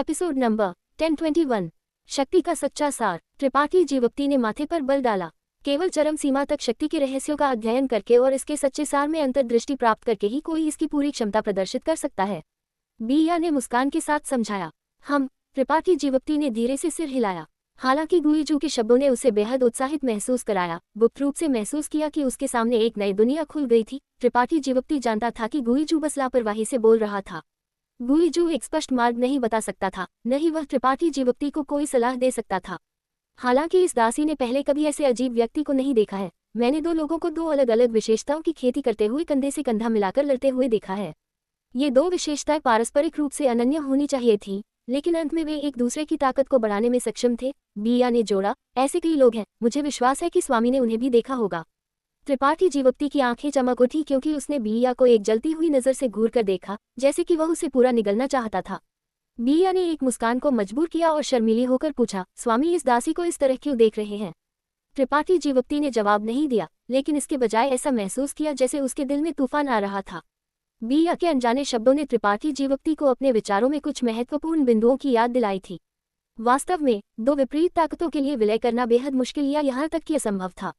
Episode number 1021। शक्ति का सच्चा सार। त्रिपाठी जीवक्ति ने माथे पर बल डाला। केवल चरम सीमा तक शक्ति के रहस्यों का अध्ययन करके और इसके सच्चे सार में अंतर्दृष्टि प्राप्त करके ही कोई इसकी पूरी क्षमता प्रदर्शित कर सकता है, बिया ने मुस्कान के साथ समझाया। हम। त्रिपाठी जीवक्ति ने धीरे से सिर हिलाया। हालांकि गुईजू के शब्दों ने उसे बेहद उत्साहित महसूस कराया, गुप्त रूप से महसूस किया कि उसके सामने एक नई दुनिया खुल गई थी। त्रिपाठी जीवक्ति जानता था कि गुईजू बस लापरवाही से बोल रहा था। गुईजू एक स्पष्ट मार्ग नहीं बता सकता था, न ही वह त्रिपाठी जीवक्ति को कोई सलाह दे सकता था। हालांकि इस दासी ने पहले कभी ऐसे अजीब व्यक्ति को नहीं देखा है। मैंने दो लोगों को दो अलग अलग विशेषताओं की खेती करते हुए कंधे से कंधा मिलाकर लड़ते हुए देखा है। ये दो विशेषताएं पारस्परिक रूप से अनन्य होनी चाहिए थी, लेकिन अंत में वे एक दूसरे की ताकत को बढ़ाने में सक्षम थे, बिया ने जोड़ा। ऐसे कई लोग हैं, मुझे विश्वास है कि स्वामी ने उन्हें भी देखा होगा। त्रिपाठी जीवक्ति की आंखें चमक उठी क्योंकि उसने बिया को एक जलती हुई नजर से घूर कर देखा, जैसे कि वह उसे पूरा निगलना चाहता था। बिया ने एक मुस्कान को मजबूर किया और शर्मीली होकर पूछा, स्वामी इस दासी को इस तरह क्यों देख रहे हैं? त्रिपाठी जीवक्ति ने जवाब नहीं दिया, लेकिन इसके बजाय ऐसा महसूस किया जैसे उसके दिल में तूफान आ रहा था। बिया के अनजाने शब्दों ने त्रिपाठी जीवक्ति को अपने विचारों में कुछ महत्वपूर्ण बिंदुओं की याद दिलाई थी। वास्तव में दो विपरीत ताकतों के लिए विलय करना बेहद मुश्किल या यहाँ तक कि असंभव था।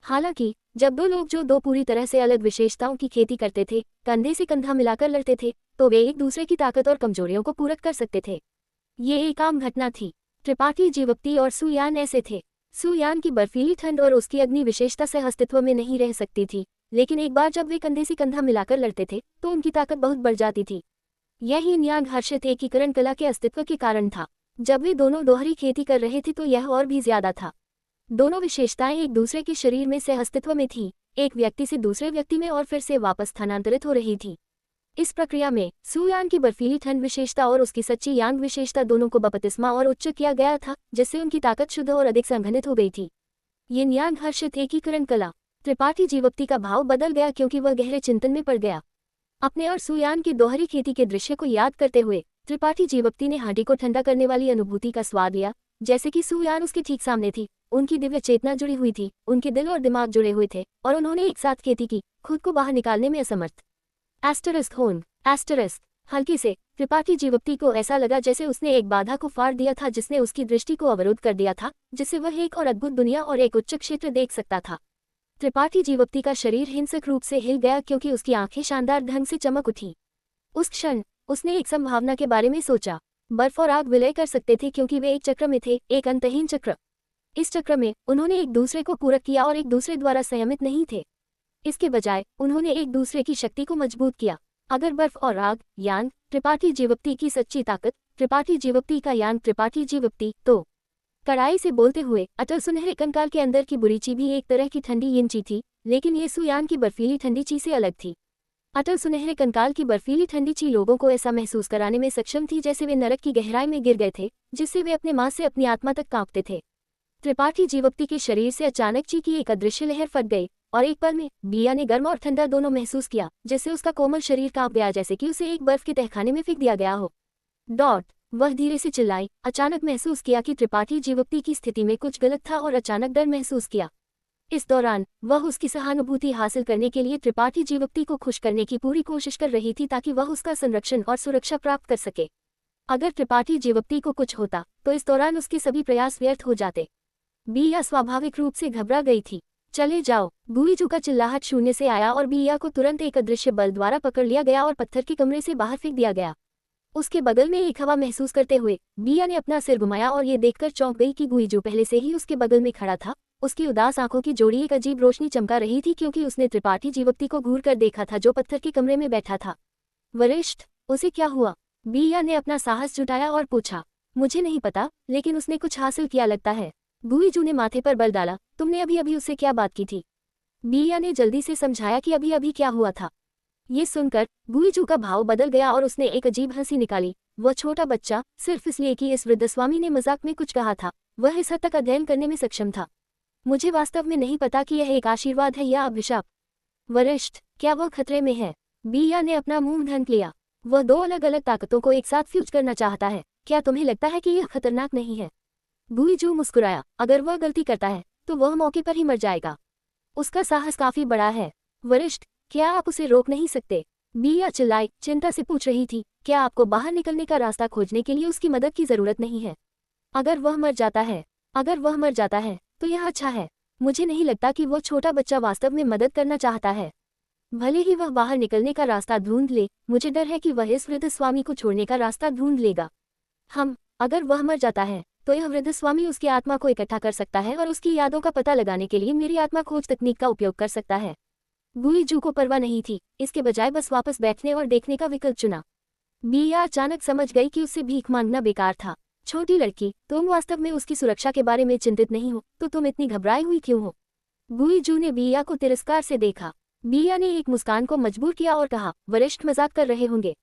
हालांकि जब दो लोग जो दो पूरी तरह से अलग विशेषताओं की खेती करते थे, कंधे से कंधा मिलाकर लड़ते थे, तो वे एक दूसरे की ताकत और कमजोरियों को पूरक कर सकते थे। ये एक आम घटना थी। त्रिपाठी जीवक्ति और सुयान ऐसे थे। सुयान की बर्फीली ठंड और उसकी अग्नि विशेषता से अस्तित्व में नहीं रह सकती थी, लेकिन एक बार जब वे कंधे से कंधा मिलाकर लड़ते थे तो उनकी ताकत बहुत बढ़ जाती थी। यही न्याग हर्षित एकीकरण कला के अस्तित्व के कारण था। जब वे दोनों दोहरी खेती कर रहे थे तो यह और भी ज्यादा था। दोनों विशेषताएं एक दूसरे के शरीर में सह अस्तित्व में थीं, एक व्यक्ति से दूसरे व्यक्ति में और फिर से वापस स्थानांतरित हो रही थी। इस प्रक्रिया में सुयान की बर्फीली ठंड विशेषता और उसकी सच्ची यांग विशेषता दोनों को बपतिस्मा और उच्च किया गया था, जिससे उनकी ताकत शुद्ध और अधिक संघनित हो गई थी। ये न्याग हर्षित एकीकरण कला। त्रिपाठी जीवक्ति का भाव बदल गया क्योंकि वह गहरे चिंतन में पड़ गया। अपने और सुयान की दोहरी खेती के दृश्य को याद करते हुए त्रिपाठी जीवक्ति ने हांडी को ठंडा करने वाली अनुभूति का स्वाद लिया। जैसे कि सुयान उसके ठीक सामने थी, उनकी दिव्य चेतना जुड़ी हुई थी, उनके दिल और दिमाग जुड़े हुए थे और उन्होंने एक साथ खेती की, खुद को बाहर निकालने में असमर्थ। एस्टरिस्क होन। एस्टरिस्क। हल्के से त्रिपाठी जीवक्ति को ऐसा लगा जैसे उसने एक बाधा को फाड़ दिया था जिसने उसकी दृष्टि को अवरुद्ध कर दिया था, जिससे वह एक और अद्भुत दुनिया और एक उच्च क्षेत्र देख सकता था। त्रिपाठी जीवक्ति का शरीर हिंसक रूप से हिल गया क्योंकि उसकी आंखें शानदार ढंग से चमक उठी। उस क्षण उसने एक संभावना के बारे में सोचा। बर्फ और आग विलय कर सकते थे क्योंकि वे एक चक्र में थे, एक अंतहीन चक्र। इस चक्र में उन्होंने एक दूसरे को पूरक किया और एक दूसरे द्वारा संयमित नहीं थे। इसके बजाय उन्होंने एक दूसरे की शक्ति को मजबूत किया। अगर बर्फ और आग यान त्रिपाठी जीवक्ति की सच्ची ताकत, त्रिपाठी जीवक्ति का यान त्रिपाठी जीवक्ति, तो कड़ाई से बोलते हुए अटल सुनहरे कंकाल के अंदर की बुरी ची भी एक तरह की ठंडी यिन ची थी, लेकिन ये सुयान की बर्फीली ठंडी ची से अलग थी। अटल सुनहरे कंकाल की बर्फीली ठंडी ची लोगों को ऐसा महसूस कराने में सक्षम थी जैसे वे नरक की गहराई में गिर गए थे, जिससे वे अपने मांस से अपनी आत्मा तक कांपते थे। त्रिपाठी जीवक्ति के शरीर से अचानक ची की एक अदृश्य लहर फट गई और एक पल में बिया ने गर्म और ठंडा दोनों महसूस किया, जिससे उसका कोमल शरीर कांप गया जैसे कि उसे एक बर्फ के तहखाने में फेंक दिया गया हो। डॉट। वह धीरे से चिल्लाई। अचानक महसूस किया कि त्रिपाठी जीवक्ति की स्थिति में कुछ गलत था और अचानक डर महसूस किया। इस दौरान वह उसकी सहानुभूति हासिल करने के लिए त्रिपाठी जीवक्ति को खुश करने की पूरी कोशिश कर रही थी ताकि वह उसका संरक्षण और सुरक्षा प्राप्त कर सके। अगर त्रिपाठी जीवक्ति को कुछ होता तो इस दौरान उसके सभी प्रयास व्यर्थ हो जाते। बिया स्वाभाविक रूप से घबरा गई थी। चले जाओ। गुईजू का चिल्लाहट शून्य से आया और बिया को तुरंत एक अदृश्य बल द्वारा पकड़ लिया गया और पत्थर के कमरे से बाहर फेंक दिया गया। उसके बगल में एक हवा महसूस करते हुए बिया ने अपना सिर घुमाया और ये देखकर चौंक गई कि गुईजू पहले से ही उसके बगल में खड़ा था। उसकी उदास आंखों की जोड़ी एक अजीब रोशनी चमका रही थी क्योंकि उसने त्रिपाठी जीवक्ति को घूर कर देखा था जो पत्थर के कमरे में बैठा था। वरिष्ठ, उसे क्या हुआ? बिया ने अपना साहस जुटाया और पूछा। मुझे नहीं पता, लेकिन उसने कुछ हासिल किया लगता है। गुईजू ने माथे पर बल डाला। तुमने अभी अभी उससे क्या बात की थी? बिया ने जल्दी से समझाया कि अभी अभी क्या हुआ था। ये सुनकर गुईजू का भाव बदल गया और उसने एक अजीब हंसी निकाली। वह छोटा बच्चा, सिर्फ इसलिए कि इस वृद्ध स्वामी ने मजाक में कुछ कहा था, वह इस हद तक अध्ययन करने में सक्षम था। मुझे वास्तव में नहीं पता कि यह एक आशीर्वाद है या अभिशाप। वरिष्ठ, क्या वह खतरे में है? बिया ने अपना मुंह ढंक लिया। वह दो अलग अलग ताकतों को एक साथ फ्यूज करना चाहता है। क्या तुम्हें लगता है कि यह खतरनाक नहीं है? गुईजू मुस्कुराया। अगर वह गलती करता है तो वह मौके पर ही मर जाएगा। उसका साहस काफी बड़ा है। वरिष्ठ, क्या आप उसे रोक नहीं सकते? बिया चिल्लाई, चिंता से पूछ रही थी, क्या आपको बाहर निकलने का रास्ता खोजने के लिए उसकी मदद की जरूरत नहीं है? अगर वह मर जाता है तो यह अच्छा है। मुझे नहीं लगता कि वह छोटा बच्चा वास्तव में मदद करना चाहता है। भले ही वह बाहर निकलने का रास्ता ढूंढ ले, मुझे डर है कि वह इस वृद्ध स्वामी को छोड़ने का रास्ता ढूंढ लेगा। अगर वह मर जाता है तो यह वृद्ध स्वामी उसकी आत्मा को इकट्ठा कर सकता है और उसकी यादों का पता लगाने के लिए मेरी आत्मा खोज तकनीक का उपयोग कर सकता है। गुई जू को परवाह नहीं थी, इसके बजाय बस वापस बैठने और देखने का विकल्प चुना। बिया अचानक समझ गई कि उससे भीख मांगना बेकार था। छोटी लड़की, तुम वास्तव में उसकी सुरक्षा के बारे में चिंतित नहीं हो तो तुम इतनी घबराई हुई क्यों हो? गुई जू ने बिया को तिरस्कार से देखा। बिया ने एक मुस्कान को मजबूर किया और कहा, वरिष्ठ मजाक कर रहे होंगे।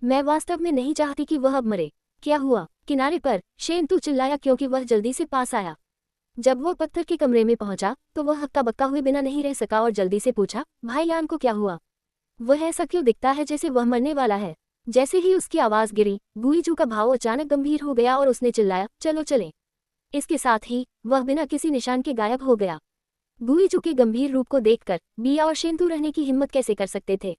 मैं वास्तव में नहीं चाहती कि वह अब मरे। क्या हुआ? किनारे पर शेंतू चिल्लाया क्योंकि वह जल्दी से पास आया। जब वो पत्थर के कमरे में पहुंचा तो वह हक्का बक्का हुए बिना नहीं रह सका और जल्दी से पूछा, भाई यान को क्या हुआ? वह ऐसा क्यों दिखता है जैसे वह मरने वाला है? जैसे ही उसकी आवाज गिरी, गुईजू का भाव अचानक गंभीर हो गया और उसने चिल्लाया, चलो चलें। इसके साथ ही वह बिना किसी निशान के गायब हो गया। गुईजू के गंभीर रूप को देखकर बिया और शेंतू रहने की हिम्मत कैसे कर सकते थे?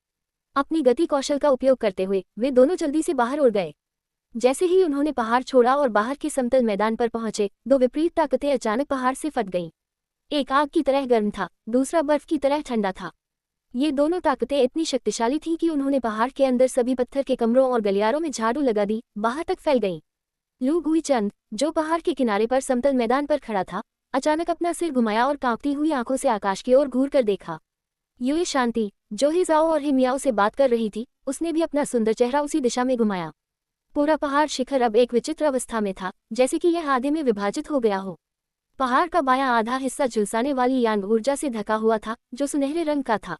अपनी गति कौशल का उपयोग करते हुए वे दोनों जल्दी से बाहर उड़ गए। जैसे ही उन्होंने पहाड़ छोड़ा और बाहर के समतल मैदान पर पहुंचे, दो विपरीत ताकतें अचानक पहाड़ से फट गईं। एक आग की तरह गर्म था, दूसरा बर्फ की तरह ठंडा था। ये दोनों ताकतें इतनी शक्तिशाली थीं कि उन्होंने पहाड़ के अंदर सभी पत्थर के कमरों और गलियारों में झाड़ू लगा दी, बाहर तक फैल गईं। लू गुईचंद, जो पहाड़ के किनारे पर समतल मैदान पर खड़ा था, अचानक अपना सिर घुमाया और कांपती हुई आंखों से आकाश की ओर घूर कर देखा। युए शांति, जो हिजाओ और हिमियाओ से बात कर रही थी, उसने भी अपना सुंदर चेहरा उसी दिशा में घुमाया। पूरा पहाड़ शिखर अब एक विचित्र अवस्था में था, जैसे कि यह आधे में विभाजित हो गया हो। पहाड़ का बायां आधा हिस्सा झुलसाने वाली यान ऊर्जा से ढका हुआ था, जो सुनहरे रंग का था।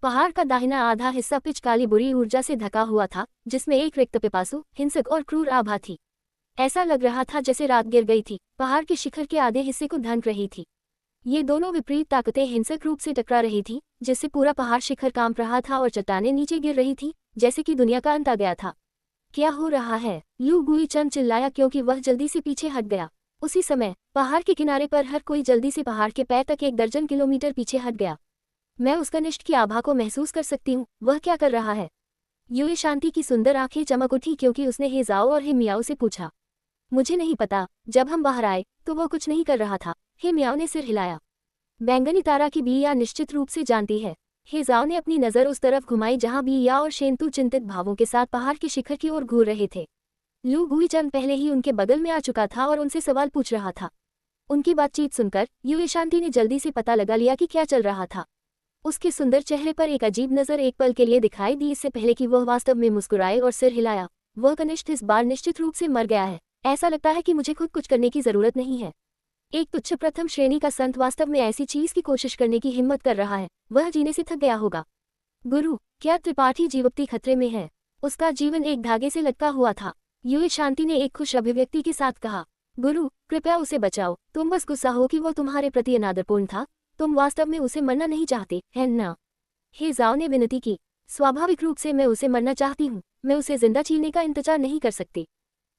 पहाड़ का दाहिना आधा हिस्सा पिच काली बुरी ऊर्जा से ढका हुआ था, जिसमें एक रिक्त पिपासु, हिंसक और क्रूर आभा थी। ऐसा लग रहा था जैसे रात गिर गई थी, पहाड़ के शिखर के आधे हिस्से को ढंक रही थी। ये दोनों विपरीत ताकतें हिंसक रूप से टकरा रही थी, जिससे पूरा पहाड़ शिखर कांप रहा था और चट्टानें नीचे गिर रही थी, जैसे कि दुनिया का अंत आ गया था। क्या हो रहा है? लू गुईचंद चिल्लाया क्योंकि वह जल्दी से पीछे हट गया। उसी समय पहाड़ के किनारे पर हर कोई जल्दी से पहाड़ के पैर तक 1 दर्जन किलोमीटर पीछे हट गया। मैं उस कनिष्ठ की आभा को महसूस कर सकती हूँ, वह क्या कर रहा है? युए शांति की सुंदर आंखें चमक उठी क्योंकि उसने हेजाओ और हिमियाओ से पूछा। मुझे नहीं पता, जब हम बाहर आए तो वह कुछ नहीं कर रहा था, हिमियाओ ने सिर हिलाया। बैंगनी तारा की बिया निश्चित रूप से जानती है। हेजाओ ने अपनी नज़र उस तरफ घुमाई जहां बिया और शेंतू चिंतित भावों के साथ पहाड़ के शिखर की ओर घूर रहे थे। लू गुईचंद पहले ही उनके बगल में आ चुका था और उनसे सवाल पूछ रहा था। उनकी बातचीत सुनकर युए शांति ने जल्दी से पता लगा लिया कि क्या चल रहा था। उसके सुंदर चेहरे पर एक अजीब नज़र एक पल के लिए दिखाई दी, इससे पहले कि वह वास्तव में मुस्कुराए और सिर हिलाया। वह कनिष्ठ इस बार निश्चित रूप से मर गया है। ऐसा लगता है कि मुझे खुद कुछ करने की जरूरत नहीं है। एक तुच्छ प्रथम श्रेणी का संत वास्तव में ऐसी चीज की कोशिश करने की हिम्मत कर रहा है, वह जीने से थक गया होगा। गुरु, क्या त्रिपाठी जीवप्ती खतरे में है? उसका जीवन एक धागे से लटका हुआ था। युए शांति ने एक खुश अभिव्यक्ति के साथ कहा। गुरु, कृपया उसे बचाओ। तुम बस गुस्सा हो कि वो तुम्हारे प्रति अनादरपूर्ण था। तुम वास्तव में उसे मरना नहीं चाहते, है ना? हेजाओ ने विनती की। स्वाभाविक रूप से मैं उसे मरना चाहती हूँ, मैं उसे जिंदा छीनने का इंतजार नहीं कर सकती।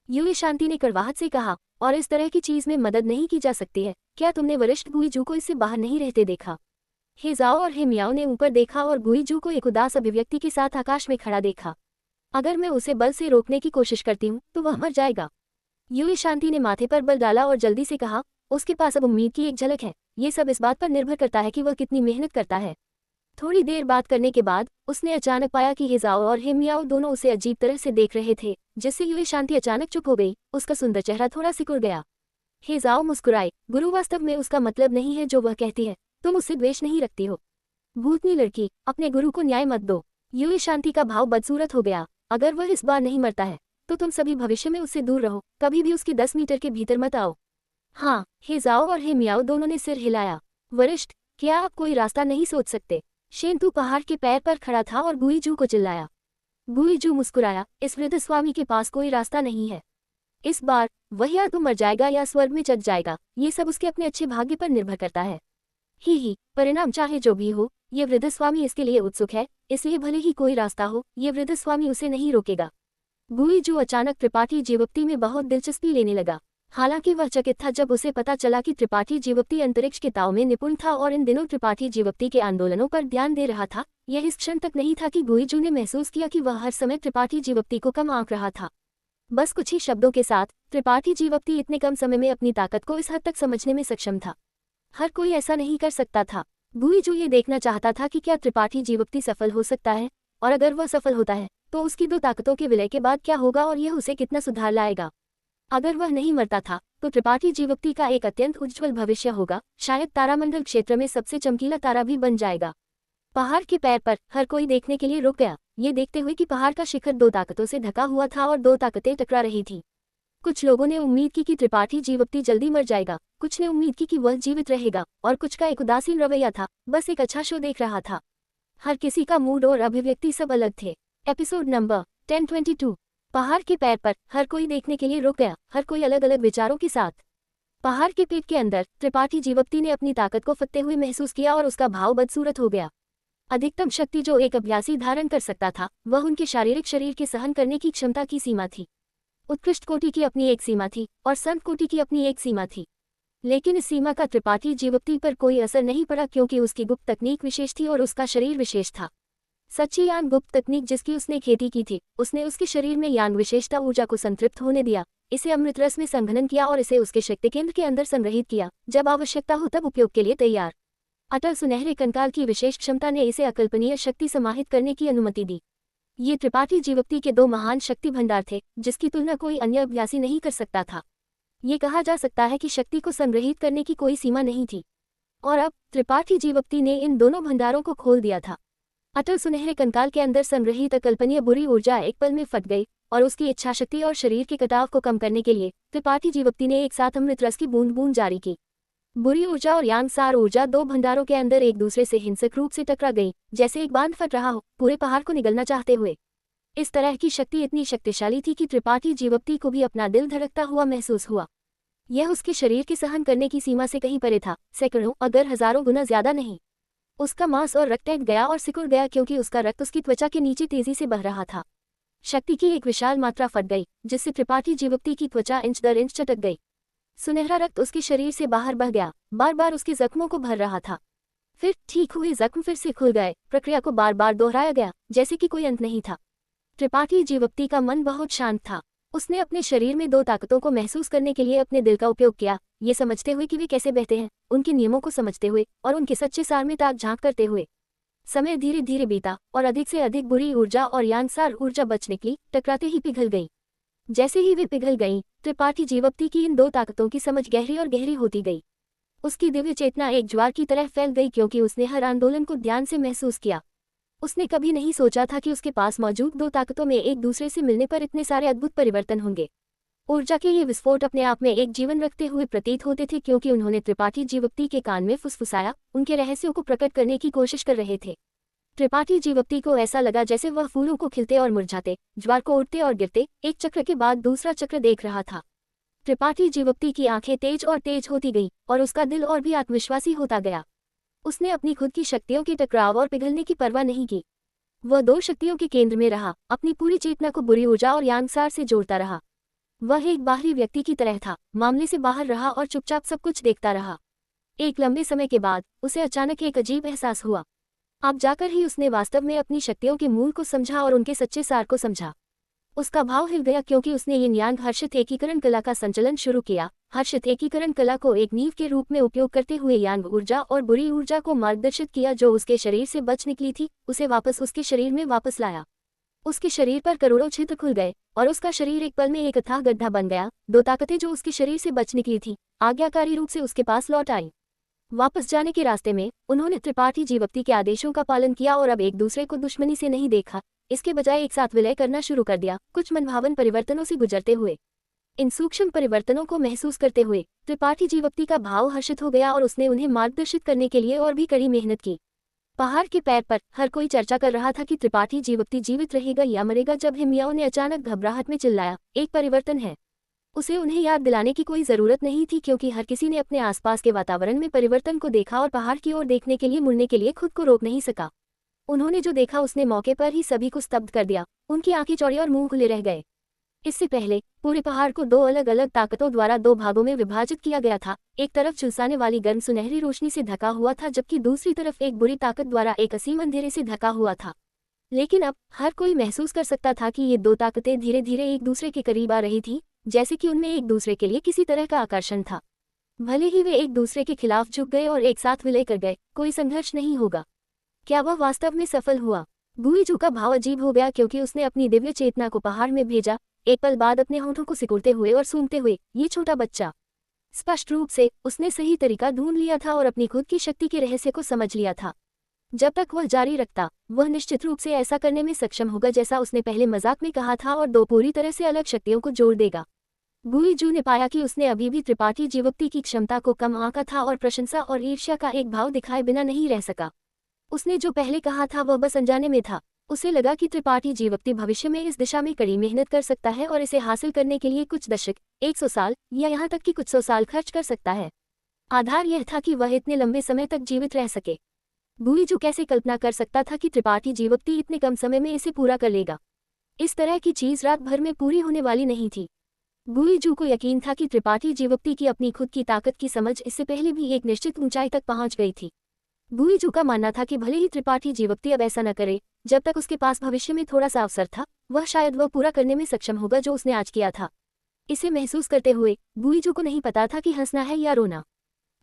युए शांति ने कड़वाहट से कहा, और इस तरह की चीज में मदद नहीं की जा सकती है। क्या तुमने वरिष्ठ गुईजू को इससे बाहर नहीं रहते देखा? हेजाओ और हिमियाओ ने ऊपर देखा और गुईजू को एक उदास अभिव्यक्ति के साथ आकाश में खड़ा देखा। अगर मैं उसे बल से रोकने की कोशिश करती हूँ तो वह मर जाएगा। युए शांति ने माथे पर बल डाला और जल्दी से कहा, उसके पास अब उम्मीद की एक झलक है। ये सब इस बात पर निर्भर करता है कि वह कितनी मेहनत करता है। थोड़ी देर बात करने के बाद उसने अचानक पाया कि हेजाओ और हिमियाओ दोनों उसे अजीब तरह से देख रहे थे, जिससे युए शांति अचानक चुप हो गई। उसका सुंदर चेहरा थोड़ा सिकुड़ गया। हेजाओ मुस्कुराई। गुरु, वास्तव में उसका मतलब नहीं है जो वह कहती है। तुम उससे द्वेष नहीं रखती हो। भूतनी लड़की, अपने गुरु को न्याय मत दो। युए शांति का भाव बदसूरत हो गया। अगर वह इस बार नहीं मरता है तो तुम सभी भविष्य में उससे दूर रहो, कभी भी उसके 10 मीटर के भीतर मत आओ। हाँ, हेजाओ और हिमियाओ दोनों ने सिर हिलाया। वरिष्ठ, क्या आप कोई रास्ता नहीं सोच सकते? शेंतू पहाड़ के पैर पर खड़ा था और गुईजू को चिल्लाया। गुईजू मुस्कुराया, इस वृद्ध स्वामी के पास कोई रास्ता नहीं है। इस बार वह या तो मर जाएगा या स्वर्ग में चढ़ जाएगा। ये सब उसके अपने अच्छे भाग्य पर निर्भर करता है। ही, परिणाम चाहे जो भी हो, ये वृद्ध स्वामी इसके लिए उत्सुक है, इसलिए भले ही कोई रास्ता हो, ये वृद्ध स्वामी उसे नहीं रोकेगा। गुईजू अचानक त्रिपाठी जीवप्ती में बहुत दिलचस्पी लेने लगा। हालांकि वह चकित था जब उसे पता चला कि त्रिपाठी जीवप्ती अंतरिक्ष के ताव में निपुण था और इन दिनों त्रिपाठी जीवप्ती के आंदोलनों पर ध्यान दे रहा था। यह इस क्षण तक नहीं था कि गुईजू ने महसूस किया कि वह हर समय त्रिपाठी जीवप्ती को कम आंक रहा था। बस कुछ ही शब्दों के साथ त्रिपाठी जीवप्ती इतने कम समय में अपनी ताकत को इस हद तक समझने में सक्षम था। हर कोई ऐसा नहीं कर सकता था। गुईजू ये देखना चाहता था कि क्या त्रिपाठी जीवप्ती सफल हो सकता है, और अगर वह सफल होता है तो उसकी दो ताकतों के विलय के बाद क्या होगा और यह उसे कितना सुधार लाएगा। अगर वह नहीं मरता था तो त्रिपाठी जीवप्ती का एक अत्यंत उज्ज्वल भविष्य होगा, शायद तारामंडल क्षेत्र में सबसे चमकीला तारा भी बन जाएगा। पहाड़ के पैर पर हर कोई देखने के लिए रुक गया, ये देखते हुए कि पहाड़ का शिखर दो ताकतों से ढका हुआ था और दो ताकतें टकरा रही थीं। कुछ लोगों ने उम्मीद की कि त्रिपाठी जीवप्ती जल्दी मर जाएगा, कुछ ने उम्मीद की कि वह जीवित रहेगा और कुछ का एक उदासीन रवैया था, बस एक अच्छा शो देख रहा था। हर किसी का मूड और अभिव्यक्ति सब अलग थे। Episode number 1022। पहाड़ के पैर पर हर कोई देखने के लिए रुक गया, हर कोई अलग अलग विचारों के साथ। पहाड़ के पेट के अंदर त्रिपाठी जीवप्ती ने अपनी ताकत को फतते हुए महसूस किया और उसका भाव बदसूरत हो गया। अधिकतम शक्ति जो एक अभ्यासी धारण कर सकता था वह उनके शारीरिक शरीर के सहन करने की क्षमता की सीमा थी। उत्कृष्ट कोटि की अपनी एक सीमा थी और संत कोटि की अपनी एक सीमा थी, लेकिन इस सीमा का त्रिपाठी जीवप्ती पर कोई असर नहीं पड़ा क्योंकि उसकी गुप्त तकनीक विशेष थी और उसका शरीर विशेष था। सच्ची यान गुप्त तकनीक जिसकी उसने खेती की थी, उसने उसके शरीर में यान विशेषता ऊर्जा को संतृप्त होने दिया, इसे अमृत रस में संघनन किया और इसे उसके शक्ति केंद्र के अंदर संग्रहित किया, जब आवश्यकता हो तब उपयोग के लिए तैयार। अटल सुनहरे कंकाल की विशेष क्षमता ने इसे अकल्पनीय शक्ति समाहित करने की अनुमति दी। ये त्रिपाठी जीवप्ती के दो महान शक्ति भंडार थे जिसकी तुलना कोई अन्य अभ्यासी नहीं कर सकता था। ये कहा जा सकता है कि शक्ति को संग्रहित करने की कोई सीमा नहीं थी, और अब त्रिपाठी जीवप्ती ने इन दोनों भंडारों को खोल दिया था। अटल सुनहरे कंकाल के अंदर संग्रहित अकल्पनीय बुरी ऊर्जा एक पल में फट गई और उसकी इच्छाशक्ति और शरीर के कटाव को कम करने के लिए त्रिपाठी जीवप्ती ने एक साथ अमृत रस की बूंद बूंद जारी की। बुरी ऊर्जा और यांग सार ऊर्जा दो भंडारों के अंदर एक दूसरे से हिंसक रूप से टकरा गई, जैसे एक बांध फट रहा हो पूरे पहाड़ को निगलना चाहते हुए। इस तरह की शक्ति इतनी शक्तिशाली थी कि त्रिपाठी जीवप्ती को भी अपना दिल धड़कता हुआ महसूस हुआ। यह उसके शरीर के सहन करने की सीमा से कहीं परे था, सैकड़ों अगर हजारों गुना ज्यादा नहीं। उसका मांस और रक्त टैट गया और सिकुड़ गया क्योंकि उसका रक्त उसकी त्वचा के नीचे तेजी से बह रहा था। शक्ति की एक विशाल मात्रा फट गई जिससे त्रिपाठी जीवप्ती की त्वचा इंच दर इंच चटक गई। सुनहरा रक्त उसके शरीर से बाहर बह गया, बार बार उसके जख्मों को भर रहा था। फिर ठीक हुए जख्म फिर से खुल गए, प्रक्रिया को बार बार दोहराया गया जैसे कि कोई अंत नहीं था। त्रिपाठी जीवप्ती का मन बहुत शांत था। उसने अपने शरीर में दो ताकतों को महसूस करने के लिए अपने दिल का उपयोग किया, ये समझते हुए कि वे कैसे बहते हैं, उनके नियमों को समझते हुए और उनके सच्चे सार में ताक झांक करते हुए। समय धीरे धीरे बीता और अधिक से अधिक बुरी ऊर्जा और यांगसार ऊर्जा बच निकली, टकराते ही पिघल गई। जैसे ही वे पिघल गईं, त्रिपाठी जीवप्ती की इन दो ताकतों की समझ गहरी और गहरी होती गई। उसकी दिव्य चेतना एक ज्वार की तरह फैल गई क्योंकि उसने हर आंदोलन को ध्यान से महसूस किया। उसने कभी नहीं सोचा था कि उसके पास मौजूद दो ताकतों में एक दूसरे से मिलने पर इतने सारे अद्भुत परिवर्तन होंगे। ऊर्जा के ये विस्फोट अपने आप में एक जीवन रखते हुए प्रतीत होते थे क्योंकि उन्होंने त्रिपाठी जीवप्ती के कान में फुसफुसाया, उनके रहस्यों को प्रकट करने की कोशिश कर रहे थे। त्रिपाठी जीवप्ती को ऐसा लगा जैसे वह फूलों को खिलते और मुरझाते, ज्वार को उड़ते और गिरते, एक चक्र के बाद दूसरा चक्र देख रहा था। त्रिपाठी जीवप्ती की आंखें तेज और तेज होती गईं और उसका दिल और भी आत्मविश्वासी होता गया। उसने अपनी खुद की शक्तियों के टकराव और पिघलने की परवाह नहीं की। वह दो शक्तियों के केंद्र में रहा, अपनी पूरी चेतना को बुरी ऊर्जा और यांगसार से जोड़ता रहा। वह एक बाहरी व्यक्ति की तरह था, मामले से बाहर रहा और चुपचाप सब कुछ देखता रहा। एक लंबे समय के बाद उसे अचानक एक अजीब एहसास हुआ। अब जाकर ही उसने वास्तव में अपनी शक्तियों के मूल को समझा और उनके सच्चे सार को समझा। उसका भाव हिल गया क्योंकि उसने यिन यांग हर्षित एकीकरण कला का संचलन शुरू किया। हर्षित एकीकरण कला को एक नींव के रूप में उपयोग करते हुए यांग ऊर्जा और बुरी ऊर्जा को मार्गदर्शित किया जो उसके शरीर से बच निकली थी, उसे वापस उसके शरीर में वापस लाया। उसके शरीर पर करोड़ों छिद्र खुल गए और उसका शरीर एक पल में एक अथाह गड्ढा बन गया। दो ताकतें जो उसके शरीर से बच निकली थी आज्ञाकारी रूप से उसके पास लौट आई। वापस जाने के रास्ते में उन्होंने त्रिपाठी जीवप्ती के आदेशों का पालन किया और अब एक दूसरे को दुश्मनी से नहीं देखा, इसके बजाय एक साथ विलय करना शुरू कर दिया, कुछ मनभावन परिवर्तनों से गुजरते हुए। इन सूक्ष्म परिवर्तनों को महसूस करते हुए त्रिपाठी जीवप्ती का भाव हर्षित हो गया और उसने उन्हें मार्गदर्शित करने के लिए और भी कड़ी मेहनत की। पहाड़ के पैर पर हर कोई चर्चा कर रहा था कि त्रिपाठी जीवप्ती जीवित रहेगा या मरेगा जब हिमयाओं ने अचानक घबराहट में चिल्लाया, एक परिवर्तन है। उसे उन्हें याद दिलाने की कोई जरूरत नहीं थी क्योंकि हर किसी ने अपने आसपास के वातावरण में परिवर्तन को देखा और पहाड़ की ओर देखने के लिए मुड़ने के लिए खुद को रोक नहीं सका। उन्होंने जो देखा उसने मौके पर ही सभी को स्तब्ध कर दिया। उनकी आंखें चौड़ी और मुंह खुले रह गए। इससे पहले पूरे पहाड़ को दो अलग अलग ताकतों द्वारा दो भागों में विभाजित किया गया था। एक तरफ झुलसाने वाली गर्म सुनहरी रोशनी से ढका हुआ था, जबकि दूसरी तरफ एक बुरी ताकत द्वारा एक असीम अंधेरे से ढका हुआ था। लेकिन अब हर कोई महसूस कर सकता था कि ये दो ताकतें धीरे धीरे एक दूसरे के करीब आ रही थीं, जैसे कि उनमें एक दूसरे के लिए किसी तरह का आकर्षण था। भले ही वे एक दूसरे के खिलाफ झुक गए और एक साथ विलय कर गए, कोई संघर्ष नहीं होगा। क्या वह वास्तव में सफल हुआ? गुइजू का भाव अजीब हो गया, क्योंकि उसने अपनी दिव्य चेतना को पहाड़ में भेजा। एक पल बाद अपने होठों को सिकुड़ते हुए और सूंघते हुए, ये छोटा बच्चा। स्पष्ट रूप से उसने सही तरीका ढूंढ लिया था और अपनी खुद की शक्ति के रहस्य को समझ लिया था। जब तक वह जारी रखता, वह निश्चित रूप से ऐसा करने में सक्षम होगा जैसा उसने पहले मजाक में कहा था, और दो पूरी तरह से अलग शक्तियों को जोड़ देगा। गुइजू ने पाया कि उसने अभी भी त्रिपाठी जीवोक्ति की क्षमता को कम आंका था और प्रशंसा और ईर्ष्या का एक भाव दिखाए बिना नहीं रह सका। उसने जो पहले कहा था वह बस अनजाने में था। उसे लगा कि त्रिपाठी जीवोक्ति भविष्य में इस दिशा में कड़ी मेहनत कर सकता है और इसे हासिल करने के लिए कुछ दशक, 100 साल या यहाँ तक कि कुछ 100 साल खर्च कर सकता है। आधार यह था कि वह इतने लंबे समय तक जीवित रह सके। गुइजू कैसे कल्पना कर सकता था कि त्रिपाठी जीवोक्ति इतने कम समय में इसे पूरा कर लेगा? इस तरह की चीज रात भर में पूरी होने वाली नहीं थी। गुइजू को यकीन था कि त्रिपाठी जीवोक्ति की अपनी खुद की ताकत की समझ इससे पहले भी एक निश्चित ऊंचाई तक पहुंच गई थी। गुइजू का मानना था कि भले ही त्रिपाठी जीवोक्ति अब ऐसा न करे, जब तक उसके पास भविष्य में थोड़ा सा अवसर था, वह शायद वह पूरा करने में सक्षम होगा जो उसने आज किया था। इसे महसूस करते हुए गुइजू को नहीं पता था कि हंसना है या रोना।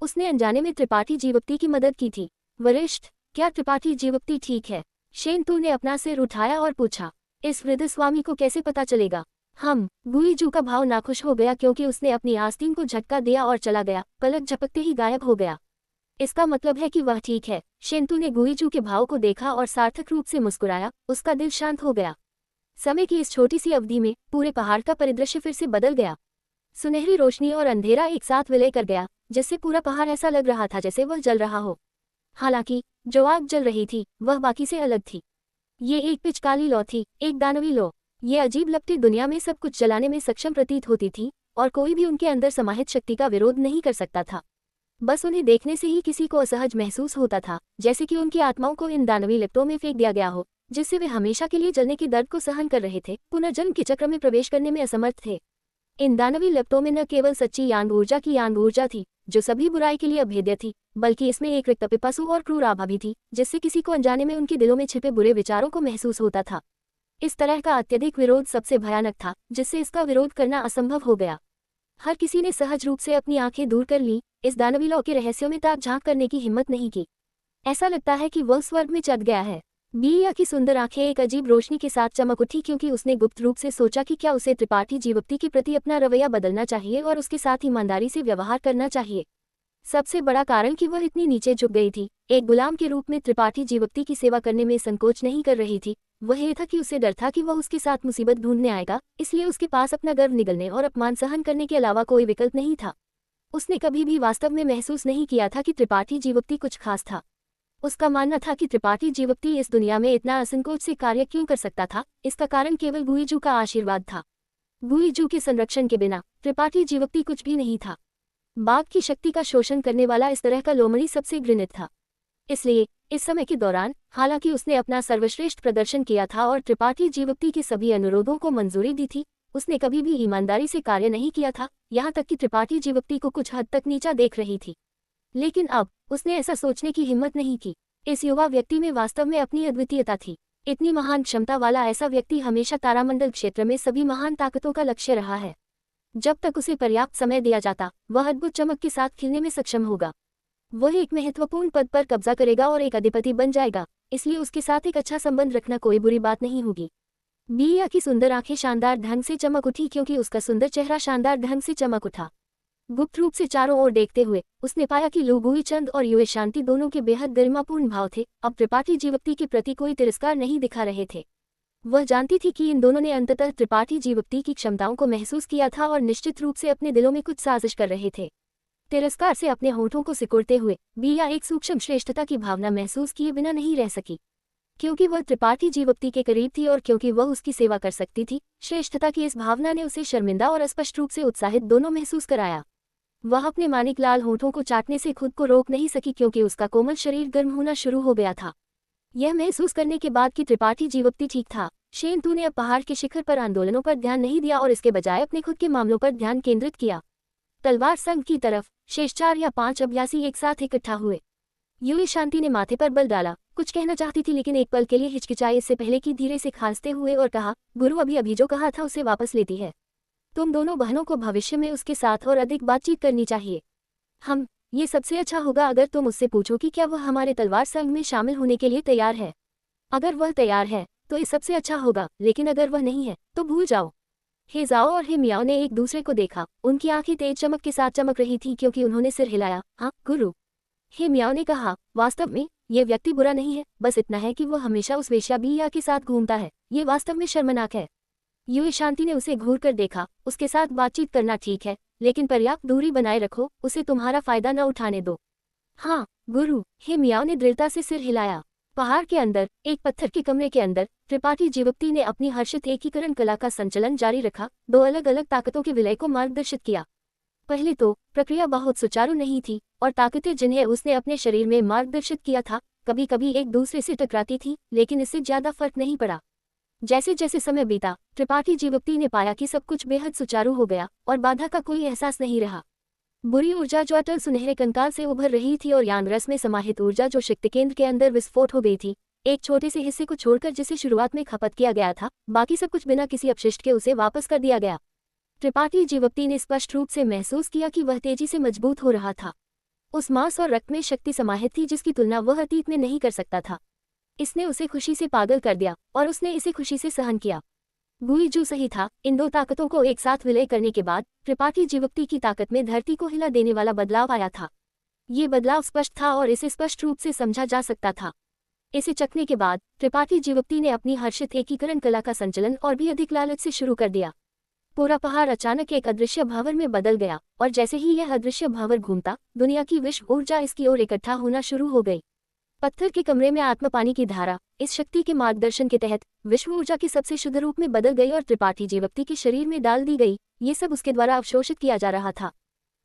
उसने अनजाने में त्रिपाठी जीवोक्ति की मदद की थी। वरिष्ठ, क्या त्रिपाठी जीवोक्ति ठीक है? शेनतू ने अपना सिर उठाया और पूछा। इस वृद्ध स्वामी को कैसे पता चलेगा? गुइजू का भाव नाखुश हो गया, क्योंकि उसने अपनी आस्तीन को झटका दिया और चला गया, पलक झपकते ही गायब हो गया। इसका मतलब है कि वह ठीक है। शेनतू ने गुइजू के भाव को देखा और सार्थक रूप से मुस्कुराया। उसका दिल शांत हो गया। समय की इस छोटी सी अवधि में पूरे पहाड़ का परिदृश्य फिर से बदल गया। सुनहरी रोशनी और अंधेरा एक साथ विलय कर गया, जिससे पूरा पहाड़ ऐसा लग रहा था जैसे वह जल रहा हो। हालांकि जो आग जल रही थी वह बाकी से अलग थी। ये एक पिचकाली लौ थी, एक दानवी लौ। ये अजीब लगती दुनिया में सब कुछ जलाने में सक्षम प्रतीत होती थी, और कोई भी उनके अंदर समाहित शक्ति का विरोध नहीं कर सकता था। बस उन्हें देखने से ही किसी को असहज महसूस होता था, जैसे कि उनकी आत्माओं को इन दानवी लिप्तों में फेंक दिया गया हो, जिससे वे हमेशा के लिए जलने के दर्द को सहन कर रहे थे, पुनर्जन्म के चक्र में प्रवेश करने में असमर्थ थे। इन दानवी लिप्तों में न केवल सच्ची यांग ऊर्जा की यांग ऊर्जा थी, जो सभी बुराई के लिए अभेद्य थी, बल्कि इसमें एक रिक्त पिपासु और क्रूर आभा भी थी, जिससे किसी को अनजाने में उनके दिलों में छिपे बुरे विचारों को महसूस होता था। इस तरह का अत्यधिक विरोध सबसे भयानक था, जिससे इसका विरोध करना असंभव हो गया। हर किसी ने सहज रूप से अपनी आंखें दूर कर ली, इस दानवी लौ के रहस्यों में ताक झांक करने की हिम्मत नहीं की। ऐसा लगता है कि वह स्वर्ग में चढ़ गया है। बिया की सुंदर आंखें एक अजीब रोशनी के साथ चमक उठी, क्योंकि उसने गुप्त रूप से सोचा कि क्या उसे त्रिपाठी जीवोक्ति के प्रति अपना रवैया बदलना चाहिए और उसके साथ ईमानदारी से व्यवहार करना चाहिए। सबसे बड़ा कारण कि वह इतनी नीचे झुक गई थी, एक गुलाम के रूप में त्रिपाठी जीवोक्ति की सेवा करने में संकोच नहीं कर रही थी, वह ये था कि उसे डर था कि वह उसके साथ मुसीबत ढूंढने आएगा, इसलिए उसके पास अपना गर्व निगलने और अपमान सहन करने के अलावा कोई विकल्प नहीं था। उसने कभी भी वास्तव में महसूस नहीं किया था कि त्रिपाठी जीवोक्ति कुछ खास था। उसका मानना था कि त्रिपाठी जीवोक्ति इस दुनिया में इतना असंकोच से कार्य क्यों कर सकता था। इसका कारण केवल गुइजू का आशीर्वाद था। गुइजू के संरक्षण के बिना त्रिपाठी जीवोक्ति कुछ भी नहीं था। बाघ की शक्ति का शोषण करने वाला इस तरह का लोमड़ी सबसे घृणित था। इसलिए इस समय के दौरान, हालांकि उसने अपना सर्वश्रेष्ठ प्रदर्शन किया था और त्रिपाठी जीवोक्ति के सभी अनुरोधों को मंजूरी दी थी, उसने कभी भी ईमानदारी से कार्य नहीं किया था, यहाँ तक कि त्रिपाठी जीवोक्ति को कुछ हद तक नीचा देख रही थी। लेकिन अब उसने ऐसा सोचने की हिम्मत नहीं की। इस युवा व्यक्ति में वास्तव में अपनी अद्वितीयता थी। इतनी महान क्षमता वाला ऐसा व्यक्ति हमेशा तारामंडल क्षेत्र में सभी महान ताकतों का लक्ष्य रहा है। जब तक उसे पर्याप्त समय दिया जाता, वह अद्भुत चमक के साथ खिलने में सक्षम होगा। वह एक महत्वपूर्ण पद पर कब्जा करेगा और एक अधिपति बन जाएगा, इसलिए उसके साथ एक अच्छा संबंध रखना कोई बुरी बात नहीं होगी। बिया की सुंदर आंखें शानदार ढंग से चमक उठी, क्योंकि उसका सुंदर चेहरा शानदार ढंग से चमक उठा। गुप्त रूप से चारों ओर देखते हुए उसने पाया कि लू गुइचंद और युए शांति दोनों के बेहद गरिमापूर्ण भाव थे, अब त्रिपाठी जीवोक्ति के प्रति कोई तिरस्कार नहीं दिखा रहे थे। वह जानती थी कि इन दोनों ने अंततः त्रिपाठी जीवोक्ति की क्षमताओं को महसूस किया था और निश्चित रूप से अपने दिलों में कुछ साजिश कर रहे थे। तिरस्कार से अपने होठों को सिकुड़ते हुए बिया एक सूक्ष्म श्रेष्ठता की भावना महसूस किए बिना नहीं रह सकी, क्योंकि वह त्रिपाठी जीवोक्ति के करीब थी और क्योंकि वह उसकी सेवा कर सकती थी। श्रेष्ठता की इस भावना ने उसे शर्मिंदा और स्पष्ट रूप से उत्साहित दोनों महसूस कराया। वह अपने मानिक लाल होठों को चाटने से खुद को रोक नहीं सकी, क्योंकि उसका कोमल शरीर गर्म होना शुरू हो गया था। यह महसूस करने के बाद कि त्रिपाठी जीवोक्ति ठीक था, शेन तू ने अब पहाड़ के शिखर पर आंदोलनों पर ध्यान नहीं दिया और इसके बजाय अपने खुद के मामलों पर ध्यान केंद्रित किया। तलवार संघ की तरफ शेष 4 या 5 अभ्यासी एक साथ इकट्ठा हुए। यूई शांति ने माथे पर बल डाला, कुछ कहना चाहती थी लेकिन एक पल के लिए हिचकिचाई इससे पहले कि धीरे से खांसते हुए और कहा, गुरु अभी अभी जो कहा था उसे वापस लेती है। तुम दोनों बहनों को भविष्य में उसके साथ और अधिक बातचीत करनी चाहिए। ये सबसे अच्छा होगा अगर तुम उससे पूछो कि क्या वह हमारे तलवार संघ में शामिल होने के लिए तैयार है। अगर वह तैयार है तो ये सबसे अच्छा होगा, लेकिन अगर वह नहीं है तो भूल जाओ। हे जाओ और हे मियाओ ने एक दूसरे को देखा। उनकी आंखें तेज चमक के साथ चमक रही थी क्योंकि उन्होंने सिर हिलाया। हाँ गुरु, हे मियाओ ने कहा, वास्तव में ये व्यक्ति बुरा नहीं है, बस इतना है कि वह हमेशा उस वेश्या बिया के साथ घूमता है। ये वास्तव में शर्मनाक है। यूई शांति ने उसे घूर कर देखा। उसके साथ बातचीत करना ठीक है, लेकिन पर्याप्त दूरी बनाए रखो, उसे तुम्हारा फायदा न उठाने दो। हाँ गुरु, हे मियाओ ने दृढ़ता से सिर हिलाया। पहाड़ के अंदर एक पत्थर के कमरे के अंदर त्रिपाठी जीवक्ति ने अपनी हर्षित एकीकरण कला का संचलन जारी रखा। 2 अलग अलग ताकतों के विलय को मार्गदर्शित किया। पहले तो प्रक्रिया बहुत सुचारू नहीं थी और ताकतें जिन्हें उसने अपने शरीर में मार्गदर्शित किया था कभी कभी एक दूसरे से टकराती थी, लेकिन इससे ज्यादा फर्क नहीं पड़ा। जैसे जैसे समय बीता, त्रिपाठी जीवक्ति ने पाया कि सब कुछ बेहद सुचारू हो गया और बाधा का कोई एहसास नहीं रहा। बुरी ऊर्जा जो अटल सुनहरे कंकाल से उभर रही थी और यान रस में समाहित ऊर्जा जो शक्ति केंद्र के अंदर विस्फोट हो गई थी, एक छोटे से हिस्से को छोड़कर जिसे शुरुआत में खपत किया गया था, बाकी सब कुछ बिना किसी अपशिष्ट के उसे वापस कर दिया गया। त्रिपाठी जीवक्ति ने स्पष्ट रूप से महसूस किया कि वह तेजी से मजबूत हो रहा था। उस मांस और रक्त में शक्ति समाहित थी जिसकी तुलना वह अतीत में नहीं कर सकता था। इसने उसे खुशी से पागल कर दिया और उसने इसे खुशी से सहन किया। गुईजू सही था। इन 2 ताकतों को एक साथ विलय करने के बाद त्रिपाठी जीवक्ति की ताकत में धरती को हिला देने वाला बदलाव आया था। ये बदलाव स्पष्ट था और इसे स्पष्ट रूप से समझा जा सकता था। इसे चखने के बाद त्रिपाठी जीवक्ति ने अपनी हर्षित एकीकरण कला का संचलन और भी अधिक लालच से शुरू कर दिया। पूरा पहाड़ अचानक एक अदृश्य भंवर में बदल गया और जैसे ही यह अदृश्य भंवर घूमता, दुनिया की विश्व ऊर्जा इसकी ओर इकट्ठा होना शुरू हो गई। पत्थर के कमरे में आत्म पानी की धारा इस शक्ति के मार्गदर्शन के तहत विश्व ऊर्जा के सबसे शुद्ध रूप में बदल गई और त्रिपाठी जीवक्ति के शरीर में डाल दी गई। ये सब उसके द्वारा अवशोषित किया जा रहा था।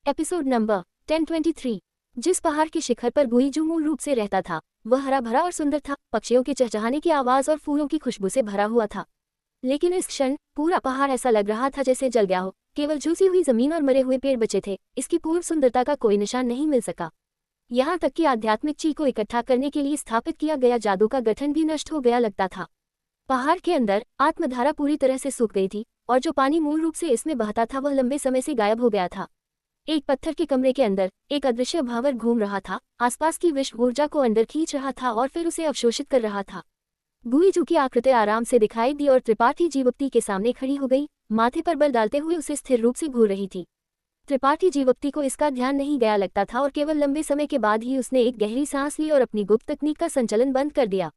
Episode number 1023। जिस पहाड़ के शिखर पर गुईजू मूल रूप से रहता था वह हरा भरा और सुंदर था। पक्षियों के चहचहाने की आवाज और फूलों की खुशबू से भरा हुआ था। लेकिन इस क्षण पूरा पहाड़ ऐसा लग रहा था जैसे जल गया हो। केवल झुलसी हुई जमीन और मरे हुए पेड़ बचे थे। इसकी पूर्व सुंदरता का कोई निशान नहीं मिल सका। यहाँ तक कि आध्यात्मिक ची को इकट्ठा करने के लिए स्थापित किया गया जादू का गठन भी नष्ट हो गया लगता था। पहाड़ के अंदर आत्मधारा पूरी तरह से सूख गई थी और जो पानी मूल रूप से इसमें बहता था वह लंबे समय से गायब हो गया था। एक पत्थर के कमरे के अंदर एक अदृश्य भंवर घूम रहा था, आसपास की विश्व ऊर्जा को अंदर खींच रहा था और फिर उसे अवशोषित कर रहा था। गुईजू की आकृति आराम से दिखाई दी और त्रिपाठी जीवक्ति के सामने खड़ी हो गई, माथे पर बल डालते हुए उसे स्थिर रूप से घूर रही थी। त्रिपाठी जीवक्ति को इसका ध्यान नहीं गया लगता था और केवल लंबे समय के बाद ही उसने एक गहरी सांस ली और अपनी गुप्त तकनीक का संचलन बंद कर दिया।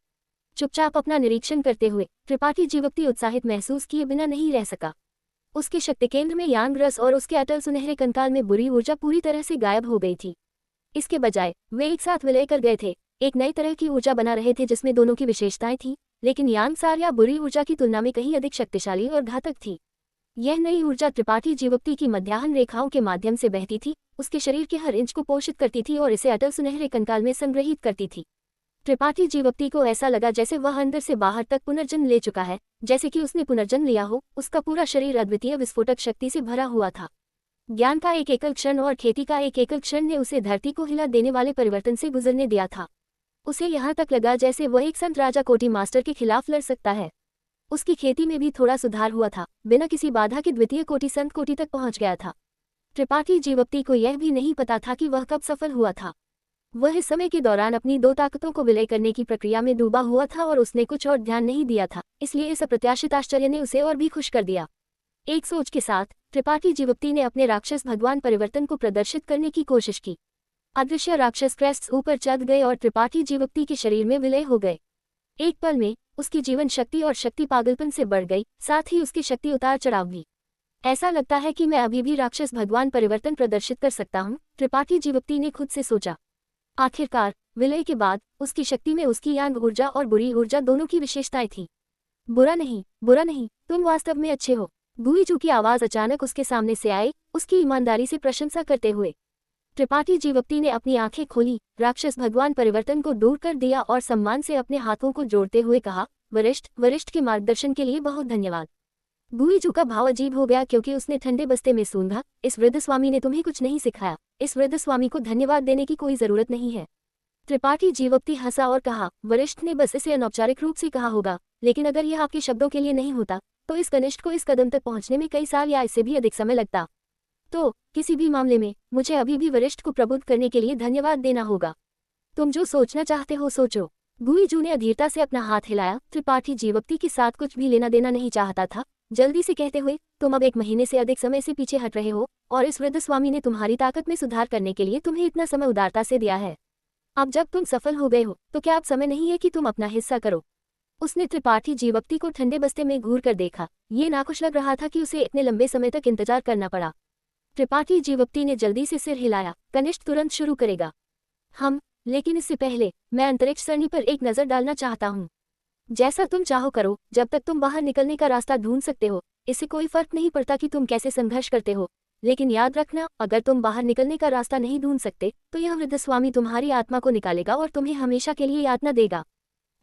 चुपचाप अपना निरीक्षण करते हुए त्रिपाठी जीवक्ति उत्साहित महसूस किए बिना नहीं रह सका। उसके शक्ति केंद्र में यांग रस और उसके अटल सुनहरे कंकाल में बुरी ऊर्जा पूरी तरह से गायब हो गई थी। इसके बजाय वे एक साथ विलय कर गए थे, एक नई तरह की ऊर्जा बना रहे थे जिसमें दोनों की विशेषताएं थीं, लेकिन यांग सार या बुरी ऊर्जा की तुलना में कहीं अधिक शक्तिशाली और घातक थी। यह नई ऊर्जा त्रिपाठी जीवक्ति की मध्याह्न रेखाओं के माध्यम से बहती थी, उसके शरीर के हर इंच को पोषित करती थी और इसे अटल सुनहरे कंकाल में संग्रहित करती थी। त्रिपाठी जीवक्ति को ऐसा लगा जैसे वह अंदर से बाहर तक पुनर्जन्म ले चुका है, जैसे कि उसने पुनर्जन्म लिया हो। उसका पूरा शरीर अद्वितीय विस्फोटक शक्ति से भरा हुआ था। ज्ञान का एक एकल क्षण और खेती का एक एकल क्षण ने उसे धरती को हिला देने वाले परिवर्तन से गुजरने दिया था। उसे यहाँ तक लगा जैसे वह एक संत राजा कोटि मास्टर के खिलाफ लड़ सकता है। उसकी खेती में भी थोड़ा सुधार हुआ था, बिना किसी बाधा के द्वितीय कोटि संत कोटि तक पहुंच गया था। त्रिपाठी जीवक्ति को यह भी नहीं पता था कि वह कब सफल हुआ था। वह इस समय के दौरान अपनी 2 ताकतों को विलय करने की प्रक्रिया में डूबा हुआ था और उसने कुछ और ध्यान नहीं दिया था, इसलिए इस अप्रत्याशित आश्चर्य ने उसे और भी खुश कर दिया। एक सोच के साथ त्रिपाठी जीवक्ति ने अपने राक्षस भगवान परिवर्तन को प्रदर्शित करने की कोशिश की। अदृश्य राक्षस क्रेस्ट ऊपर चढ़ गए और त्रिपाठी जीवक्ति के शरीर में विलय हो गए। एक पल में उसकी जीवन शक्ति और शक्ति पागलपन से बढ़ गई, साथ ही उसकी शक्ति उतार चढ़ाव भी। ऐसा लगता है कि मैं अभी भी राक्षस भगवान परिवर्तन प्रदर्शित कर सकता हूँ, त्रिपाठी जीवक्ति ने खुद से सोचा। आखिरकार विलय के बाद उसकी शक्ति में उसकी यांग ऊर्जा और बुरी ऊर्जा दोनों की विशेषताएं थीं। बुरा नहीं, तुम वास्तव में अच्छे हो। गुईजू की आवाज अचानक उसके सामने से आई, उसकी ईमानदारी से प्रशंसा करते हुए। त्रिपाठी जीवक्ति ने अपनी आंखें खोली, राक्षस भगवान परिवर्तन को दूर कर दिया और सम्मान से अपने हाथों को जोड़ते हुए कहा, वरिष्ठ वरिष्ठ के मार्गदर्शन के लिए बहुत धन्यवाद। गुईजू का भाव अजीब हो गया क्योंकि उसने ठंडे बस्ते में सूंघा। इस वृद्ध स्वामी ने तुम्हें कुछ नहीं सिखाया। इस वृद्ध स्वामी को धन्यवाद देने की कोई जरूरत नहीं है। त्रिपाठी जीवक्ति हंसा और कहा, वरिष्ठ ने बस इसे अनौपचारिक रूप से कहा होगा, लेकिन अगर यह आपके शब्दों के लिए नहीं होता तो इस कनिष्ठ को इस कदम तक पहुंचने में कई साल या इससे भी अधिक समय लगता। तो किसी भी मामले में मुझे अभी भी वरिष्ठ को प्रबुद्ध करने के लिए धन्यवाद देना होगा। तुम जो सोचना चाहते हो सोचो। गुईजू ने अधीरता से अपना हाथ हिलाया। त्रिपाठी जीवक्ति के साथ कुछ भी लेना देना नहीं चाहता था, जल्दी से कहते हुए, तुम अब 1 महीने से अधिक समय से पीछे हट रहे हो और इस वृद्ध स्वामी ने तुम्हारी ताकत में सुधार करने के लिए तुम्हें इतना समय उदारता से दिया है। अब जब तुम सफल हो गए हो तो क्या अब समय नहीं है कि तुम अपना हिस्सा करो। उसने त्रिपाठी जीवक्ति को ठंडे बस्ते में घूर कर देखा। ये नाखुश लग रहा था कि उसे इतने लंबे समय तक इंतजार करना पड़ा। त्रिपाठी जीवक्ति ने जल्दी से सिर हिलाया। कनिष्ठ तुरंत शुरू करेगा। लेकिन इससे पहले मैं अंतरिक्ष सरणी पर एक नजर डालना चाहता हूँ। जैसा तुम चाहो करो, जब तक तुम बाहर निकलने का रास्ता ढूंढ सकते हो। इससे कोई फर्क नहीं पड़ता कि तुम कैसे संघर्ष करते हो, लेकिन याद रखना, अगर तुम बाहर निकलने का रास्ता नहीं ढूंढ सकते तो यह वृद्ध स्वामी तुम्हारी आत्मा को निकालेगा और तुम्हें हमेशा के लिए यातना देगा।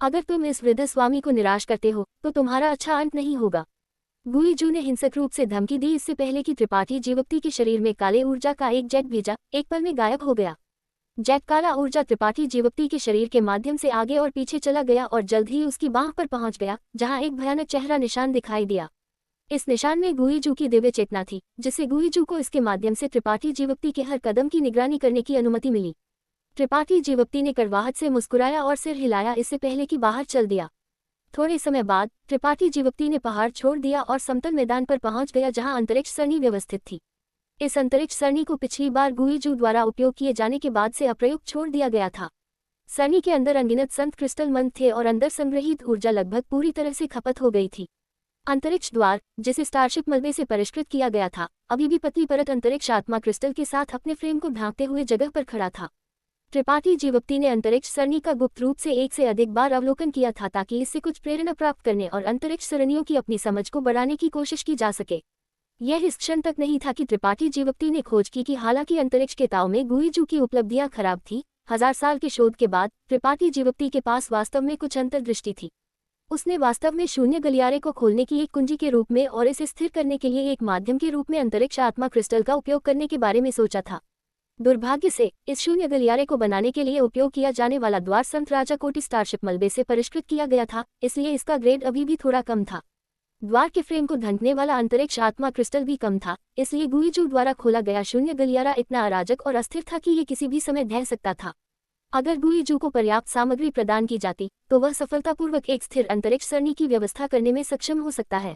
अगर तुम इस वृद्ध स्वामी को निराश करते हो तो तुम्हारा अच्छा अंत नहीं होगा। गुईजू ने हिंसक रूप से धमकी दी। इससे पहले कि त्रिपाठी जीवक्ति के शरीर में काले ऊर्जा का एक जेट भेजा, एक पल में गायब हो गया। जेट काला ऊर्जा त्रिपाठी जीवक्ति के शरीर के माध्यम से आगे और पीछे चला गया और जल्द ही उसकी बांह पर पहुंच गया, जहां एक भयानक चेहरा निशान दिखाई दिया। इस निशान में गुईजू की दिव्य चेतना थी, जिससे गुईजू को इसके माध्यम से त्रिपाठी जीवक्ति के हर कदम की निगरानी करने की अनुमति मिली। त्रिपाठी जीवक्ति ने कड़वाहट से मुस्कुराया और सिर हिलाया, इससे पहले कि बाहर चल दिया। थोड़े समय बाद त्रिपाठी जीवक्ति ने पहाड़ छोड़ दिया और समतल मैदान पर पहुंच गया, जहां अंतरिक्ष सरणी व्यवस्थित थी। इस अंतरिक्ष सरणी को पिछली बार गुईजू द्वारा उपयोग किए जाने के बाद से अप्रयुक्त छोड़ दिया गया था। सरणी के अंदर अनगिनत संत क्रिस्टल मंद थे और अंदर संग्रहित ऊर्जा लगभग पूरी तरह से खपत हो गई थी। अंतरिक्ष द्वार, जिसे स्टारशिप मलबे से परिष्कृत किया गया था, अभी भी पतली परत अंतरिक्ष आत्मा क्रिस्टल के साथ अपने फ्रेम को ढांकते हुए जगह पर खड़ा था। त्रिपाठी जीवक्ति ने अंतरिक्ष सरणी का गुप्त रूप से एक से अधिक बार अवलोकन किया था ताकि इससे कुछ प्रेरणा प्राप्त करने और अंतरिक्ष सरणियों की अपनी समझ को बढ़ाने की कोशिश की जा सके। यह इस क्षण तक नहीं था कि त्रिपाठी जीवक्ति ने खोज की कि हालांकि अंतरिक्ष के ताव में गुईजू की उपलब्धियां खराब थी, 1000 साल के शोध के बाद त्रिपाठी जीवक्ति के पास वास्तव में कुछ अंतर्दृष्टि थी। उसने वास्तव में शून्य गलियारे को खोलने की एक कुंजी के रूप में और इसे स्थिर करने के लिए एक माध्यम के रूप में अंतरिक्ष आत्मा क्रिस्टल का उपयोग करने के बारे में सोचा था। दुर्भाग्य से इस शून्य गलियारे को बनाने के लिए उपयोग किया जाने वाला द्वार संत राजा कोटि स्टारशिप मलबे से परिष्कृत किया गया था, इसलिए इसका ग्रेड अभी भी थोड़ा कम था। द्वार के फ्रेम को ढंकने वाला अंतरिक्ष आत्मा क्रिस्टल भी कम था, इसलिए गुईजू द्वारा खोला गया शून्य गलियारा इतना अराजक और अस्थिर था कि ये किसी भी समय ढह सकता था। अगर गुईजू को पर्याप्त सामग्री प्रदान की जाती तो वह सफलतापूर्वक एक स्थिर अंतरिक्ष सरणी की व्यवस्था करने में सक्षम हो सकता है।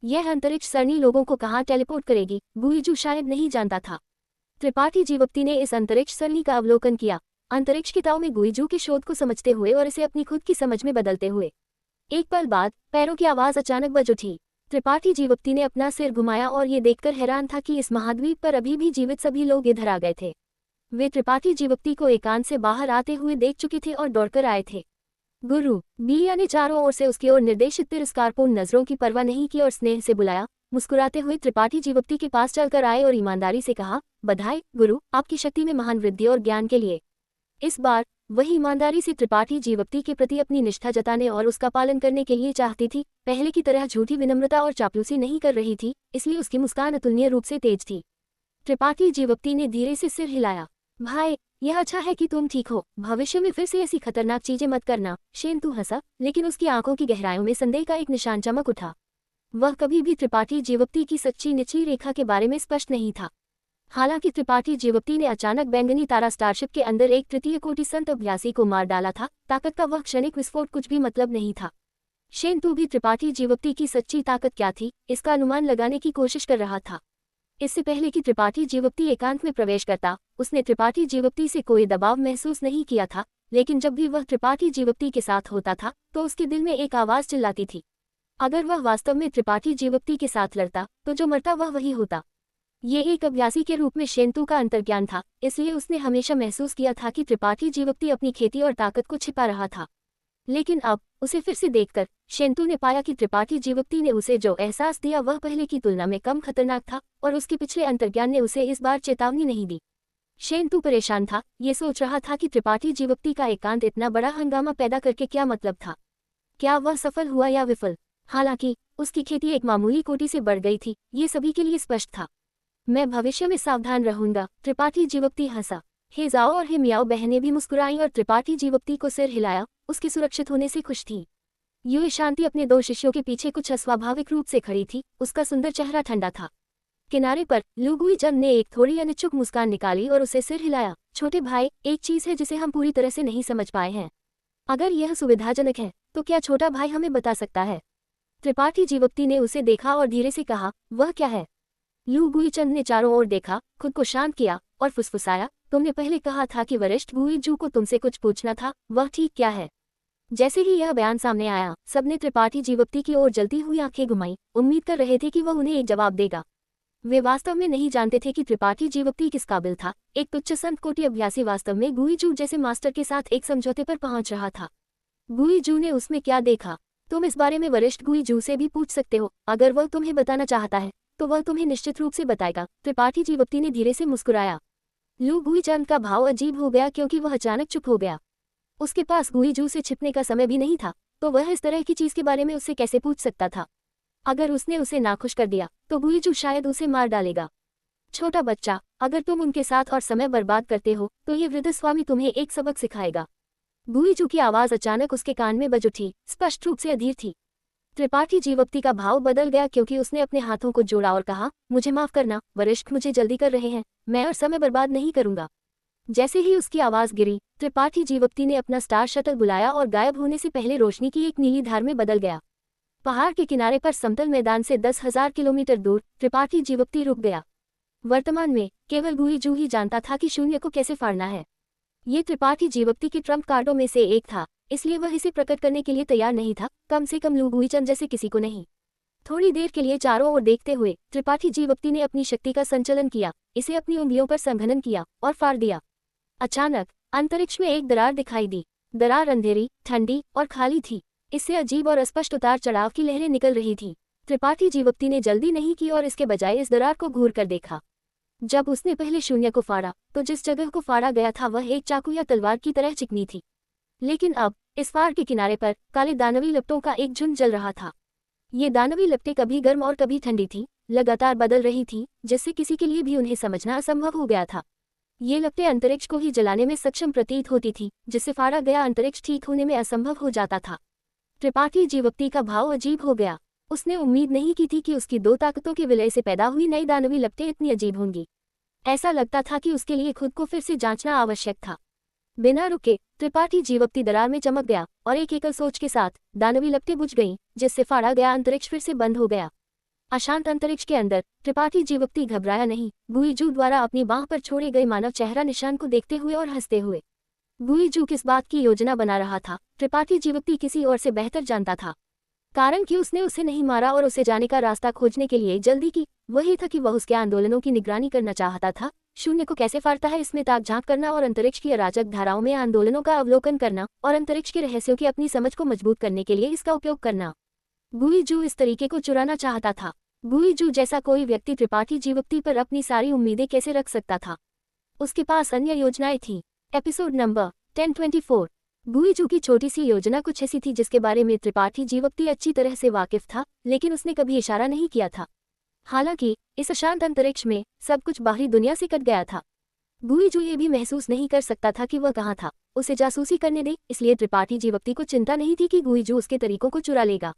यह अंतरिक्ष सरणी लोगों को कहाँ टेलीपोर्ट करेगी, गुईजू शायद नहीं जानता था। त्रिपाठी जीवक्ति ने इस अंतरिक्ष सरणी का अवलोकन किया, अंतरिक्ष के ताव में गुईजू के शोध को समझते हुए और इसे अपनी खुद की समझ में बदलते हुए। एक पल बाद पैरों की आवाज अचानक बज उठी। त्रिपाठी जीवक्ति ने अपना सिर घुमाया और ये देखकर हैरान था कि इस महाद्वीप पर अभी भी जीवित सभी लोग इधर आ गए थे। वे त्रिपाठी जीवक्ति को एकांत से बाहर आते हुए देख चुके थे और दौड़कर आए थे। गुरु बिया ने चारों ओर से उसकी ओर निर्देशित तिरस्कारपूर्ण नजरों की परवाह नहीं की और स्नेह से बुलाया। मुस्कुराते हुए त्रिपाठी जीवक्ति के पास चलकर आए और ईमानदारी से कहा, बधाई गुरु, आपकी शक्ति में महान वृद्धि और ज्ञान के लिए। इस बार वही ईमानदारी से त्रिपाठी जीवक्ति के प्रति अपनी निष्ठा जताने और उसका पालन करने के लिए चाहती थी। पहले की तरह झूठी विनम्रता और चापलूसी नहीं कर रही थी, इसलिए उसकी मुस्कान अतुलनीय रूप से तेज थी। त्रिपाठी जीवक्ति ने धीरे से सिर हिलाया। भाई, यह अच्छा है कि तुम ठीक हो। भविष्य में फिर से ऐसी खतरनाक चीजें मत करना। शेंतु हंसा, लेकिन उसकी आंखों की गहराइयों में संदेह का एक निशान चमक उठा। वह कभी भी त्रिपाठी जीवक्ति की सच्ची निचली रेखा के बारे में स्पष्ट नहीं था। हालांकि त्रिपाठी जीवक्ति ने अचानक बैंगनी तारा स्टारशिप के अंदर एक तृतीय कोटि संत अभ्यासी को मार डाला था, ताकत का वह क्षणिक विस्फोट कुछ भी मतलब नहीं था। शेंतु भी त्रिपाठी जीवक्ति की सच्ची ताकत क्या थी, इसका अनुमान लगाने की कोशिश कर रहा था। इससे पहले कि त्रिपाठी जीवक्ति एकांत में प्रवेश करता, उसने त्रिपाठी जीवक्ति से कोई दबाव महसूस नहीं किया था, लेकिन जब भी वह त्रिपाठी जीवक्ति के साथ होता था तो उसके दिल में एक आवाज चिल्लाती थी। अगर वह वास्तव में त्रिपाठी जीवक्ति के साथ लड़ता तो जो मरता वह वही होता। ये एक अभ्यासी के रूप में शेंतु का अंतर्ज्ञान था, इसलिए उसने हमेशा महसूस किया था कि त्रिपाठी जीवक्ति अपनी खेती और ताकत को छिपा रहा था। लेकिन अब उसे फिर से देखकर शेंतु ने पाया कि त्रिपाठी जीवक्ति ने उसे जो एहसास दिया वह पहले की तुलना में कम खतरनाक था और उसके पिछले अंतर्ज्ञान ने उसे इस बार चेतावनी नहीं दी। शेंतु परेशान था, ये सोच रहा था कि त्रिपाठी जीवक्ति का एकांत इतना बड़ा हंगामा पैदा करके क्या मतलब था। क्या वह सफल हुआ या विफल? हालांकि उसकी खेती एक मामूली कोटी से बढ़ गई थी, ये सभी के लिए स्पष्ट था। मैं भविष्य में सावधान रहूंगा, त्रिपाठी जीवप्ती हंसा। हे जाओ और हे मियाओ बहनें भी मुस्कुराईं और त्रिपाठी जीवप्ती को सिर हिलाया, उसके सुरक्षित होने से खुश थी। यूं शांति अपने दो शिष्यों के पीछे कुछ अस्वाभाविक रूप से खड़ी थी, उसका सुंदर चेहरा ठंडा था। किनारे पर लुगुई चंद ने एक थोड़ी अनिच्छुक मुस्कान निकाली और उसे सिर हिलाया। छोटे भाई, एक चीज है जिसे हम पूरी तरह से नहीं समझ पाए हैं। अगर यह सुविधाजनक है तो क्या छोटा भाई हमें बता सकता है? त्रिपाठी जीवप्ती ने उसे देखा और धीरे से कहा, वह क्या है? लू गुई चंद ने चारों ओर देखा, खुद को शांत किया और फुसफुसाया, तुमने पहले कहा था कि वरिष्ठ गुई जू को तुमसे कुछ पूछना था, वह ठीक क्या है? जैसे ही यह बयान सामने आया, सबने त्रिपाठी जीवप्ती की ओर जलती हुई आंखें घुमाई, उम्मीद कर रहे थे कि वह उन्हें एक जवाब देगा। वे वास्तव में नहीं जानते थे कि त्रिपाठी जीवप्ती किस काबिल था। एक तुच्छ संत कोटि अभ्यासी वास्तव में गुई जू जैसे मास्टर के साथ एक समझौते पर पहुंच रहा था। गुई जू ने उसमें क्या देखा? तुम इस बारे में वरिष्ठ गुई जू से भी पूछ सकते हो, अगर वह तुम्हें बताना चाहता है तो वह तुम्हें निश्चित रूप से बताएगा। त्रिपाठी जीवप्ती ने धीरे से मुस्कुराया। लू गुई चंद का भाव अजीब हो गया क्योंकि वह अचानक चुप हो गया। उसके पास गुई जू से छिपने का समय भी नहीं था, तो वह इस तरह की चीज के बारे में उससे कैसे पूछ सकता था? अगर उसने उसे नाखुश कर दिया तो गुई जू शायद उसे मार डालेगा। छोटा बच्चा, अगर तुम उनके साथ और समय बर्बाद करते हो तो ये वृद्ध स्वामी तुम्हें एक सबक सिखाएगा। गुई जू की आवाज अचानक उसके कान में बज उठी, स्पष्ट रूप से अधीर थी। त्रिपाठी जीवप्ती का भाव बदल गया क्योंकि उसने अपने हाथों को जोड़ा और कहा, मुझे माफ करना वरिष्ठ, मुझे जल्दी कर रहे हैं, मैं और समय बर्बाद नहीं करूंगा। जैसे ही उसकी आवाज गिरी, त्रिपाठी जीवप्ती ने अपना स्टार शटल बुलाया और गायब होने से पहले रोशनी की एक नीली धार में बदल गया। पहाड़ के किनारे पर समतल मैदान से 10,000 किलोमीटर दूर त्रिपाठी जीवप्ती रुक गया। वर्तमान में केवल गुई जू ही जानता था कि शून्य को कैसे फाड़ना है। ये त्रिपाठी जीवप्ती के ट्रम्प कार्डों में से एक था, इसलिए वह इसे प्रकट करने के लिए तैयार नहीं था, कम से कम लू गुई चंद जैसे किसी को नहीं। थोड़ी देर के लिए चारों ओर देखते हुए त्रिपाठी जीवप्ती ने अपनी शक्ति का संचलन किया, इसे अपनी उंगलियों पर संघनन किया और फाड़ दिया। अचानक अंतरिक्ष में एक दरार दिखाई दी। दरार अंधेरी, ठंडी और खाली थी। इससे अजीब और अस्पष्ट उतार चढ़ाव की लहरें निकल रही थीं। त्रिपाठी जीवप्ती ने जल्दी नहीं की और इसके बजाय इस दरार को घूर कर देखा। जब उसने पहले शून्य को फाड़ा तो जिस जगह को फाड़ा गया था वह एक चाकू या तलवार की तरह चिकनी थी, लेकिन अब इस फाड़ के किनारे पर काले दानवी लपटों का एक झुंड जल रहा था। ये दानवी लपटें कभी गर्म और कभी ठंडी थीं, लगातार बदल रही थीं, जिससे किसी के लिए भी उन्हें समझना असंभव हो गया था। ये लपटें अंतरिक्ष को ही जलाने में सक्षम प्रतीत होती थी, जिससे फाड़ा गया अंतरिक्ष ठीक होने में असंभव हो जाता था। त्रिपाठी जीवप्ती का भाव अजीब हो गया। उसने उम्मीद नहीं की थी कि उसकी दो ताकतों के विलय से पैदा हुई नई दानवी लपटें इतनी अजीब होंगी। ऐसा लगता था कि उसके लिए खुद को फिर से जांचना आवश्यक था। बिना रुके त्रिपाठी जीवप्ती दरार में चमक गया और एक एकल सोच के साथ दानवी लपटें बुझ गईं, जिससे फाड़ा गया अंतरिक्ष फिर से बंद हो गया। अशांत अंतरिक्ष के अंदर त्रिपाठी जीवप्ती घबराया नहीं, गुई जू द्वारा अपनी बांह पर छोड़े गए मानव चेहरा निशान को देखते हुए और हंसते हुए। गुई जू किस बात की योजना बना रहा था, त्रिपाठी जीवप्ती किसी और से बेहतर जानता था। कारण कि उसने उसे नहीं मारा और उसे जाने का रास्ता खोजने के लिए जल्दी की, वही था कि वह उसके आंदोलनों की निगरानी करना चाहता था। शून्य को कैसे फाड़ता है इसमें ताक झांक करना और अंतरिक्ष की अराजक धाराओं में आंदोलनों का अवलोकन करना और अंतरिक्ष के रहस्यों की अपनी समझ को मजबूत करने के लिए इसका उपयोग करना। गुई जू इस तरीके को चुराना चाहता था। गुई जू जैसा कोई व्यक्ति त्रिपाठी जीवप्ती पर अपनी सारी उम्मीदें कैसे रख सकता था? उसके पास अन्य योजनाएं थीं। Episode number 1024। गुई जू की छोटी सी योजना कुछ ऐसी थी जिसके बारे में त्रिपाठी जीवप्ती अच्छी तरह से वाकिफ था, लेकिन उसने कभी इशारा नहीं किया था। हालांकि इस अशांत अंतरिक्ष में सब कुछ बाहरी दुनिया से कट गया था। गुई जू ये भी महसूस नहीं कर सकता था कि वह कहाँ था। उसे जासूसी करने दे, इसलिए त्रिपाठी जीवप्ती को चिंता नहीं थी कि गुई जू उसके तरीकों को चुरा लेगा।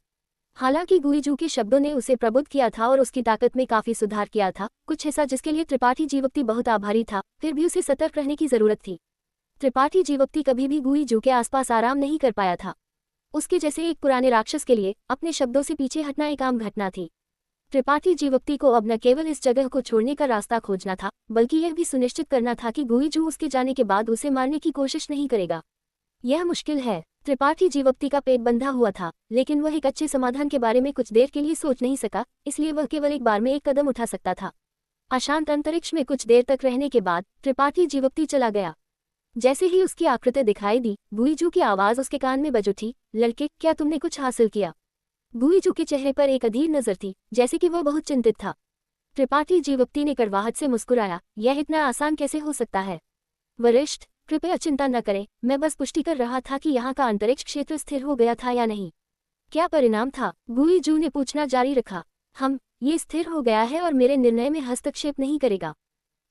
हालांकि गुई जू के शब्दों ने उसे प्रबुद्ध किया था और उसकी ताकत में काफी सुधार किया था, कुछ ऐसा जिसके लिए त्रिपाठी जीवप्ती बहुत आभारी था, फिर भी उसे सतर्क रहने की जरूरत थी। त्रिपाठी जीवप्ती कभी भी गुई जू के आसपास आराम नहीं कर पाया था। उसके जैसे एक पुराने राक्षस के लिए अपने शब्दों से पीछे हटना एक आम घटना थी। त्रिपाठी जीवप्ती को अब न केवल इस जगह को छोड़ने का रास्ता खोजना था, बल्कि यह भी सुनिश्चित करना था कि गुई जू उसके जाने के बाद उसे मारने की कोशिश नहीं करेगा। यह मुश्किल है। त्रिपाठी जीवप्ती का पेट बंधा हुआ था, लेकिन वह एक अच्छे समाधान के बारे में कुछ देर के लिए सोच नहीं सका, इसलिए वह केवल एक बार में एक कदम उठा सकता था। अशांत अंतरिक्ष में कुछ देर तक रहने के बाद त्रिपाठी जीवप्ती चला गया। जैसे ही उसकी आकृति दिखाई दी, गुई जू की आवाज उसके कान में बज उठी, लड़के, क्या तुमने कुछ हासिल किया? गुई जू के चेहरे पर एक अधीर नजर थी, जैसे कि वह बहुत चिंतित था। त्रिपाठी जीवप्ती ने कड़वाहट से मुस्कुराया, यह इतना आसान कैसे हो सकता है? वरिष्ठ, कृपया चिंता न करें, मैं बस पुष्टि कर रहा था कि यहाँ का अंतरिक्ष क्षेत्र स्थिर हो गया था या नहीं। क्या परिणाम था? गुईजू ने पूछना जारी रखा। ये स्थिर हो गया है और मेरे निर्णय में हस्तक्षेप नहीं करेगा।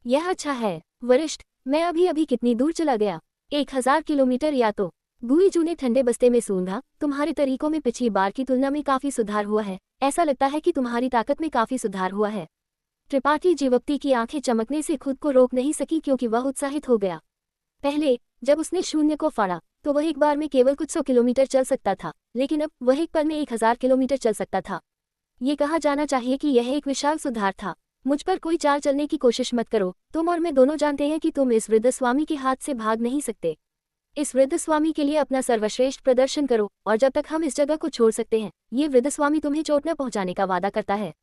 यह अच्छा है वरिष्ठ। मैं अभी अभी कितनी दूर चला गया? 1000 किलोमीटर या तो। गुईजू ने ठंडे बस्ते में सूंघा। तुम्हारे तरीकों में पिछली बार की तुलना में काफी सुधार हुआ है। ऐसा लगता है कि तुम्हारी ताकत में काफी सुधार हुआ है। त्रिपाठी जीवप्ती की आंखें चमकने से खुद को रोक नहीं सकी क्योंकि वह उत्साहित हो गया। पहले जब उसने शून्य को फाड़ा तो वह एक बार में केवल कुछ 100 किलोमीटर चल सकता था, लेकिन अब वह एक पल में 1000 किलोमीटर चल सकता था। ये कहा जाना चाहिए कि यह एक विशाल सुधार था। मुझ पर कोई चाल चलने की कोशिश मत करो। तुम और मैं दोनों जानते हैं कि तुम इस वृद्ध स्वामी के हाथ से भाग नहीं सकते। इस वृद्ध स्वामी के लिए अपना सर्वश्रेष्ठ प्रदर्शन करो और जब तक हम इस जगह को छोड़ सकते हैं, ये वृद्ध स्वामी तुम्हें चोट न पहुंचाने का वादा करता है।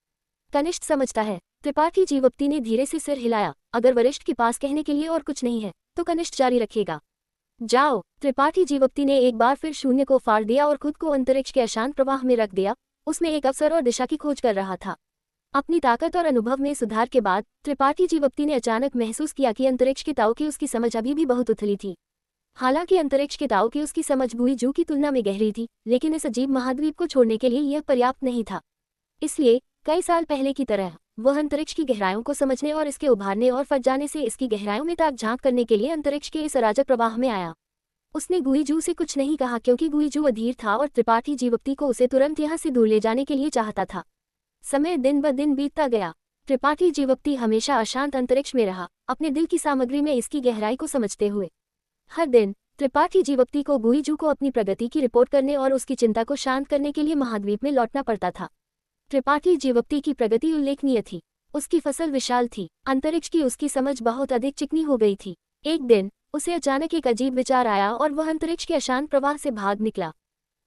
कनिष्ठ समझता है। त्रिपाठी जीवप्ती ने धीरे से सिर हिलाया। अगर वरिष्ठ के पास कहने के लिए और कुछ नहीं है तो कनिष्ठ जारी रखेगा। जाओ। त्रिपाठी जीवप्ती ने एक बार फिर शून्य को फाड़ दिया और खुद को अंतरिक्ष के अशांत प्रवाह में रख दिया। उसमें एक अवसर और दिशा की खोज कर रहा था। अपनी ताकत और अनुभव में सुधार के बाद त्रिपाठी जीवप्ती ने अचानक महसूस किया कि अंतरिक्ष के ताऊ की उसकी समझ अभी भी बहुत उथली थी। हालांकि अंतरिक्ष के ताऊ की उसकी समझ गुईजू की तुलना में गहरी थी, लेकिन इस अजीब महाद्वीप को छोड़ने के लिए यह पर्याप्त नहीं था। इसलिए कई साल पहले की तरह वह अंतरिक्ष की गहराइयों को समझने और इसके उभारने और फट जाने से इसकी गहराइयों में ताक झांक करने के लिए अंतरिक्ष के इस अराजक प्रवाह में आया। उसने गुईजू से कुछ नहीं कहा क्योंकि गुईजू अधीर था और त्रिपाठी जीवप्ती को उसे तुरंत यहाँ से दूर ले जाने के लिए चाहता था। समय दिन ब दिन बीतता गया। त्रिपाठी जीवप्ती हमेशा अशांत अंतरिक्ष में रहा, अपने दिल की सामग्री में इसकी गहराई को समझते हुए। हर दिन त्रिपाठी जीवप्ती को गुईजू को अपनी प्रगति की रिपोर्ट करने और उसकी चिंता को शांत करने के लिए महाद्वीप में लौटना पड़ता था। त्रिपाठी जीवप्ती की प्रगति उल्लेखनीय थी। उसकी फसल विशाल थी। अंतरिक्ष की उसकी समझ बहुत अधिक चिकनी हो गई थी। एक दिन उसे अचानक एक अजीब विचार आया और वह अंतरिक्ष के अशांत प्रवाह से भाग निकला।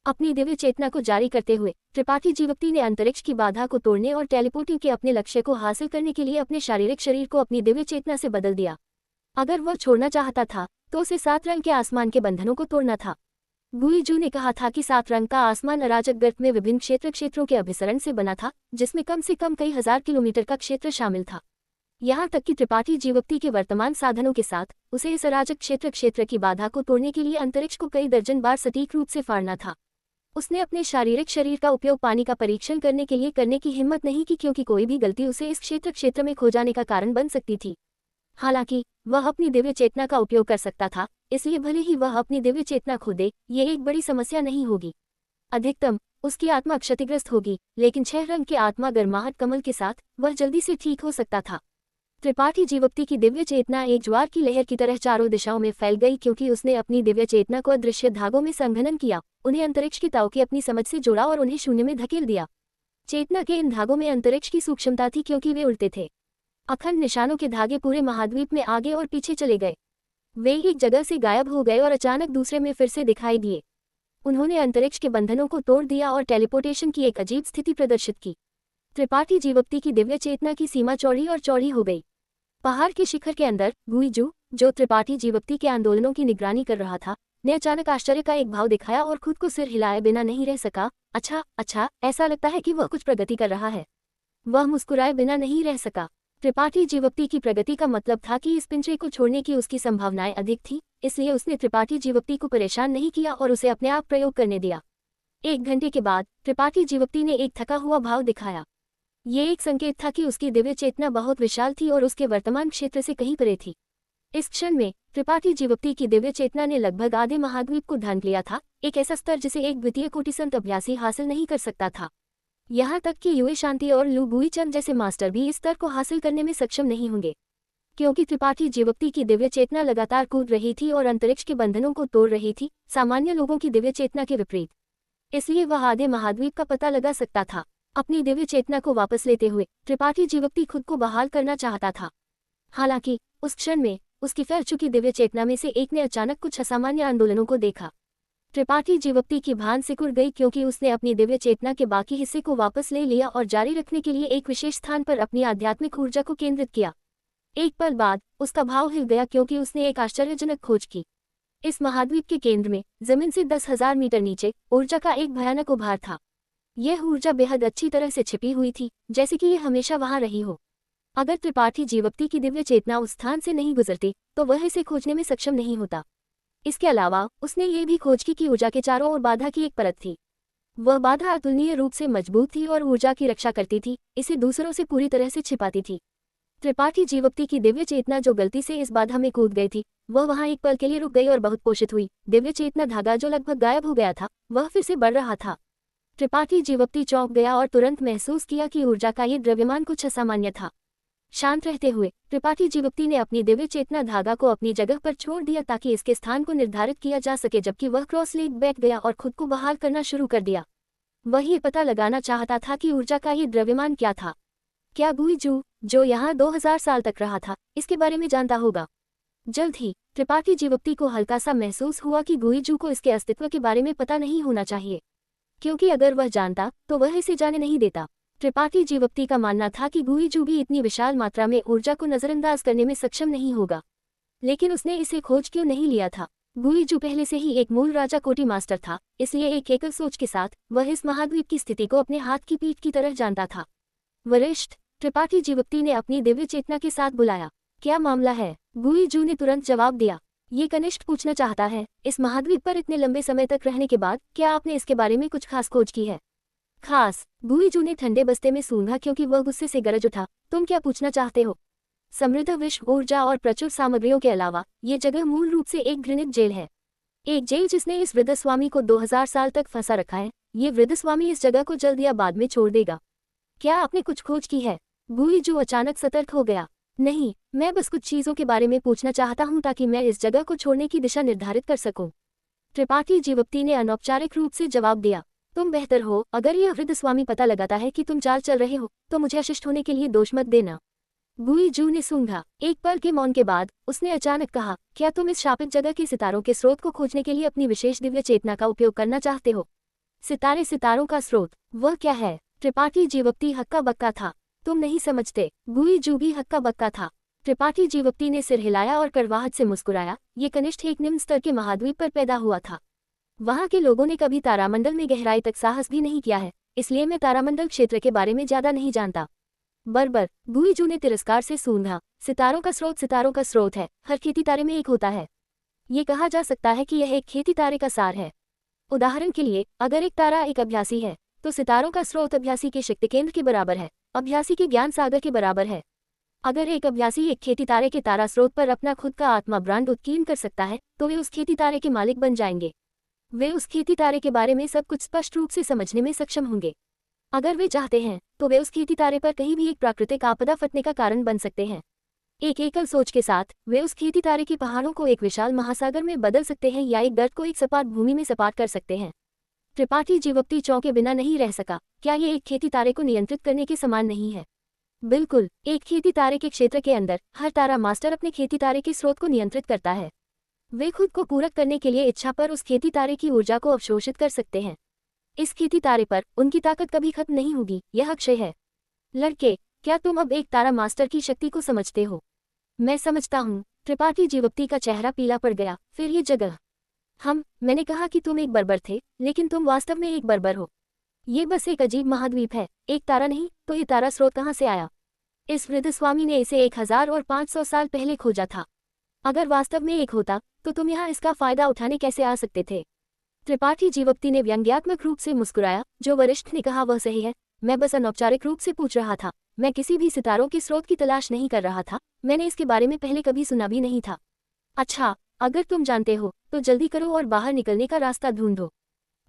अपनी दिव्य चेतना को जारी करते हुए त्रिपाठी जीवप्ती ने अंतरिक्ष की बाधा को तोड़ने और टेलीपोर्टिंग के अपने लक्ष्य को हासिल करने के लिए अपने शारीरिक शरीर को अपनी दिव्य चेतना से बदल दिया। अगर वह छोड़ना चाहता था तो उसे 7 रंग के आसमान के बंधनों को तोड़ना था। गुईजू ने कहा था कि 7 रंग का आसमान अराजक गर्त में विभिन्न क्षेत्रों के अभिसरण से बना था, जिसमें कम से कम कई हजार किलोमीटर का क्षेत्र शामिल था। यहाँ तक कि त्रिपाठी जीवप्ती के वर्तमान साधनों के साथ उसे इस अराजक क्षेत्र की बाधा को तोड़ने के लिए अंतरिक्ष को कई दर्जन बार सटीक रूप से फाड़ना था। उसने अपने शारीरिक शरीर का उपयोग पानी का परीक्षण करने के लिए करने की हिम्मत नहीं की क्योंकि कोई भी गलती उसे इस क्षेत्र में खो जाने का कारण बन सकती थी। हालांकि वह अपनी दिव्य चेतना का उपयोग कर सकता था, इसलिए भले ही वह अपनी दिव्य चेतना खो दे, ये एक बड़ी समस्या नहीं होगी। अधिकतम उसकी आत्मा क्षतिग्रस्त होगी, लेकिन 6 रंग के आत्मा गर्माहट कमल के साथ वह जल्दी से ठीक हो सकता था। त्रिपाठी जीवप्ती की दिव्य चेतना एक ज्वार की लहर की तरह चारों दिशाओं में फैल गई क्योंकि उसने अपनी दिव्य चेतना को अदृश्य धागों में संघनन किया, उन्हें अंतरिक्ष के ताऊ की अपनी समझ से जोड़ा और उन्हें शून्य में धकेल दिया। चेतना के इन धागों में अंतरिक्ष की सूक्ष्मता थी क्योंकि वे उल्टे थे। अखंड निशानों के धागे पूरे महाद्वीप में आगे और पीछे चले गए। वे एक जगह से गायब हो गए और अचानक दूसरे में फिर से दिखाई दिए। उन्होंने अंतरिक्ष के बंधनों को तोड़ दिया और टेलीपोर्टेशन की एक अजीब स्थिति प्रदर्शित की। त्रिपाठी जीवप्ती की दिव्य चेतना की सीमा चौड़ी और चौड़ी हो गई। पहाड़ के शिखर के अंदर गुईजू, जो त्रिपाठी जीवप्ती के आंदोलनों की निगरानी कर रहा था, ने अचानक आश्चर्य का एक भाव दिखाया और खुद को सिर हिलाए बिना नहीं रह सका। अच्छा, ऐसा लगता है कि वह कुछ प्रगति कर रहा है। वह मुस्कुराए बिना नहीं रह सका। त्रिपाठी जीवप्ती की प्रगति का मतलब था कि इस पिंजरे को छोड़ने की उसकी संभावनाएं अधिक थी, इसलिए उसने त्रिपाठी जीवप्ती को परेशान नहीं किया और उसे अपने आप प्रयोग करने दिया। 1 घंटे के बाद त्रिपाठी जीवप्ती ने एक थका हुआ भाव दिखाया। ये एक संकेत था कि उसकी दिव्य चेतना बहुत विशाल थी और उसके वर्तमान क्षेत्र से कहीं परे थी। इस क्षण में त्रिपाठी जीवप्ती की दिव्य चेतना ने लगभग आधे महाद्वीप को ढांक लिया था, एक ऐसा स्तर जिसे एक द्वितीय कोटि संत अभ्यासी हासिल नहीं कर सकता था। यहाँ तक कि युए शांति और लू गुईचंद जैसे मास्टर भी इस स्तर को हासिल करने में सक्षम नहीं होंगे, क्योंकि त्रिपाठी जीवप्ती की दिव्य चेतना लगातार कूद रही थी और अंतरिक्ष के बंधनों को तोड़ रही थी, सामान्य लोगों की दिव्य चेतना के विपरीत। इसलिए वह आधे महाद्वीप का पता लगा सकता था। अपनी दिव्य चेतना को वापस लेते हुए त्रिपाठी जीवप्ती खुद को बहाल करना चाहता था। हालांकि उस क्षण में उसकी फैल चुकी दिव्य चेतना में से एक ने अचानक कुछ असामान्य आंदोलनों को देखा। त्रिपाठी जीवप्ती की भान सिकुड़ गई क्योंकि उसने अपनी दिव्य चेतना के बाकी हिस्से को वापस ले लिया और जारी रखने के लिए एक विशेष स्थान पर अपनी आध्यात्मिक ऊर्जा को केंद्रित किया। एक पल बाद उसका भाव हिल गया क्योंकि उसने एक आश्चर्यजनक खोज की। इस महाद्वीप के केंद्र में जमीन से 10,000 मीटर नीचे ऊर्जा का एक भयानक उभार था। यह ऊर्जा बेहद अच्छी तरह से छिपी हुई थी, जैसे कि यह हमेशा वहां रही हो। अगर त्रिपाठी जीवप्ती की दिव्य चेतना उस स्थान से नहीं गुजरती तो वह इसे खोजने में सक्षम नहीं होता। इसके अलावा उसने ये भी खोज की कि ऊर्जा के चारों ओर बाधा की एक परत थी। वह बाधा अतुलनीय रूप से मजबूत थी और ऊर्जा की रक्षा करती थी, इसे दूसरों से पूरी तरह से छिपाती थी। त्रिपाठी जीवक्ति की दिव्य चेतना जो गलती से इस बाधा में कूद गई थी, वह वहां एक पल के लिए रुक गई और बहुत पोषित हुई। दिव्य चेतना धागा जो लगभग गायब हो गया था, वह फिर से बढ़ रहा था। त्रिपाठी जीवक्ति चौंक गया और तुरंत महसूस किया कि ऊर्जा का ये द्रव्यमान कुछ असामान्य था। शांत रहते हुए त्रिपाठी जीवक्ति ने अपनी दिव्य चेतना धागा को अपनी जगह पर छोड़ दिया ताकि इसके स्थान को निर्धारित किया जा सके, जबकि वह क्रॉस लेग बैठ गया और खुद को बहाल करना शुरू कर दिया। वह ये पता लगाना चाहता था कि ऊर्जा का ये द्रव्यमान क्या था। क्या गुईजू, जो यहाँ 2000 साल तक रहा था, इसके बारे में जानता होगा? जल्द ही त्रिपाठी जीवक्ति को हल्का सा महसूस हुआ कि गुईजू को इसके अस्तित्व के बारे में पता नहीं होना चाहिए, क्योंकि अगर वह जानता तो वह इसे जाने नहीं देता। त्रिपाठी जीवक्ति का मानना था कि गुईजू भी इतनी विशाल मात्रा में ऊर्जा को नजरअंदाज करने में सक्षम नहीं होगा, लेकिन उसने इसे खोज क्यों नहीं लिया था? गुईजू पहले से ही एक मूल राजा कोटि मास्टर था, इसलिए एक एकल सोच के साथ वह इस महाद्वीप की स्थिति को अपने हाथ की पीठ की तरह जानता था। वरिष्ठ, त्रिपाठी जीवक्ति ने अपनी दिव्य चेतना के साथ बुलाया। क्या मामला है? गुईजू ने तुरंत जवाब दिया। ये कनिष्ठ पूछना चाहता है, इस महाद्वीप पर इतने लंबे समय तक रहने के बाद क्या आपने इसके बारे में कुछ खास खोज की है? खास? गुईजू ने ठंडे बस्ते में सूंघा क्योंकि वह गुस्से से गरज उठा। तुम क्या पूछना चाहते हो? समृद्ध विश्व ऊर्जा और प्रचुर सामग्रियों के अलावा ये जगह मूल रूप से एक घृणित जेल है। एक जेल जिसने इस वृद्ध स्वामी को 2000 साल तक फंसा रखा है। ये वृद्ध स्वामी इस जगह को जल्द या बाद में छोड़ देगा। क्या आपने कुछ खोज की है? गुईजू अचानक सतर्क हो गया। नहीं, मैं बस कुछ चीजों के बारे में पूछना चाहता हूँ ताकि मैं इस जगह को छोड़ने की दिशा निर्धारित कर सकूं। त्रिपाठी जीवक्ति ने अनौपचारिक रूप से जवाब दिया। तुम बेहतर हो, अगर यह वृद्ध स्वामी पता लगाता है कि तुम चाल चल रहे हो तो मुझे अशिष्ट होने के लिए दोष मत देना। गुईजू ने सूंघा। एक पल के मौन के बाद उसने अचानक कहा, क्या तुम इस शापित जगह के सितारों के स्रोत को खोजने के लिए अपनी विशेष दिव्य चेतना का उपयोग करना चाहते हो? सितारे, सितारों का स्रोत, वह क्या है? त्रिपाठी जीवक्ति हक्का बक्का था। तुम नहीं समझते। गुईजू भी हक्का बक्का था। त्रिपाठी जीवक्ति ने सिर हिलाया और कड़वाहट से मुस्कुराया। ये कनिष्ठ एक निम्न स्तर के महाद्वीप पर पैदा हुआ था। वहां के लोगों ने कभी तारामंडल में गहराई तक साहस भी नहीं किया है, इसलिए मैं तारामंडल क्षेत्र के बारे में ज्यादा नहीं जानता। बरबर, गुईजू ने तिरस्कार से सूंघा। सितारों का स्रोत सितारों का स्रोत है, हर खेती तारे में एक होता है। ये कहा जा सकता है कि यह एक खेती तारे का सार है। उदाहरण के लिए, अगर एक तारा एक अभ्यासी है तो सितारों का स्रोत अभ्यासी के शक्ति केंद्र के बराबर है, अभ्यासी के ज्ञान सागर के बराबर है। अगर एक अभ्यासी एक खेती तारे के तारा स्रोत पर अपना खुद का आत्मा ब्रांड उत्कीर्ण कर सकता है तो वे उस खेती तारे के मालिक बन जाएंगे। वे उस खेती तारे के बारे में सब कुछ स्पष्ट रूप से समझने में सक्षम होंगे। अगर वे चाहते हैं तो वे उस खेती तारे पर कहीं भी एक प्राकृतिक आपदा फटने का कारण बन सकते हैं। एक एकल सोच के साथ वे उस खेती तारे के पहाड़ों को एक विशाल महासागर में बदल सकते हैं या एक गर्त को एक सपाट भूमि में सपाट कर सकते हैं। त्रिपाठी जीवक्ति चौंके बिना नहीं रह सका। क्या ये एक खेती तारे को नियंत्रित करने के समान नहीं है? बिल्कुल, एक खेती तारे के क्षेत्र के अंदर हर तारा मास्टर अपने खेती तारे के स्रोत को नियंत्रित करता है। वे खुद को पूरक करने के लिए इच्छा पर उस खेती तारे की ऊर्जा को अवशोषित कर सकते हैं। इस खेती तारे पर उनकी ताकत कभी खत्म नहीं होगी, यह अक्षय है। लड़के, क्या तुम अब एक तारा मास्टर की शक्ति को समझते हो? मैं समझता हूँ। त्रिपाठी जीवक्ति का चेहरा पीला पड़ गया। फिर ये जगह? मैंने कहा कि तुम एक बर्बर थे, लेकिन तुम वास्तव में एक बर्बर हो। ये बस एक अजीब महाद्वीप है, एक तारा नहीं। तो ये तारा स्रोत कहाँ से आया? इस वृद्ध स्वामी ने इसे 1500 साल पहले खोजा था। अगर वास्तव में एक होता तो तुम यहाँ इसका फायदा उठाने कैसे आ सकते थे? त्रिपाठी जीवक्ति ने व्यंग्यात्मक रूप से मुस्कुराया। जो वरिष्ठ ने कहा वह सही है, मैं बस अनौपचारिक रूप से पूछ रहा था। मैं किसी भी सितारों के स्रोत की तलाश नहीं कर रहा था, मैंने इसके बारे में पहले कभी सुना भी नहीं था। अच्छा, अगर तुम जानते हो तो जल्दी करो और बाहर निकलने का रास्ता ढूंढो।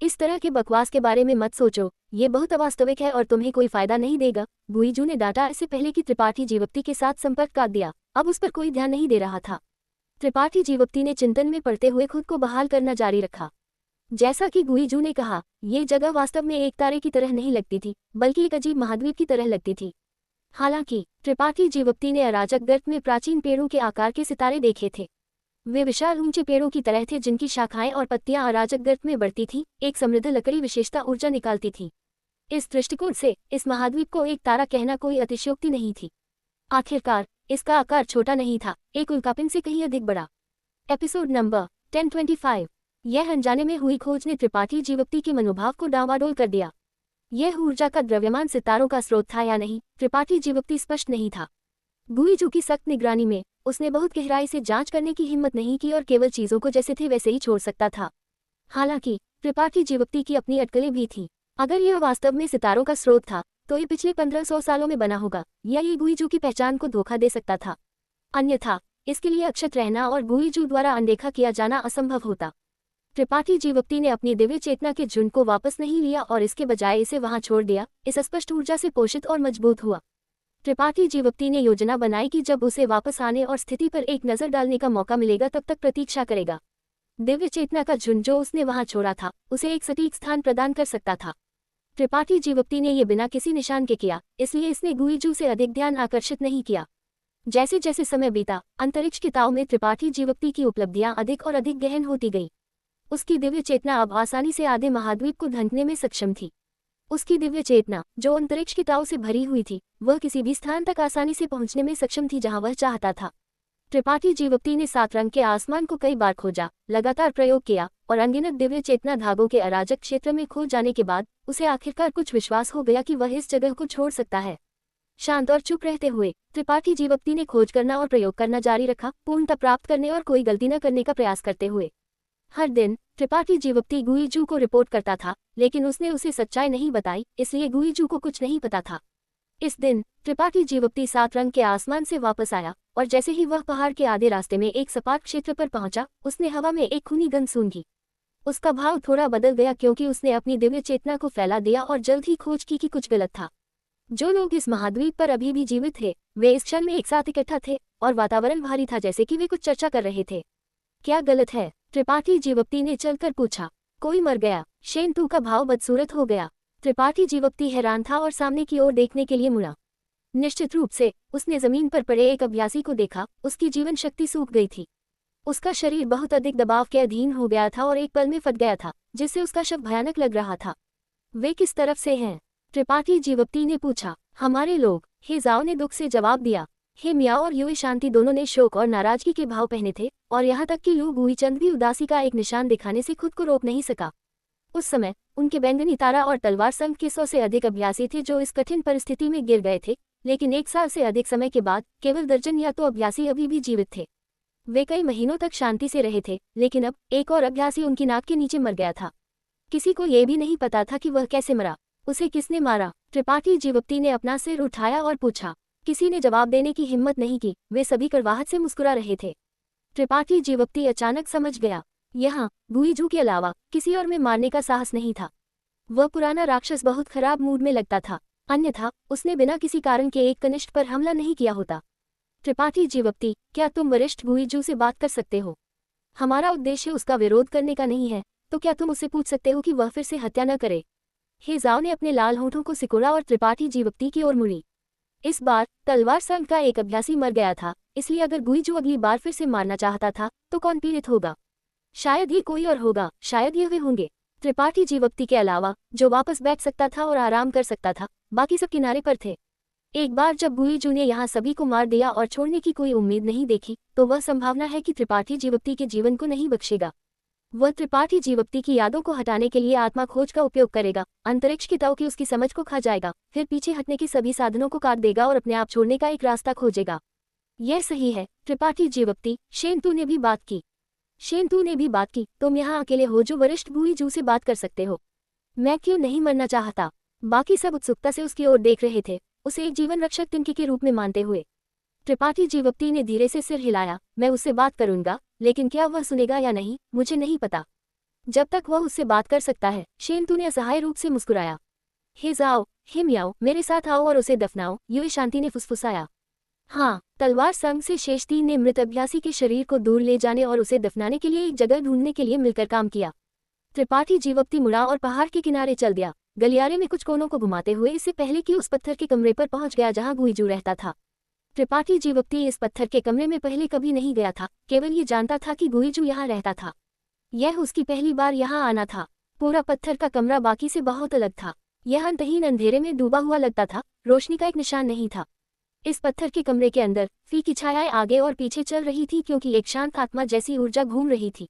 इस तरह के बकवास के बारे में मत सोचो, ये बहुत अवास्तविक है और तुम्हें कोई फायदा नहीं देगा। गुईजू ने डांटा। इससे पहले कि त्रिपाठी जीवक्ति के साथ संपर्क काट दिया, अब उस पर कोई ध्यान नहीं दे रहा था। त्रिपाठी जीवक्ति ने चिंतन में पड़ते हुए खुद को बहाल करना जारी रखा। जैसा कि गुईजू ने कहा, ये जगह वास्तव में एक तारे की तरह नहीं लगती थी, बल्कि एक अजीब महाद्वीप की तरह लगती थी। हालांकि त्रिपाठी जीवक्ति ने अराजक गर्त में प्राचीन पेड़ों के आकार के सितारे देखे थे। वे विशाल ऊंचे पेड़ों की तरह थे जिनकी शाखाएं और पत्तियां अराजक गर्त में बढ़ती थीं, एक समृद्ध लकड़ी विशेषता ऊर्जा निकालती थी। इस दृष्टिकोण से इस महाद्वीप को एक तारा कहना कोई अतिशयोक्ति नहीं थी। आखिरकार इसका आकार छोटा नहीं था, एक उल्कापिंड से कहीं अधिक बड़ा। Episode number 1025। यह अनजाने में हुई खोज ने त्रिपाठी जीवक्ति के मनोभाव को डांवाडोल कर दिया। यह ऊर्जा का द्रव्यमान सितारों का स्रोत था या नहीं, त्रिपाठी जीवक्ति स्पष्ट नहीं था। गुईजू की सख्त निगरानी में उसने बहुत गहराई से जांच करने की हिम्मत नहीं की और केवल चीजों को जैसे थे वैसे ही छोड़ सकता था। हालांकि त्रिपाठी जीवक्ति की अपनी अटकलें भी थीं। अगर यह वास्तव में सितारों का स्रोत था तो ये पिछले 1500 सालों में बना होगा, या ये गुइजू की पहचान को धोखा दे सकता था। अन्यथा इसके लिए अक्षत रहना और गुइजू द्वारा अनदेखा किया जाना असंभव होता। त्रिपाठी जीवोक्ति ने अपनी दिव्य चेतना के झुंड को वापस नहीं लिया और इसके बजाय इसे वहां छोड़ दिया। इस अस्पष्ट ऊर्जा से पोषित और मजबूत हुआ। त्रिपाठी जीवोक्ति ने योजना बनाई कि जब उसे वापस आने और स्थिति पर एक नजर डालने का मौका मिलेगा तब तक प्रतीक्षा करेगा। दिव्य चेतना का झुंड जो उसने वहां छोड़ा था उसे एक सटीक स्थान प्रदान कर सकता था। त्रिपाठी जीवोक्ति ने यह बिना किसी निशान के किया, इसलिए इसने गुइजू से अधिक ध्यान आकर्षित नहीं किया। जैसे जैसे समय बीता, अंतरिक्ष के ताव में त्रिपाठी जीवोक्ति की उपलब्धियां अधिक और अधिक गहन होती गई। उसकी दिव्य चेतना अब आसानी से आधे महाद्वीप को ढंकने में सक्षम थी। उसकी दिव्य चेतना, जो अंतरिक्ष के ताव से भरी हुई थी, वह किसी भी स्थान तक आसानी से पहुंचने में सक्षम थी जहां वह चाहता था। त्रिपाठी जीवोक्ति ने 7 रंग के आसमान को कई बार खोजा, लगातार प्रयोग किया और अनगिनत दिव्य चेतना धागों के अराजक क्षेत्र में खो जाने के बाद उसे आखिरकार कुछ विश्वास हो गया कि वह इस जगह को छोड़ सकता है। शांत और चुप रहते हुए त्रिपाठी जीवोक्ति ने खोज करना और प्रयोग करना जारी रखा, पूर्णता प्राप्त करने और कोई गलती न करने का प्रयास करते हुए। हर दिन त्रिपाठी जीवोक्ति गुइजू को रिपोर्ट करता था, लेकिन उसने उसे सच्चाई नहीं बताई, इसलिए गुइजू को कुछ नहीं पता था। इस दिन त्रिपाठी जीवोक्ति 7 रंग के आसमान से वापस आया और जैसे ही वह पहाड़ के आधे रास्ते में एक सपाट क्षेत्र पर पहुंचा, उसने हवा में एक खूनी गंध सूंघी। उसका भाव थोड़ा बदल गया क्योंकि उसने अपनी दिव्य चेतना को फैला दिया और जल्द ही खोज की कि कुछ गलत था। जो लोग इस महाद्वीप पर अभी भी जीवित थे वे इस क्षण में एक साथ इकट्ठा थे और वातावरण भारी था, जैसे कि वे कुछ चर्चा कर रहे थे। क्या गलत है? त्रिपाठी जीवोक्ति ने चलकर पूछा। कोई मर गया? शेंतु का भाव बदसूरत हो गया। त्रिपाठी जीवोक्ति हैरान था और सामने की ओर देखने के लिए मुड़ा। निश्चित रूप से उसने जमीन पर पड़े एक अभ्यासी को देखा। उसकी जीवन शक्ति सूख गई थी। उसका शरीर बहुत अधिक दबाव के अधीन हो गया था और एक पल में फट गया था, जिससे उसका शव भयानक लग रहा था। वे किस तरफ से हैं? त्रिपाठी जीवोक्ति ने पूछा। हमारे लोग, हे जाओ ने दुख से जवाब दिया। हे मियाओ और युए शांति दोनों ने शोक और नाराजगी के भाव पहने थे और यहाँ तक कि लू गुईचंद भी उदासी का एक निशान दिखाने से खुद को रोक नहीं सका। उस समय उनके बैंगनी तारा और तलवार संघ के 100 से अधिक अभ्यासी थे जो इस कठिन परिस्थिति में गिर गए थे, लेकिन 1 साल से अधिक समय के बाद केवल दर्जन या तो अभ्यासी अभी भी जीवित थे। वे कई महीनों तक शांति से रहे थे, लेकिन अब एक और अभ्यासी उनकी नाक के नीचे मर गया था। किसी को यह भी नहीं पता था कि वह कैसे मरा, उसे किसने मारा। त्रिपाठी जीवोक्ति ने अपना सिर उठाया और पूछा। किसी ने जवाब देने की हिम्मत नहीं की। वे सभी कड़वाहट से मुस्कुरा रहे थे। त्रिपाठी जीवोक्ति अचानक समझ गया, यहाँ गुइजू के अलावा किसी और में मारने का साहस नहीं था। वह पुराना राक्षस बहुत खराब मूड में लगता था, अन्यथा उसने बिना किसी कारण के एक कनिष्ठ पर हमला नहीं किया होता। त्रिपाठी जीवोक्ति, क्या तुम वरिष्ठ गुइजू से बात कर सकते हो? हमारा उद्देश्य उसका विरोध करने का नहीं है, तो क्या तुम उससे पूछ सकते हो कि वह फिर से हत्या न करे? हे जाओ ने अपने लाल होठों को सिकोड़ा और त्रिपाठी जीवोक्ति की ओर मुड़ी। इस बार तलवार संघ का एक अभ्यासी मर गया था, इसलिए अगर गुइजू अगली बार फिर से मारना चाहता था तो कौन पीड़ित होगा? शायद ये कोई और होगा, शायद ये वे होंगे। त्रिपाठी जीवोक्ति के अलावा जो वापस बैठ सकता था और आराम कर सकता था, बाकी सब किनारे पर थे। एक बार जब गुइजू ने यहाँ सभी को मार दिया और छोड़ने की कोई उम्मीद नहीं देखी, तो वह संभावना है कि त्रिपाठी जीवोक्ति के जीवन को नहीं बख्शेगा। वह त्रिपाठी जीवोक्ति की यादों को हटाने के लिए आत्मा खोज का उपयोग करेगा, अंतरिक्ष की ताव की उसकी समझ को खा जाएगा, फिर पीछे हटने के सभी साधनों को काट देगा और अपने आप छोड़ने का एक रास्ता खोजेगा। यह सही है त्रिपाठी जीवोक्ति, शेंतु ने भी बात की। शेंतु ने भी बात की, तुम यहाँ अकेले हो जो वरिष्ठ गुइजू से बात कर सकते हो। मैं क्यों नहीं मरना चाहता? बाकी सब उत्सुकता से उसकी ओर देख रहे थे, उसे एक जीवन रक्षक तिनके के रूप में मानते हुए। त्रिपाठी जीवोक्ति ने धीरे से सिर हिलाया। मैं उससे बात करूंगा, लेकिन क्या वह सुनेगा या नहीं मुझे नहीं पता। जब तक वह उससे बात कर सकता है। शेंतु ने असहाय रूप से मुस्कुराया। हे जाओ, हे मियाओ, मेरे साथ आओ और उसे दफनाओ, युए शांति ने फुसफुसाया। हाँ, तलवार संघ से शेष 3 ने मृत अभ्यासी के शरीर को दूर ले जाने और उसे दफनाने के लिए एक जगह ढूंढने के लिए मिलकर काम किया। त्रिपाठी जीवोक्ति मुड़ा और पहाड़ के किनारे चल दिया, गलियारे में कुछ कोनों को घुमाते हुए, इससे पहले कि उस पत्थर के कमरे पर पहुंच गया जहां गुइजू रहता था। त्रिपाठी जीवोक्ति इस पत्थर के कमरे में पहले कभी नहीं गया था, केवल ये जानता था कि गुइजू यहाँ रहता था। यह उसकी पहली बार यहाँ आना था। पूरा पत्थर का कमरा बाकी से बहुत अलग था। यह अंतहीन अंधेरे में डूबा हुआ लगता था, रोशनी का एक निशान नहीं था। इस पत्थर के कमरे के अंदर फीकी छायाएं आगे और पीछे चल रही थी क्योंकि एक शांत आत्मा जैसी ऊर्जा घूम रही थी।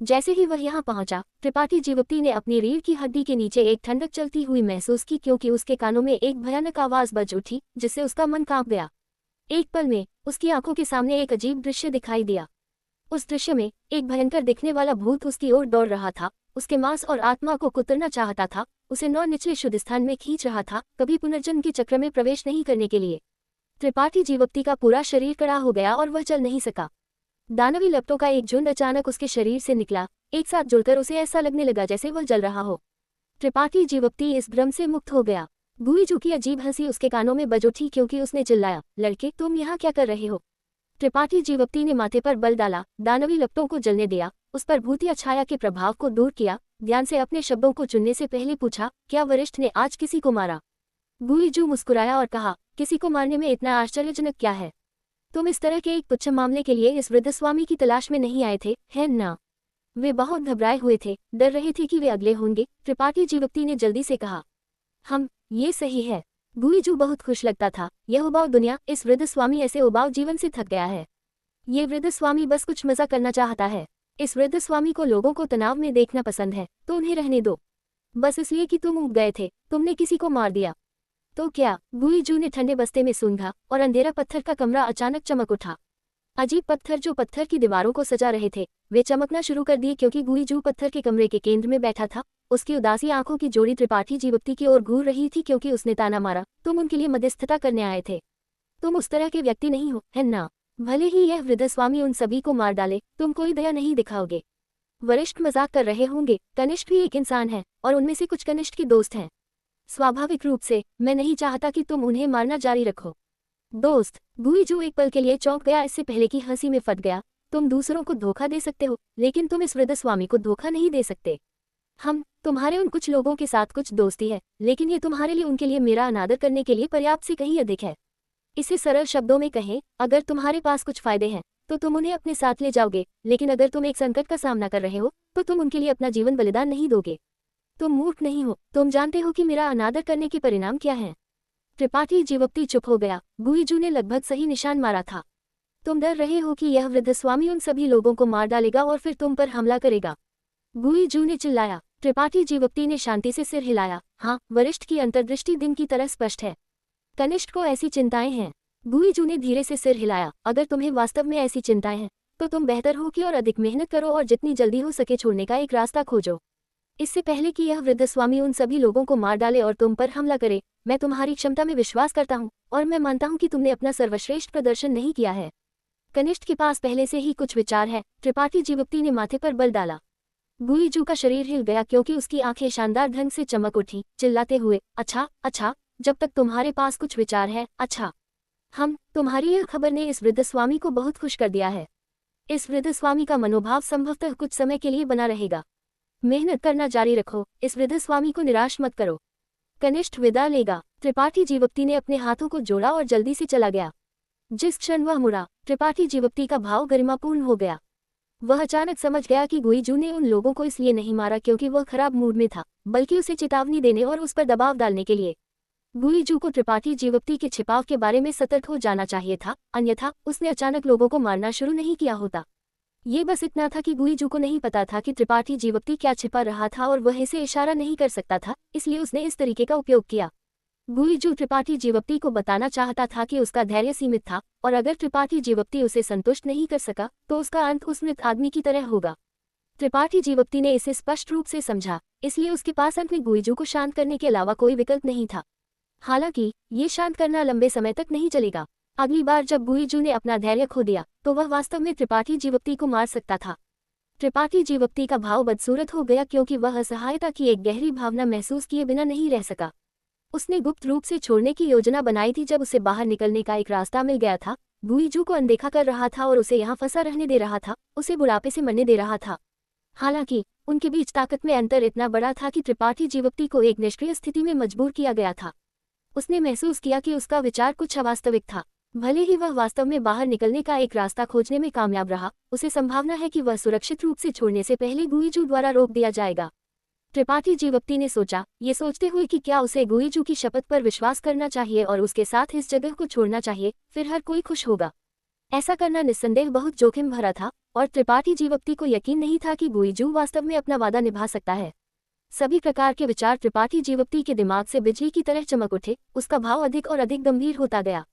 जैसे ही वह यहाँ पहुंचा, त्रिपाठी जीवोक्ति ने अपनी रीढ़ की हड्डी के नीचे एक ठंडक चलती हुई महसूस की क्योंकि उसके कानों में एक भयानक आवाज बज उठी जिससे उसका मन कांप गया। एक पल में उसकी आंखों के सामने एक अजीब दृश्य दिखाई दिया। उस दृश्य में एक भयंकर दिखने वाला भूत उसकी ओर दौड़ रहा था, उसके मांस और आत्मा को कुतरना चाहता था, उसे 9 निचले शुद्ध स्थान में खींच रहा था, कभी पुनर्जन्म के चक्र में प्रवेश नहीं करने के लिए। त्रिपाठी जीवोक्ति का पूरा शरीर कड़ा हो गया और वह चल नहीं सका। दानवी लपटों का एक झुंड अचानक उसके शरीर से निकला, एक साथ जुड़कर उसे ऐसा लगने लगा जैसे वह जल रहा हो। त्रिपाठी जीवोक्ति इस भ्रम से मुक्त हो गया। गुईजू की अजीब हंसी उसके कानों में बज उठी क्योंकि उसने चिल्लाया, लड़के तुम यहाँ क्या कर रहे हो? त्रिपाठी जीवोक्ति ने माथे पर बल डाला, दानवी लपटों को जलने दिया, उस पर भूतिया छाया के प्रभाव को दूर किया, ध्यान से अपने शब्दों को चुनने से पहले पूछा, क्या वरिष्ठ ने आज किसी को मारा? गुईजू मुस्कुराया और कहा, किसी को मारने में इतना आश्चर्यजनक क्या है? तुम इस तरह के एक तुच्छ मामले के लिए इस वृद्ध स्वामी की तलाश में नहीं आए थे, है ना? वे बहुत घबराए हुए थे, डर रहे थे कि वे अगले होंगे। त्रिपाठी जीवोक्ति ने जल्दी से कहा, ये सही है। गुईजू बहुत खुश लगता था, यह उबाऊ दुनिया, इस वृद्ध स्वामी ऐसे उबाऊ जीवन से थक गया है। ये वृद्ध स्वामी बस कुछ मजा करना चाहता है। इस वृद्ध स्वामी को लोगों को तनाव में देखना पसंद है, तो उन्हें रहने दो। बस इसलिए कि तुम उग गए थे, तुमने किसी को मार दिया तो क्या? गुईजू ने ठंडे बस्ते में सूंघा और अंधेरा पत्थर का कमरा अचानक चमक उठा। अजीब पत्थर जो पत्थर की दीवारों को सजा रहे थे, वे चमकना शुरू कर दिए क्योंकि गुईजू पत्थर के कमरे के केंद्र में बैठा था। उसकी उदासी आंखों की जोड़ी त्रिपाठी जीवोक्ति की ओर घूर रही थी क्योंकि उसने ताना मारा, तुम उनके लिए मध्यस्थता करने आए थे। तुम उस तरह के व्यक्ति नहीं हो, है ना? भले ही यह वृद्ध स्वामी उन सभी को मार डाले, तुम कोई दया नहीं दिखाओगे। वरिष्ठ मजाक कर रहे होंगे, कनिष्ठ भी एक इंसान है और उनमें से कुछ कनिष्ठ के दोस्त हैं। स्वाभाविक रूप से मैं नहीं चाहता कि तुम उन्हें मारना जारी रखो। दोस्त? गुईजू एक पल के लिए चौंक गया, इससे पहले कि हंसी में फट गया। तुम दूसरों को धोखा दे सकते हो, लेकिन तुम इस वृद्ध स्वामी को धोखा नहीं दे सकते। तुम्हारे उन कुछ लोगों के साथ कुछ दोस्ती है, लेकिन ये तुम्हारे लिए उनके लिए मेरा अनादर करने के लिए पर्याप्त से कहीं अधिक है। इसे सरल शब्दों में कहें, अगर तुम्हारे पास कुछ फायदे हैं तो तुम उन्हें अपने साथ ले जाओगे, लेकिन अगर तुम एक संकट का सामना कर रहे हो तो तुम उनके लिए अपना जीवन बलिदान नहीं दोगे। तुम मूर्ख नहीं हो, तुम जानते हो कि मेरा अनादर करने के परिणाम क्या हैं। त्रिपाठी जीवोक्ति चुप हो गया। गुईजू ने लगभग सही निशान मारा था। तुम डर रहे हो कि यह वृद्ध स्वामी उन सभी लोगों को मार डालेगा और फिर तुम पर हमला करेगा। गुईजू ने चिल्लाया। त्रिपाठी जीवोक्ति ने शांति से सिर हिलाया। हाँ, वरिष्ठ की अंतर्दृष्टि दिन की तरह स्पष्ट है। कनिष्ठ को ऐसी चिंताएं हैं। गुईजू ने धीरे से सिर हिलाया। अगर तुम्हें वास्तव में ऐसी चिंताएं हैं तो तुम बेहतर हो कि और अधिक मेहनत करो और जितनी जल्दी हो सके छोड़ने का एक रास्ता खोजो। इससे पहले कि यह वृद्ध स्वामी उन सभी लोगों को मार डाले और तुम पर हमला करे, मैं तुम्हारी क्षमता में विश्वास करता हूँ और मैं मानता हूँ कि तुमने अपना सर्वश्रेष्ठ प्रदर्शन नहीं किया है। कनिष्ठ के पास पहले से ही कुछ विचार है। त्रिपाठी जीवोक्ति ने माथे पर बल डाला। गुईजू का शरीर हिल गया क्योंकि उसकी आंखें शानदार ढंग से चमक उठी, चिल्लाते हुए, अच्छा, जब तक तुम्हारे पास कुछ विचार है। अच्छा, तुम्हारी यह खबर ने इस वृद्ध स्वामी को बहुत खुश कर दिया है। इस वृद्ध स्वामी का मनोभाव संभवतः कुछ समय के लिए बना रहेगा। मेहनत करना जारी रखो, इस वृद्ध स्वामी को निराश मत करो। कनिष्ठ विदा लेगा। त्रिपाठी जीवोक्ति ने अपने हाथों को जोड़ा और जल्दी से चला गया। जिस क्षण वह मुड़ा, त्रिपाठी जीवोक्ति का भाव गरिमापूर्ण हो गया। वह अचानक समझ गया कि गुईजू ने उन लोगों को इसलिए नहीं मारा क्योंकि वह खराब मूड में था, बल्कि उसे चेतावनी देने और उस पर दबाव डालने के लिए। गुईजू को त्रिपाठी जीवोक्ति के छिपाव के बारे में सतर्क हो जाना चाहिए था, अन्यथा उसने अचानक लोगों को मारना शुरू नहीं किया होता। ये बस इतना था कि गुईजू को नहीं पता था कि त्रिपाठी जीवोक्ति क्या छिपा रहा था और वह इसे इशारा नहीं कर सकता था, इसलिए उसने इस तरीके का उपयोग किया। गुईजू त्रिपाठी जीवोक्ति को बताना चाहता था कि उसका धैर्य सीमित था और अगर त्रिपाठी जीवोक्ति उसे संतुष्ट नहीं कर सका तो उसका अंत उस मृत आदमी की तरह होगा। त्रिपाठी जीवोक्ति ने इसे स्पष्ट रूप से समझा, इसलिए उसके पास अंत में गुईजू को शांत करने के अलावा कोई विकल्प नहीं था। हालांकि ये शांत करना लंबे समय तक नहीं चलेगा। अगली बार जब गुईजू ने अपना धैर्य खो दिया तो वह वास्तव में त्रिपाठी जीवोक्ति को मार सकता था। त्रिपाठी जीवोक्ति का भाव बदसूरत हो गया क्योंकि वह असहायता की एक गहरी भावना महसूस किए बिना नहीं रह सका। उसने गुप्त रूप से छोड़ने की योजना बनाई थी। जब उसे बाहर निकलने का एक रास्ता मिल गया था, गुईजू को अनदेखा कर रहा था और उसे यहाँ फंसा रहने दे रहा था, उसे बुढ़ापे से मरने दे रहा था। हालांकि उनके बीच ताकत में अंतर इतना बड़ा था कि त्रिपाठी जीवोक्ति को एक निष्क्रिय स्थिति में मजबूर किया गया था। उसने महसूस किया कि उसका विचार कुछ अवास्तविक था। भले ही वह वास्तव में बाहर निकलने का एक रास्ता खोजने में कामयाब रहा, उसे संभावना है कि वह सुरक्षित रूप से छोड़ने से पहले गुईजू द्वारा रोक दिया जाएगा। त्रिपाठी जीवोक्ति ने सोचा, ये सोचते हुए कि क्या उसे गुईजू की शपथ पर विश्वास करना चाहिए और उसके साथ इस जगह को छोड़ना चाहिए, फिर हर कोई खुश होगा। ऐसा करना निस्संदेह बहुत जोखिम भरा था और त्रिपाठी जीवोक्ति को यकीन नहीं था कि गुईजू वास्तव में अपना वादा निभा सकता है। सभी प्रकार के विचार त्रिपाठी जीवोक्ति के दिमाग से बिजली की तरह चमक उठे। उसका भाव अधिक और अधिक गंभीर होता गया।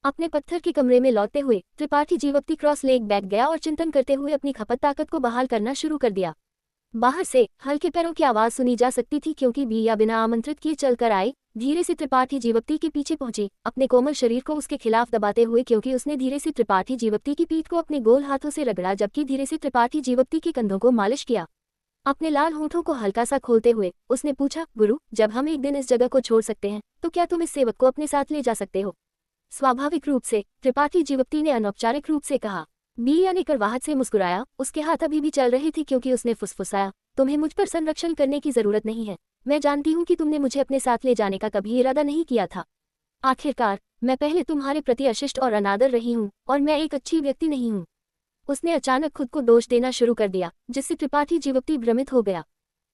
अपने पत्थर के कमरे में लौटते हुए त्रिपाठी जीवोक्ति क्रॉस लेग बैठ गया और चिंतन करते हुए अपनी खपत ताकत को बहाल करना शुरू कर दिया। बाहर से हल्के पैरों की आवाज सुनी जा सकती थी क्योंकि बिया बिना आमंत्रित किए चलकर आई। धीरे से त्रिपाठी जीवप्ती के पीछे पहुंची, अपने कोमल शरीर को उसके खिलाफ दबाते हुए, क्योंकि उसने धीरे से त्रिपाठी जीवप्ती की पीठ को अपने गोल हाथों से रगड़ा, जबकि धीरे से त्रिपाठी जीवप्ती के कंधों को मालिश किया। अपने लाल होठों को हल्का सा खोलते हुए उसने पूछा, गुरु, जब हम एक दिन इस जगह को छोड़ सकते हैं तो क्या तुम इस सेवक को अपने साथ ले जा सकते हो? स्वाभाविक रूप से त्रिपाठी जीवप्ती ने अनौपचारिक रूप से कहा। बिया ने करवाहट से मुस्कुराया। उसके हाथ अभी भी चल रहे थे क्योंकि उसने फुसफुसाया, तुम्हें मुझ पर संरक्षण करने की जरूरत नहीं है। मैं जानती हूँ कि तुमने मुझे अपने साथ ले जाने का कभी इरादा नहीं किया था। आखिरकार मैं पहले तुम्हारे प्रति अशिष्ट और अनादर रही हूँ और मैं एक अच्छी व्यक्ति नहीं हूँ। उसने अचानक खुद को दोष देना शुरू कर दिया, जिससे त्रिपाठी जीवप्ती भ्रमित हो गया।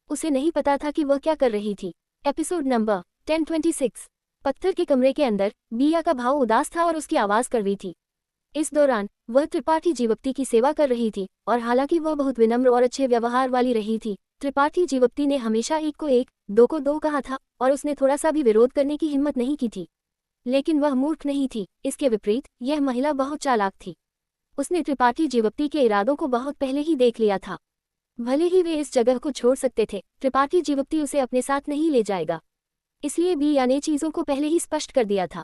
उसे नहीं पता था कि वह क्या कर रही थी। Episode number 1026। पत्थर के कमरे के अंदर बिया का भाव उदास था और उसकी आवाज कड़वी थी। इस दौरान वह त्रिपाठी जीवप्ती की सेवा कर रही थी और हालांकि वह बहुत विनम्र और अच्छे व्यवहार वाली रही थी, त्रिपाठी जीवप्ती ने हमेशा एक को एक, दो को दो कहा था और उसने थोड़ा सा भी विरोध करने की हिम्मत नहीं की थी। लेकिन वह मूर्ख नहीं थी। इसके विपरीत यह महिला बहुत चालाक थी। उसने त्रिपाठी जीवप्ती के इरादों को बहुत पहले ही देख लिया था। भले ही वे इस जगह को छोड़ सकते थे, त्रिपाठी जीवप्ती उसे अपने साथ नहीं ले जाएगा। इसलिए बिया ने चीजों को पहले ही स्पष्ट कर दिया था।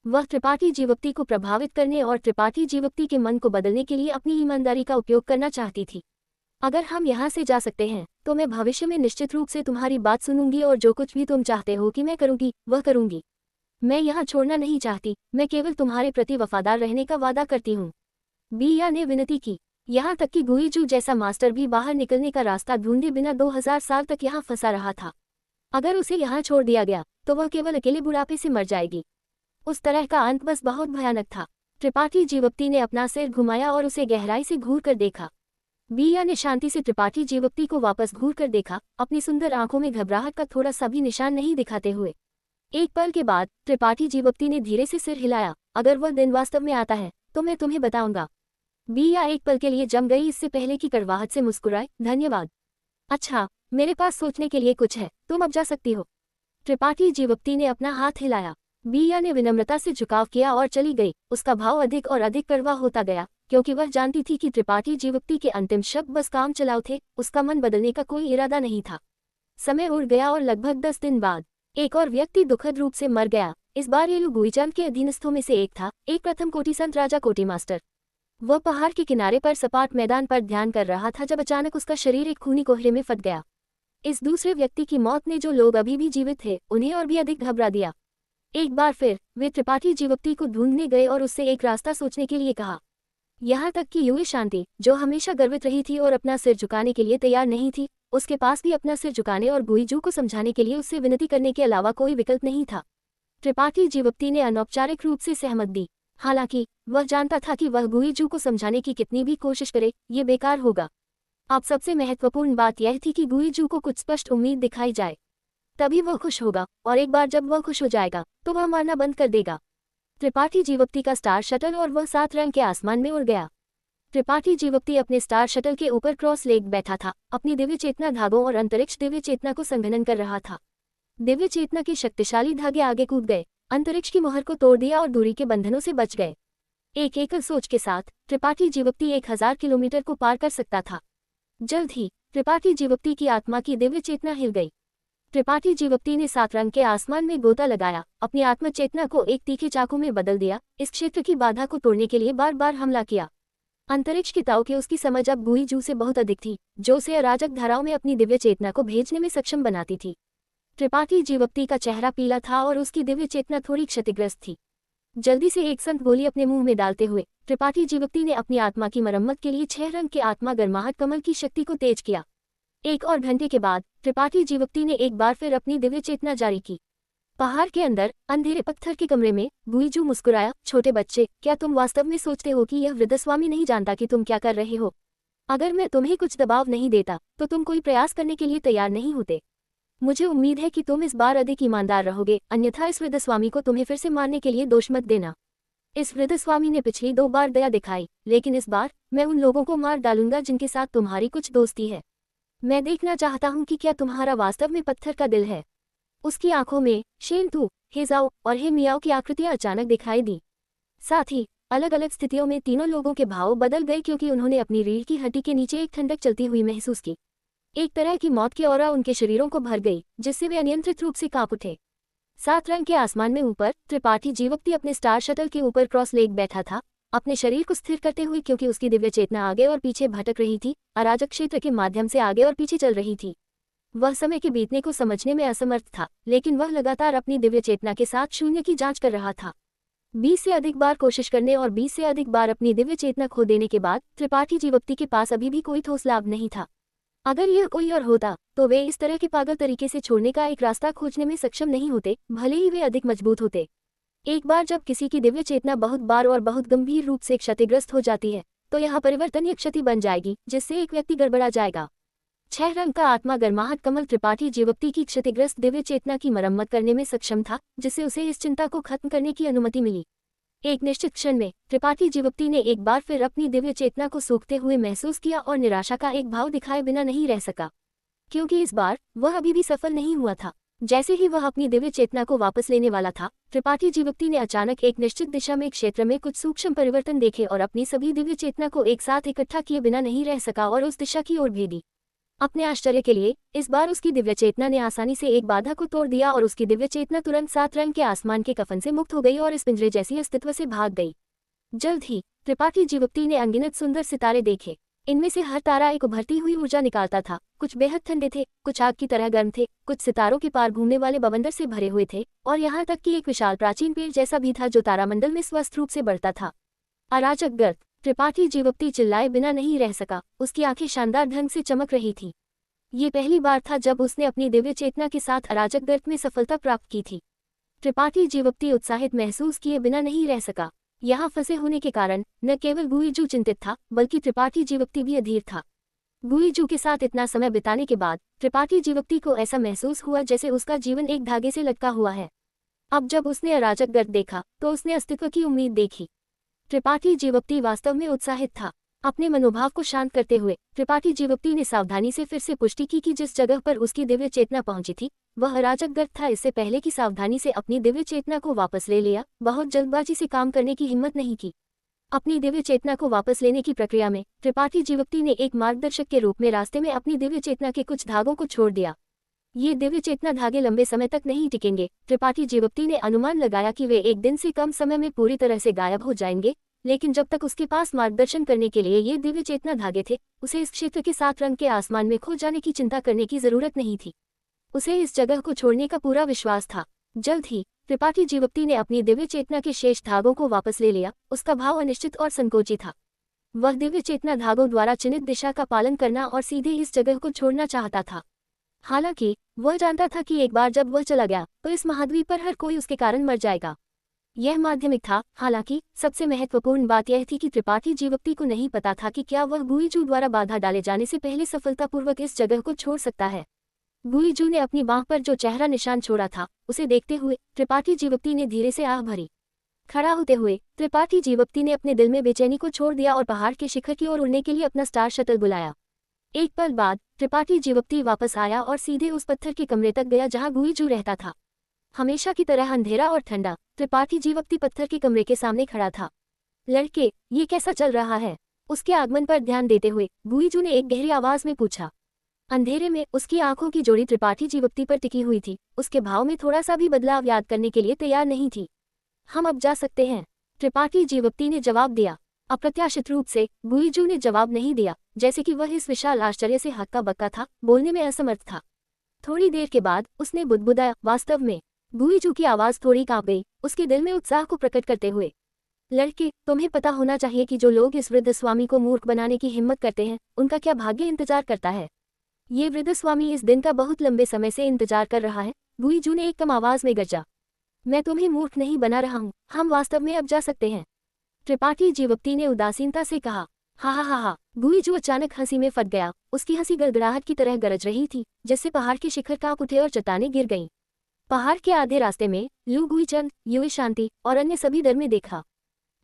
वह त्रिपाठी जीवप्ती को प्रभावित करने और त्रिपाठी जीवप्ती के मन को बदलने के लिए अपनी ईमानदारी का उपयोग करना चाहती थी। अगर हम यहाँ से जा सकते हैं तो मैं भविष्य में निश्चित रूप से तुम्हारी बात सुनूंगी और जो कुछ भी तुम चाहते हो कि मैं करूंगी वह करूंगी। मैं यहाँ छोड़ना नहीं चाहती, मैं केवल तुम्हारे प्रति वफादार रहने का वादा करती हूँ। बिया ने विनती की। यहाँ तक कि गुईजू जैसा मास्टर भी बाहर निकलने का रास्ता ढूंढे बिना 2000 साल तक यहाँ फंसा रहा था। अगर उसे यहाँ छोड़ दिया गया तो वह केवल अकेले बुढ़ापे से मर जाएगी। उस तरह का अंत बस बहुत भयानक था। त्रिपाठी जीवप्ती ने अपना सिर घुमाया और उसे गहराई से घूर कर देखा। बिया ने शांति से त्रिपाठी जीवप्ती को वापस घूर कर देखा, अपनी सुंदर आंखों में घबराहट का थोड़ा सा भी निशान नहीं दिखाते हुए। एक पल के बाद त्रिपाठी जीवप्ती ने धीरे से सिर हिलाया। अगर वह दिन वास्तव में आता है तो मैं तुम्हें बताऊंगा। बिया एक पल के लिए जम गई, इससे पहले कि कड़वाहट से मुस्कुराए। धन्यवाद। अच्छा, मेरे पास सोचने के लिए कुछ है, तुम अब जा सकती हो। त्रिपाठी जीवप्ती ने अपना हाथ हिलाया। बिया ने विनम्रता से झुकाव किया और चली गई। उसका भाव अधिक और अधिक कड़वा होता गया क्योंकि वह जानती थी कि त्रिपाठी जीवप्ती के अंतिम शब्द बस काम चलाओ थे। उसका मन बदलने का कोई इरादा नहीं था। समय उड़ गया और लगभग 10 दिन बाद एक और व्यक्ति दुखद रूप से मर गया। इस बार ये गुईचंद के अधीनस्थों में से एक था, एक प्रथम कोटि संत राजा कोटि मास्टर। वह पहाड़ के किनारे पर सपाट मैदान पर ध्यान कर रहा था जब अचानक उसका शरीर एक खूनी कोहरे में फट गया। इस दूसरे व्यक्ति की मौत ने जो लोग अभी भी जीवित थे उन्हें और भी अधिक घबरा दिया। एक बार फिर वे त्रिपाठी जीवप्ती को ढूंढने गए और उससे एक रास्ता सोचने के लिए कहा। यहाँ तक कि युवी शांति, जो हमेशा गर्वित रही थी और अपना सिर झुकाने के लिए तैयार नहीं थी, उसके पास भी अपना सिर झुकाने और गुईजू को समझाने के लिए उससे विनती करने के अलावा कोई विकल्प नहीं था। त्रिपाठी जीवप्ती ने अनौपचारिक रूप से सहमत दी। हालांकि वह जानता था कि वह गुईजू को समझाने की कितनी भी कोशिश करे ये बेकार होगा। अब सबसे महत्वपूर्ण बात यह थी कि गुईजू को कुछ स्पष्ट उम्मीद दिखाई जाए, तभी वह खुश होगा, और एक बार जब वह खुश हो जाएगा तो वह मारना बंद कर देगा। त्रिपाठी जीवप्ती का स्टार शटल और वह 7 रंग के आसमान में उड़ गया। त्रिपाठी जीवप्ती अपने स्टार शटल के ऊपर क्रॉस लेग बैठा था, अपनी दिव्य चेतना धागों और अंतरिक्ष दिव्य चेतना को संघनन कर रहा था। दिव्य चेतना के शक्तिशाली धागे आगे कूद गए, अंतरिक्ष की मोहर को तोड़ दिया और दूरी के बंधनों से बच गए। एक एकल सोच के साथ त्रिपाठी जीवप्ती 1000 किलोमीटर को पार कर सकता था। जल्द ही त्रिपाठी जीवप्ती की आत्मा की दिव्य चेतना हिल गई। त्रिपाठी जीवप्ती ने 7 रंग के आसमान में गोता लगाया, अपनी आत्म चेतना को एक तीखे चाकू में बदल दिया, इस क्षेत्र की बाधा को तोड़ने के लिए बार बार हमला किया। अंतरिक्ष की ताऊ की उसकी समझ अब गुईजू से बहुत अधिक थी, जो उसे अराजक धाराओं में अपनी दिव्य चेतना को भेजने में सक्षम बनाती थी। त्रिपाठी जीवप्ती का चेहरा पीला था और उसकी दिव्य चेतना थोड़ी क्षतिग्रस्त थी। जल्दी से एक संत गोली अपने मुंह में डालते हुए त्रिपाठी जीवप्ती ने अपनी आत्मा की मरम्मत के लिए 6 रंग के आत्मा गर्माहट कमल की शक्ति को तेज किया। 1 और घंटे के बाद त्रिपाठी जीवप्ती ने एक बार फिर अपनी दिव्य चेतना जारी की। पहाड़ के अंदर अंधेरे पत्थर के कमरे में गुईजू मुस्कुराया। छोटे बच्चे, क्या तुम वास्तव में सोचते हो कि यह वृद्धस्वामी नहीं जानता कि तुम क्या कर रहे हो? अगर मैं तुम्हें कुछ दबाव नहीं देता तो तुम कोई प्रयास करने के लिए तैयार नहीं होते। मुझे उम्मीद है कि तुम इस बार अधिक ईमानदार रहोगे, अन्यथा इस वृद्धस्वामी को तुम्हें फिर से मारने के लिए दोष मत देना। इस वृद्धस्वामी ने पिछली 2 बार दया दिखाई, लेकिन इस बार मैं उन लोगों को मार डालूंगा जिनके साथ तुम्हारी कुछ दोस्ती है। मैं देखना चाहता हूं कि क्या तुम्हारा वास्तव में पत्थर का दिल है। उसकी आंखों में शेनतू, हेजाओ और हे मियाओ की आकृतियां अचानक दिखाई दी। साथ ही अलग अलग स्थितियों में तीनों लोगों के भाव बदल गए क्योंकि उन्होंने अपनी रीढ़ की हड्डी के नीचे एक ठंडक चलती हुई महसूस की। एक तरह की मौत की औरा उनके शरीरों को भर गई, जिससे वे अनियंत्रित रूप से कांप उठे। 7 रंग के आसमान में ऊपर त्रिपाठी जीवक्ति अपने स्टार शटल के ऊपर क्रॉस लेग बैठा था, अपने शरीर को स्थिर करते हुए, क्योंकि उसकी दिव्य चेतना आगे और पीछे भटक रही थी, अराजक क्षेत्र के माध्यम से आगे और पीछे चल रही थी। वह समय के बीतने को समझने में असमर्थ था, लेकिन वह लगातार अपनी दिव्य चेतना के साथ शून्य की जांच कर रहा था। 20 से अधिक बार कोशिश करने और 20 से अधिक बार अपनी दिव्य चेतना खो देने के बाद त्रिपाठी जीवक्ति के पास अभी भी कोई ठोस लाभ नहीं था। अगर यह कोई और होता तो वे इस तरह के पागल तरीके से छोड़ने का एक रास्ता खोजने में सक्षम नहीं होते, भले ही वे अधिक मजबूत होते। एक बार जब किसी की दिव्य चेतना बहुत बार और बहुत गंभीर रूप से क्षतिग्रस्त हो जाती है, तो यह परिवर्तनीय क्षति बन जाएगी, जिससे एक व्यक्ति गड़बड़ा जाएगा। 6 रंग का आत्मा गर्माहट कमल त्रिपाठी जीवक्ति की क्षतिग्रस्त दिव्य चेतना की मरम्मत करने में सक्षम था, जिससे उसे इस चिंता को खत्म करने की अनुमति मिली। एक निश्चित क्षण में त्रिपाठी जीवक्ति ने एक बार फिर अपनी दिव्य चेतना को सूखते हुए महसूस किया और निराशा का एक भाव दिखाए बिना नहीं रह सका, क्योंकि इस बार वह अभी भी सफल नहीं हुआ था। जैसे ही वह अपनी दिव्य चेतना को वापस लेने वाला था, त्रिपाठी जीवक्ति ने अचानक एक निश्चित दिशा में क्षेत्र में कुछ सूक्ष्म परिवर्तन देखे और अपनी सभी दिव्य चेतना को एक साथ इकट्ठा किए बिना नहीं रह सका और उस दिशा की ओर भेदी। अपने आश्चर्य के लिए इस बार उसकी दिव्य चेतना ने आसानी से एक बाधा को तोड़ दिया और उसकी दिव्य चेतना तुरंत 7 रंग के आसमान के कफन से मुक्त हो गई और इस पिंजरे जैसी अस्तित्व से भाग गई। जल्द ही त्रिपाठी जीवक्ति ने अनगिनत सुंदर सितारे देखे। इनमें से हर तारा एक उभरती हुई ऊर्जा निकालता था। कुछ बेहद ठंडे थे, कुछ आग की तरह गर्म थे, कुछ सितारों के पार घूमने वाले बवंडर से भरे हुए थे, और यहाँ तक कि एक विशाल प्राचीन पेड़ जैसा भी था जो तारामंडल में स्वस्थ रूप से बढ़ता था। अराजक गर्द। त्रिपाठी जीवक्ति चिल्लाए बिना नहीं रह सका, उसकी आंखें शानदार ढंग से चमक रही थी। ये पहली बार था जब उसने अपनी दिव्य चेतना के साथ अराजक गर्त में सफलता प्राप्त की थी। त्रिपाठी जीवक्ति उत्साहित महसूस किए बिना नहीं रह सका। यहाँ फंसे होने के कारण न केवल गुईजू चिंतित था, बल्कि त्रिपाठी जीवक्ति भी अधीर था। गुईजू के साथ इतना समय बिताने के बाद त्रिपाठी जीवक्ति को ऐसा महसूस हुआ जैसे उसका जीवन एक धागे से लटका हुआ है। अब जब उसने अराजक गर्त देखा तो उसने अस्तित्व की उम्मीद देखी। त्रिपाठी जीवक्ति वास्तव में उत्साहित था। अपने मनोभाव को शांत करते हुए त्रिपाठी जीवक्ति ने सावधानी से फिर से पुष्टि की कि जिस जगह पर उसकी दिव्य चेतना पहुंची थी वह अराजक गर्त था। इससे पहले कि सावधानी से अपनी दिव्य चेतना को वापस ले लिया, बहुत जल्दबाजी से काम करने की हिम्मत नहीं की। अपनी दिव्य चेतना को वापस लेने की प्रक्रिया में त्रिपाठी जीवक्ति ने एक मार्गदर्शक के रूप में रास्ते में अपनी दिव्य चेतना के कुछ धागों को छोड़ दिया। ये दिव्य चेतना धागे लंबे समय तक नहीं टिकेंगे। त्रिपाठी जीवक्ति ने अनुमान लगाया कि वे एक दिन से कम समय में पूरी तरह से गायब हो जाएंगे, लेकिन जब तक उसके पास मार्गदर्शन करने के लिए ये दिव्य चेतना धागे थे, उसे इस क्षेत्र के 7 रंग के आसमान में खो जाने की चिंता करने की जरूरत नहीं थी। उसे इस जगह को छोड़ने का पूरा विश्वास था। जल्द ही त्रिपाठी जीवक्ति ने अपनी दिव्य चेतना के शेष धागों को वापस ले लिया। उसका भाव अनिश्चित और संकोची था। वह दिव्य चेतना धागों द्वारा चिन्हित दिशा का पालन करना और सीधे इस जगह को छोड़ना चाहता था। हालांकि वह जानता था कि एक बार जब वह चला गया तो इस महाद्वीप पर हर कोई उसके कारण मर जाएगा। यह माध्यमिक था। हालांकि सबसे महत्वपूर्ण बात यह थी कि त्रिपाठी जीवक्ति को नहीं पता था कि क्या वह गुईजू द्वारा बाधा डाले जाने से पहले सफलतापूर्वक इस जगह को छोड़ सकता है। गुईजू ने अपनी बांह पर जो चेहरा निशान छोड़ा था, उसे देखते हुए त्रिपाठी जीवक्ति ने धीरे से आह भरी। खड़ा होते हुए त्रिपाठी जीवक्ति ने अपने दिल में बेचैनी को छोड़ दिया और पहाड़ के शिखर की ओर उड़ने के लिए अपना स्टार शटल बुलाया। एक पल बाद त्रिपाठी जीवक्ति वापस आया और सीधे उस पत्थर के कमरे तक गया जहां गुईजू रहता था। हमेशा की तरह अंधेरा और ठंडा। त्रिपाठी जीवक्ति पत्थर के कमरे के सामने खड़ा था। लड़के, ये कैसा चल रहा है? उसके आगमन पर ध्यान देते हुए गुईजू ने एक गहरी आवाज में पूछा। अंधेरे में उसकी आंखों की जोड़ी त्रिपाठी जीवक्ति पर टिकी हुई थी। उसके भाव में थोड़ा सा भी बदलाव याद करने के लिए तैयार नहीं थी। हम अब जा सकते हैं, त्रिपाठी जीवक्ति ने जवाब दिया। अप्रत्याशित रूप से गुईजू ने जवाब नहीं दिया, जैसे कि वह इस विशाल आश्चर्य से हक्का बक्का था, बोलने में असमर्थ था। थोड़ी देर के बाद उसने बुदबुदाया, वास्तव में। गुईजू की आवाज थोड़ी कांप गई, उसके दिल में उत्साह को प्रकट करते हुए। लड़के, तुम्हें पता होना चाहिए कि जो लोग इस वृद्ध स्वामी को मूर्ख बनाने की हिम्मत करते हैं, उनका क्या भाग्य इंतजार करता है। ये वृद्ध स्वामी इस दिन का बहुत लंबे समय से इंतजार कर रहा है। गुईजू ने एक कम आवाज में गरजा। मैं तुम्हें मूर्ख नहीं बना रहा हूँ, हम वास्तव में अब जा सकते हैं, त्रिपाठी जीवक्ति ने उदासीनता से कहा। हा हा हा हा। गुईजू अचानक हंसी में फट गया। उसकी हंसी गड़गड़ाहट की तरह गरज रही थी, जिससे पहाड़ के शिखर कांप उठे और चट्टानें गिर गईं। पहाड़ के आधे रास्ते में लू गुईचंद, युवी शांति और अन्य सभी डर में देखा।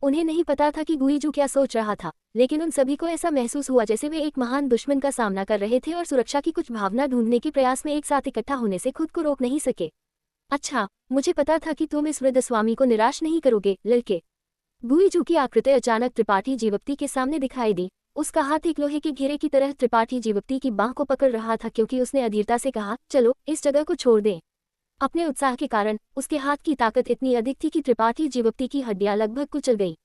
उन्हें नहीं पता था कि गुईजू क्या सोच रहा था, लेकिन उन सभी को ऐसा महसूस हुआ जैसे वे एक महान दुश्मन का सामना कर रहे थे और सुरक्षा की कुछ भावना ढूंढने के प्रयास में एक साथ इकट्ठा होने से खुद को रोक नहीं सके। अच्छा, मुझे पता था कि तुम इस वृद्ध स्वामी को निराश नहीं करोगे, लड़के। गुईजू की आकृति अचानक त्रिपाठी जीवक्ति के सामने दिखाई दी। उसका हाथ एक लोहे के घेरे की तरह त्रिपाठी जीवप्ती की बांह को पकड़ रहा था क्योंकि उसने अधीरता से कहा, चलो इस जगह को छोड़ दें। अपने उत्साह के कारण उसके हाथ की ताकत इतनी अधिक थी कि त्रिपाठी जीवप्ती की हड्डियां लगभग कुचल गई।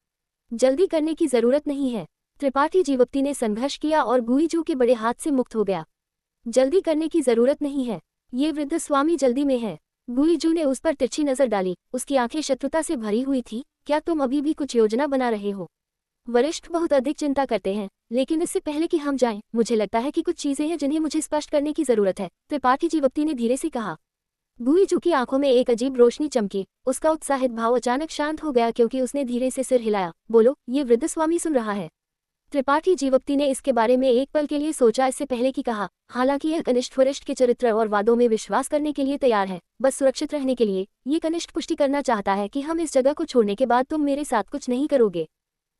जल्दी करने की जरूरत नहीं है। त्रिपाठी जीवप्ती ने संघर्ष किया और गुईजू के बड़े हाथ से मुक्त हो गया। जल्दी करने की जरूरत नहीं है, ये वृद्ध स्वामी जल्दी में है। गुईजू ने उस पर तिरछी नजर डाली, उसकी आंखें शत्रुता से भरी हुई थी। क्या तुम अभी भी कुछ योजना बना रहे हो? वरिष्ठ बहुत अधिक चिंता करते हैं, लेकिन इससे पहले कि हम जाएं, मुझे लगता है कि कुछ चीजें हैं जिन्हें मुझे स्पष्ट करने की जरूरत है, त्रिपाठी जीवप्ती ने धीरे से कहा। गुईजू की आंखों में एक अजीब रोशनी चमकी। उसका उत्साहित भाव अचानक शांत हो गया क्योंकि उसने धीरे से सिर हिलाया। बोलो, ये वृद्ध स्वामी सुन रहा है। त्रिपाठी जीवप्ती ने इसके बारे में एक पल के लिए सोचा इससे पहले कि कहा, हालांकि यह कनिष्ठ वरिष्ठ के चरित्र और वादों में विश्वास करने के लिए तैयार है, बस सुरक्षित रहने के लिए। ये कनिष्ठ पुष्टि करना चाहता है कि हम इस जगह को छोड़ने के बाद तुम मेरे साथ कुछ नहीं करोगे।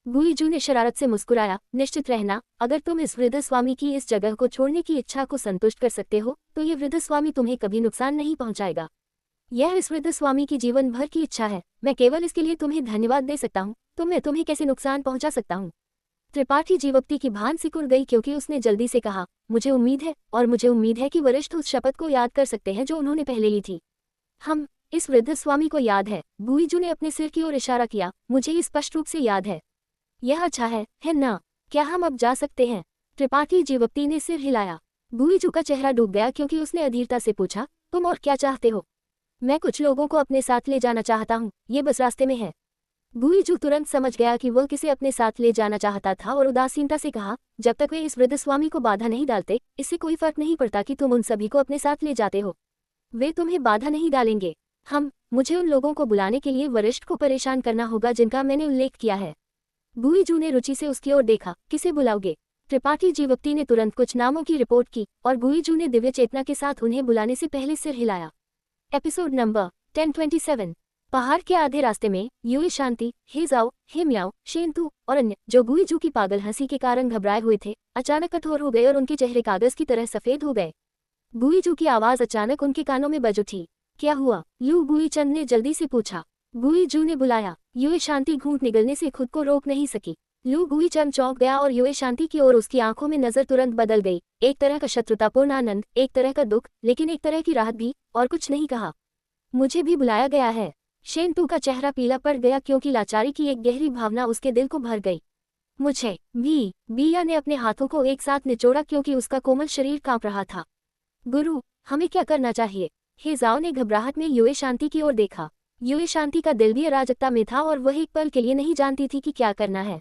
गुईजू ने शरारत से मुस्कुराया, निश्चित रहना, अगर तुम इस वृद्ध स्वामी की इस जगह को छोड़ने की इच्छा को संतुष्ट कर सकते हो तो ये वृद्ध स्वामी तुम्हें कभी नुकसान नहीं पहुंचाएगा। यह इस वृद्ध स्वामी की जीवन भर की इच्छा है, मैं केवल इसके लिए तुम्हें धन्यवाद दे सकता हूँ, तो मैं तुम्हें कैसे नुकसान पहुंचा सकता हूँ? त्रिपाठी जीवप्ती की भान सिकुड़ गई क्योंकि उसने जल्दी से कहा, मुझे उम्मीद है, और मुझे उम्मीद है कि वरिष्ठ उस शपथ को याद कर सकते हैं जो उन्होंने पहले ली थी। हम इस वृद्ध स्वामी को याद है। गुईजू ने अपने सिर की ओर इशारा किया, मुझे ये स्पष्ट रूप से याद है। यह अच्छा है ना? क्या हम अब जा सकते हैं? त्रिपाठी जीवप्ती ने सिर हिलाया। गुईजू का चेहरा डूब गया क्योंकि उसने अधीरता से पूछा, तुम और क्या चाहते हो? मैं कुछ लोगों को अपने साथ ले जाना चाहता हूँ, ये बस रास्ते में है। गुईजू तुरंत समझ गया कि वह किसे अपने साथ ले जाना चाहता था और उदासीनता से कहा, जब तक वे इस वृद्ध स्वामी को बाधा नहीं डालते, इससे कोई फर्क नहीं पड़ता कि तुम उन सभी को अपने साथ ले जाते हो। वे तुम्हें बाधा नहीं डालेंगे। मुझे उन लोगों को बुलाने के लिए वरिष्ठ को परेशान करना होगा जिनका मैंने उल्लेख किया है। गुईजू ने रुचि से उसकी ओर देखा, किसे बुलाओगे? त्रिपाठी जीवप्ती ने तुरंत कुछ नामों की रिपोर्ट की और गुईजू ने दिव्य चेतना के साथ उन्हें बुलाने से पहले सिर हिलाया। Episode number 1027। पहाड़ के आधे रास्ते में युई शांति, हे जाओ, हे म्याओ, शेंतु और अन्य जो गुईजू की पागल हंसी के कारण घबराए हुए थे, अचानक कठोर हो गए और उनके चेहरे कागज की तरह सफेद हो गए। गुईजू की आवाज अचानक उनके कानों में बज उठी। क्या हुआ? लू गुईचंद ने जल्दी से पूछा। गुईजू ने बुलाया। युई शांति घूंट निगलने से खुद को रोक नहीं सकी। लू गुईचंद चौंक गया और युई शांति की ओर उसकी आंखों में नजर तुरंत बदल गई, एक तरह का शत्रुतापूर्ण आनंद, एक तरह का दुख, लेकिन एक तरह की राहत भी, और कुछ नहीं कहा। मुझे भी बुलाया गया है। शेंतु का चेहरा पीला पड़ गया क्योंकि लाचारी की एक गहरी भावना उसके दिल को भर गई। मुझे भी। बिया ने अपने हाथों को एक साथ निचोड़ा क्योंकि उसका कोमल शरीर कांप रहा था। गुरु, हमें क्या करना चाहिए? हे जाओ ने घबराहट में युई शांति की ओर देखा। युई शांति का दिल भी अराजकता में था और वह एक पल के लिए नहीं जानती थी कि क्या करना है।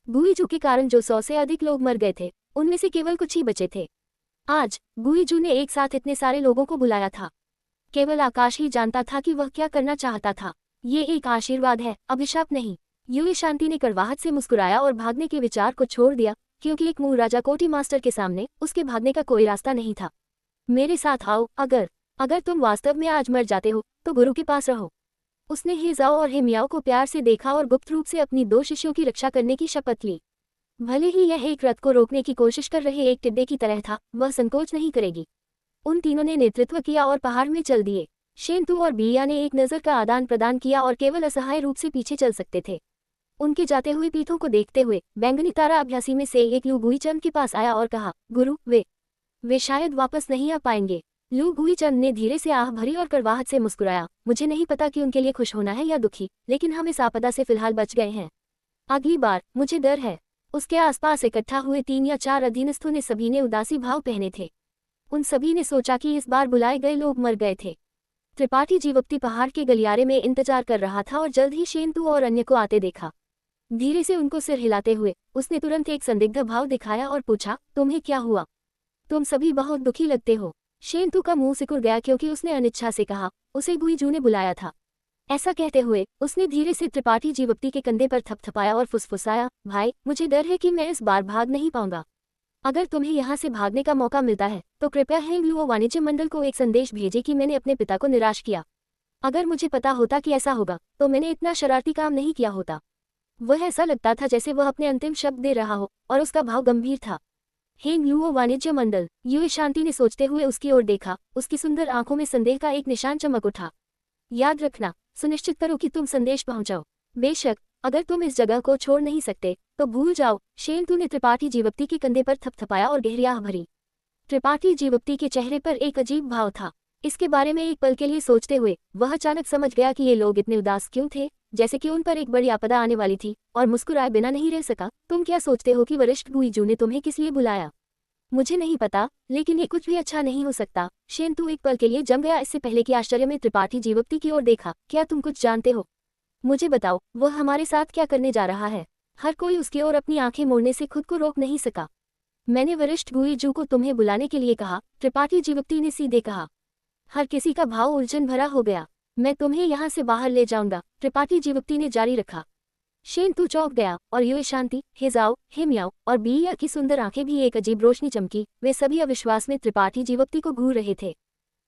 गुईजू के कारण जो 100 से अधिक लोग मर गए थे, उनमें से केवल कुछ ही बचे थे। आज गुईजू ने एक साथ इतने सारे लोगों को बुलाया था। केवल आकाश ही जानता था कि वह क्या करना चाहता था। ये एक आशीर्वाद है, अभिशाप नहीं। युई शांति ने कड़वाहट से मुस्कुराया और भागने के विचार को छोड़ दिया क्योंकि एक मूल राजा कोटी मास्टर के सामने उसके भागने का कोई रास्ता नहीं था। मेरे साथ आओ, अगर तुम वास्तव में आज मर जाते हो तो गुरु के पास रहो। उसने हे जाओ और हे मियाओ को प्यार से देखा और गुप्त रूप से अपनी 2 शिष्यों की रक्षा करने की शपथ ली। भले ही यह एक रथ को रोकने की कोशिश कर रहे एक टिड्डे की तरह था, वह संकोच नहीं करेगी। उन तीनों ने नेतृत्व किया और पहाड़ में चल दिए। शेंतु और बिया ने एक नजर का आदान प्रदान किया और केवल असहाय रूप से पीछे चल सकते थे। उनके जाते हुए पीठों को देखते हुए बैंगनी तारा अभ्यासी में से एक लू गुईचंद के पास आया और कहा, गुरु, वे शायद वापस नहीं आ पाएंगे। लू गुईचंद ने धीरे से आह भरी और कड़वाहट से मुस्कुराया। मुझे नहीं पता कि उनके लिए खुश होना है या दुखी, लेकिन हम इस आपदा से फिलहाल बच गए हैं। अगली बार मुझे डर है। उसके आसपास इकट्ठा हुए 3 या 4 अधीनस्थों ने सभी ने उदासी भाव पहने थे। उन सभी ने सोचा कि इस बार बुलाए गए लोग मर गए थे। त्रिपाठी जीवप्ती पहाड़ के गलियारे में इंतजार कर रहा था और जल्द ही शेंतु और अन्य को आते देखा। धीरे से उनको सिर हिलाते हुए उसने तुरंत एक संदिग्ध भाव दिखाया और पूछा, तुम्हें क्या हुआ? तुम सभी बहुत दुखी लगते हो। शेंतु का मुंह सिकुड़ गया क्योंकि उसने अनिच्छा से कहा, उसे गुईजू ने बुलाया था। ऐसा कहते हुए उसने धीरे से त्रिपाठी जीवप्ती के कंधे पर थपथपाया और फुसफुसाया, भाई, मुझे डर है कि मैं इस बार भाग नहीं पाऊंगा। अगर तुम्हें यहाँ से भागने का मौका मिलता है तो कृपया हेंगलुओ वाणिज्य मंडल को एक संदेश भेजे कि मैंने अपने पिता को निराश किया। अगर मुझे पता होता कि ऐसा होगा तो मैंने इतना शरारती काम नहीं किया होता। वह ऐसा लगता था जैसे वह अपने अंतिम शब्द दे रहा हो और उसका भाव गंभीर था। हेंगलुओ वाणिज्य मंडल, युई शांति ने सोचते हुए उसकी ओर देखा। उसकी सुंदर आंखों में संदेह का एक निशान चमक उठा। याद रखना, सुनिश्चित करो कि तुम संदेश पहुंचाओ। बेशक, अगर तुम इस जगह को छोड़ नहीं सकते तो भूल जाओ। शेंतु ने त्रिपाठी जीवप्ती के कंधे पर थपथपाया और गहरी आह भरी। त्रिपाठी जीवप्ती के चेहरे पर एक अजीब भाव था। इसके बारे में एक पल के लिए सोचते हुए वह अचानक समझ गया कि ये लोग इतने उदास क्यों थे, जैसे कि उन पर एक बड़ी आपदा आने वाली थी, और मुस्कुराए बिना नहीं रह सका। तुम क्या सोचते हो कि वरिष्ठ गुईजू ने तुम्हें किस लिए बुलाया? मुझे नहीं पता, लेकिन ये कुछ भी अच्छा नहीं हो सकता। शेंतु एक पल के लिए जम गया। इससे पहले कि आश्चर्य में त्रिपाठी जीवप्ती की ओर देखा। क्या तुम कुछ जानते हो? मुझे बताओ, वह हमारे साथ क्या करने जा रहा है? हर कोई उसकी ओर अपनी आंखें मोड़ने से खुद को रोक नहीं सका। मैंने वरिष्ठ गुईजू को तुम्हें बुलाने के लिए कहा, त्रिपाठी जीवप्ती ने सीधे कहा। हर किसी का भाव उलझन भरा हो गया। मैं तुम्हें यहाँ से बाहर ले जाऊंगा, त्रिपाठी जीवप्ती ने जारी रखा। शेंतु चौंक गया और युए शांति, हेजाओ, हेम्याओ और बिया की सुंदर आंखें भी एक अजीब रोशनी चमकी। वे सभी अविश्वास में त्रिपाठी जीवप्ती को घूर रहे थे।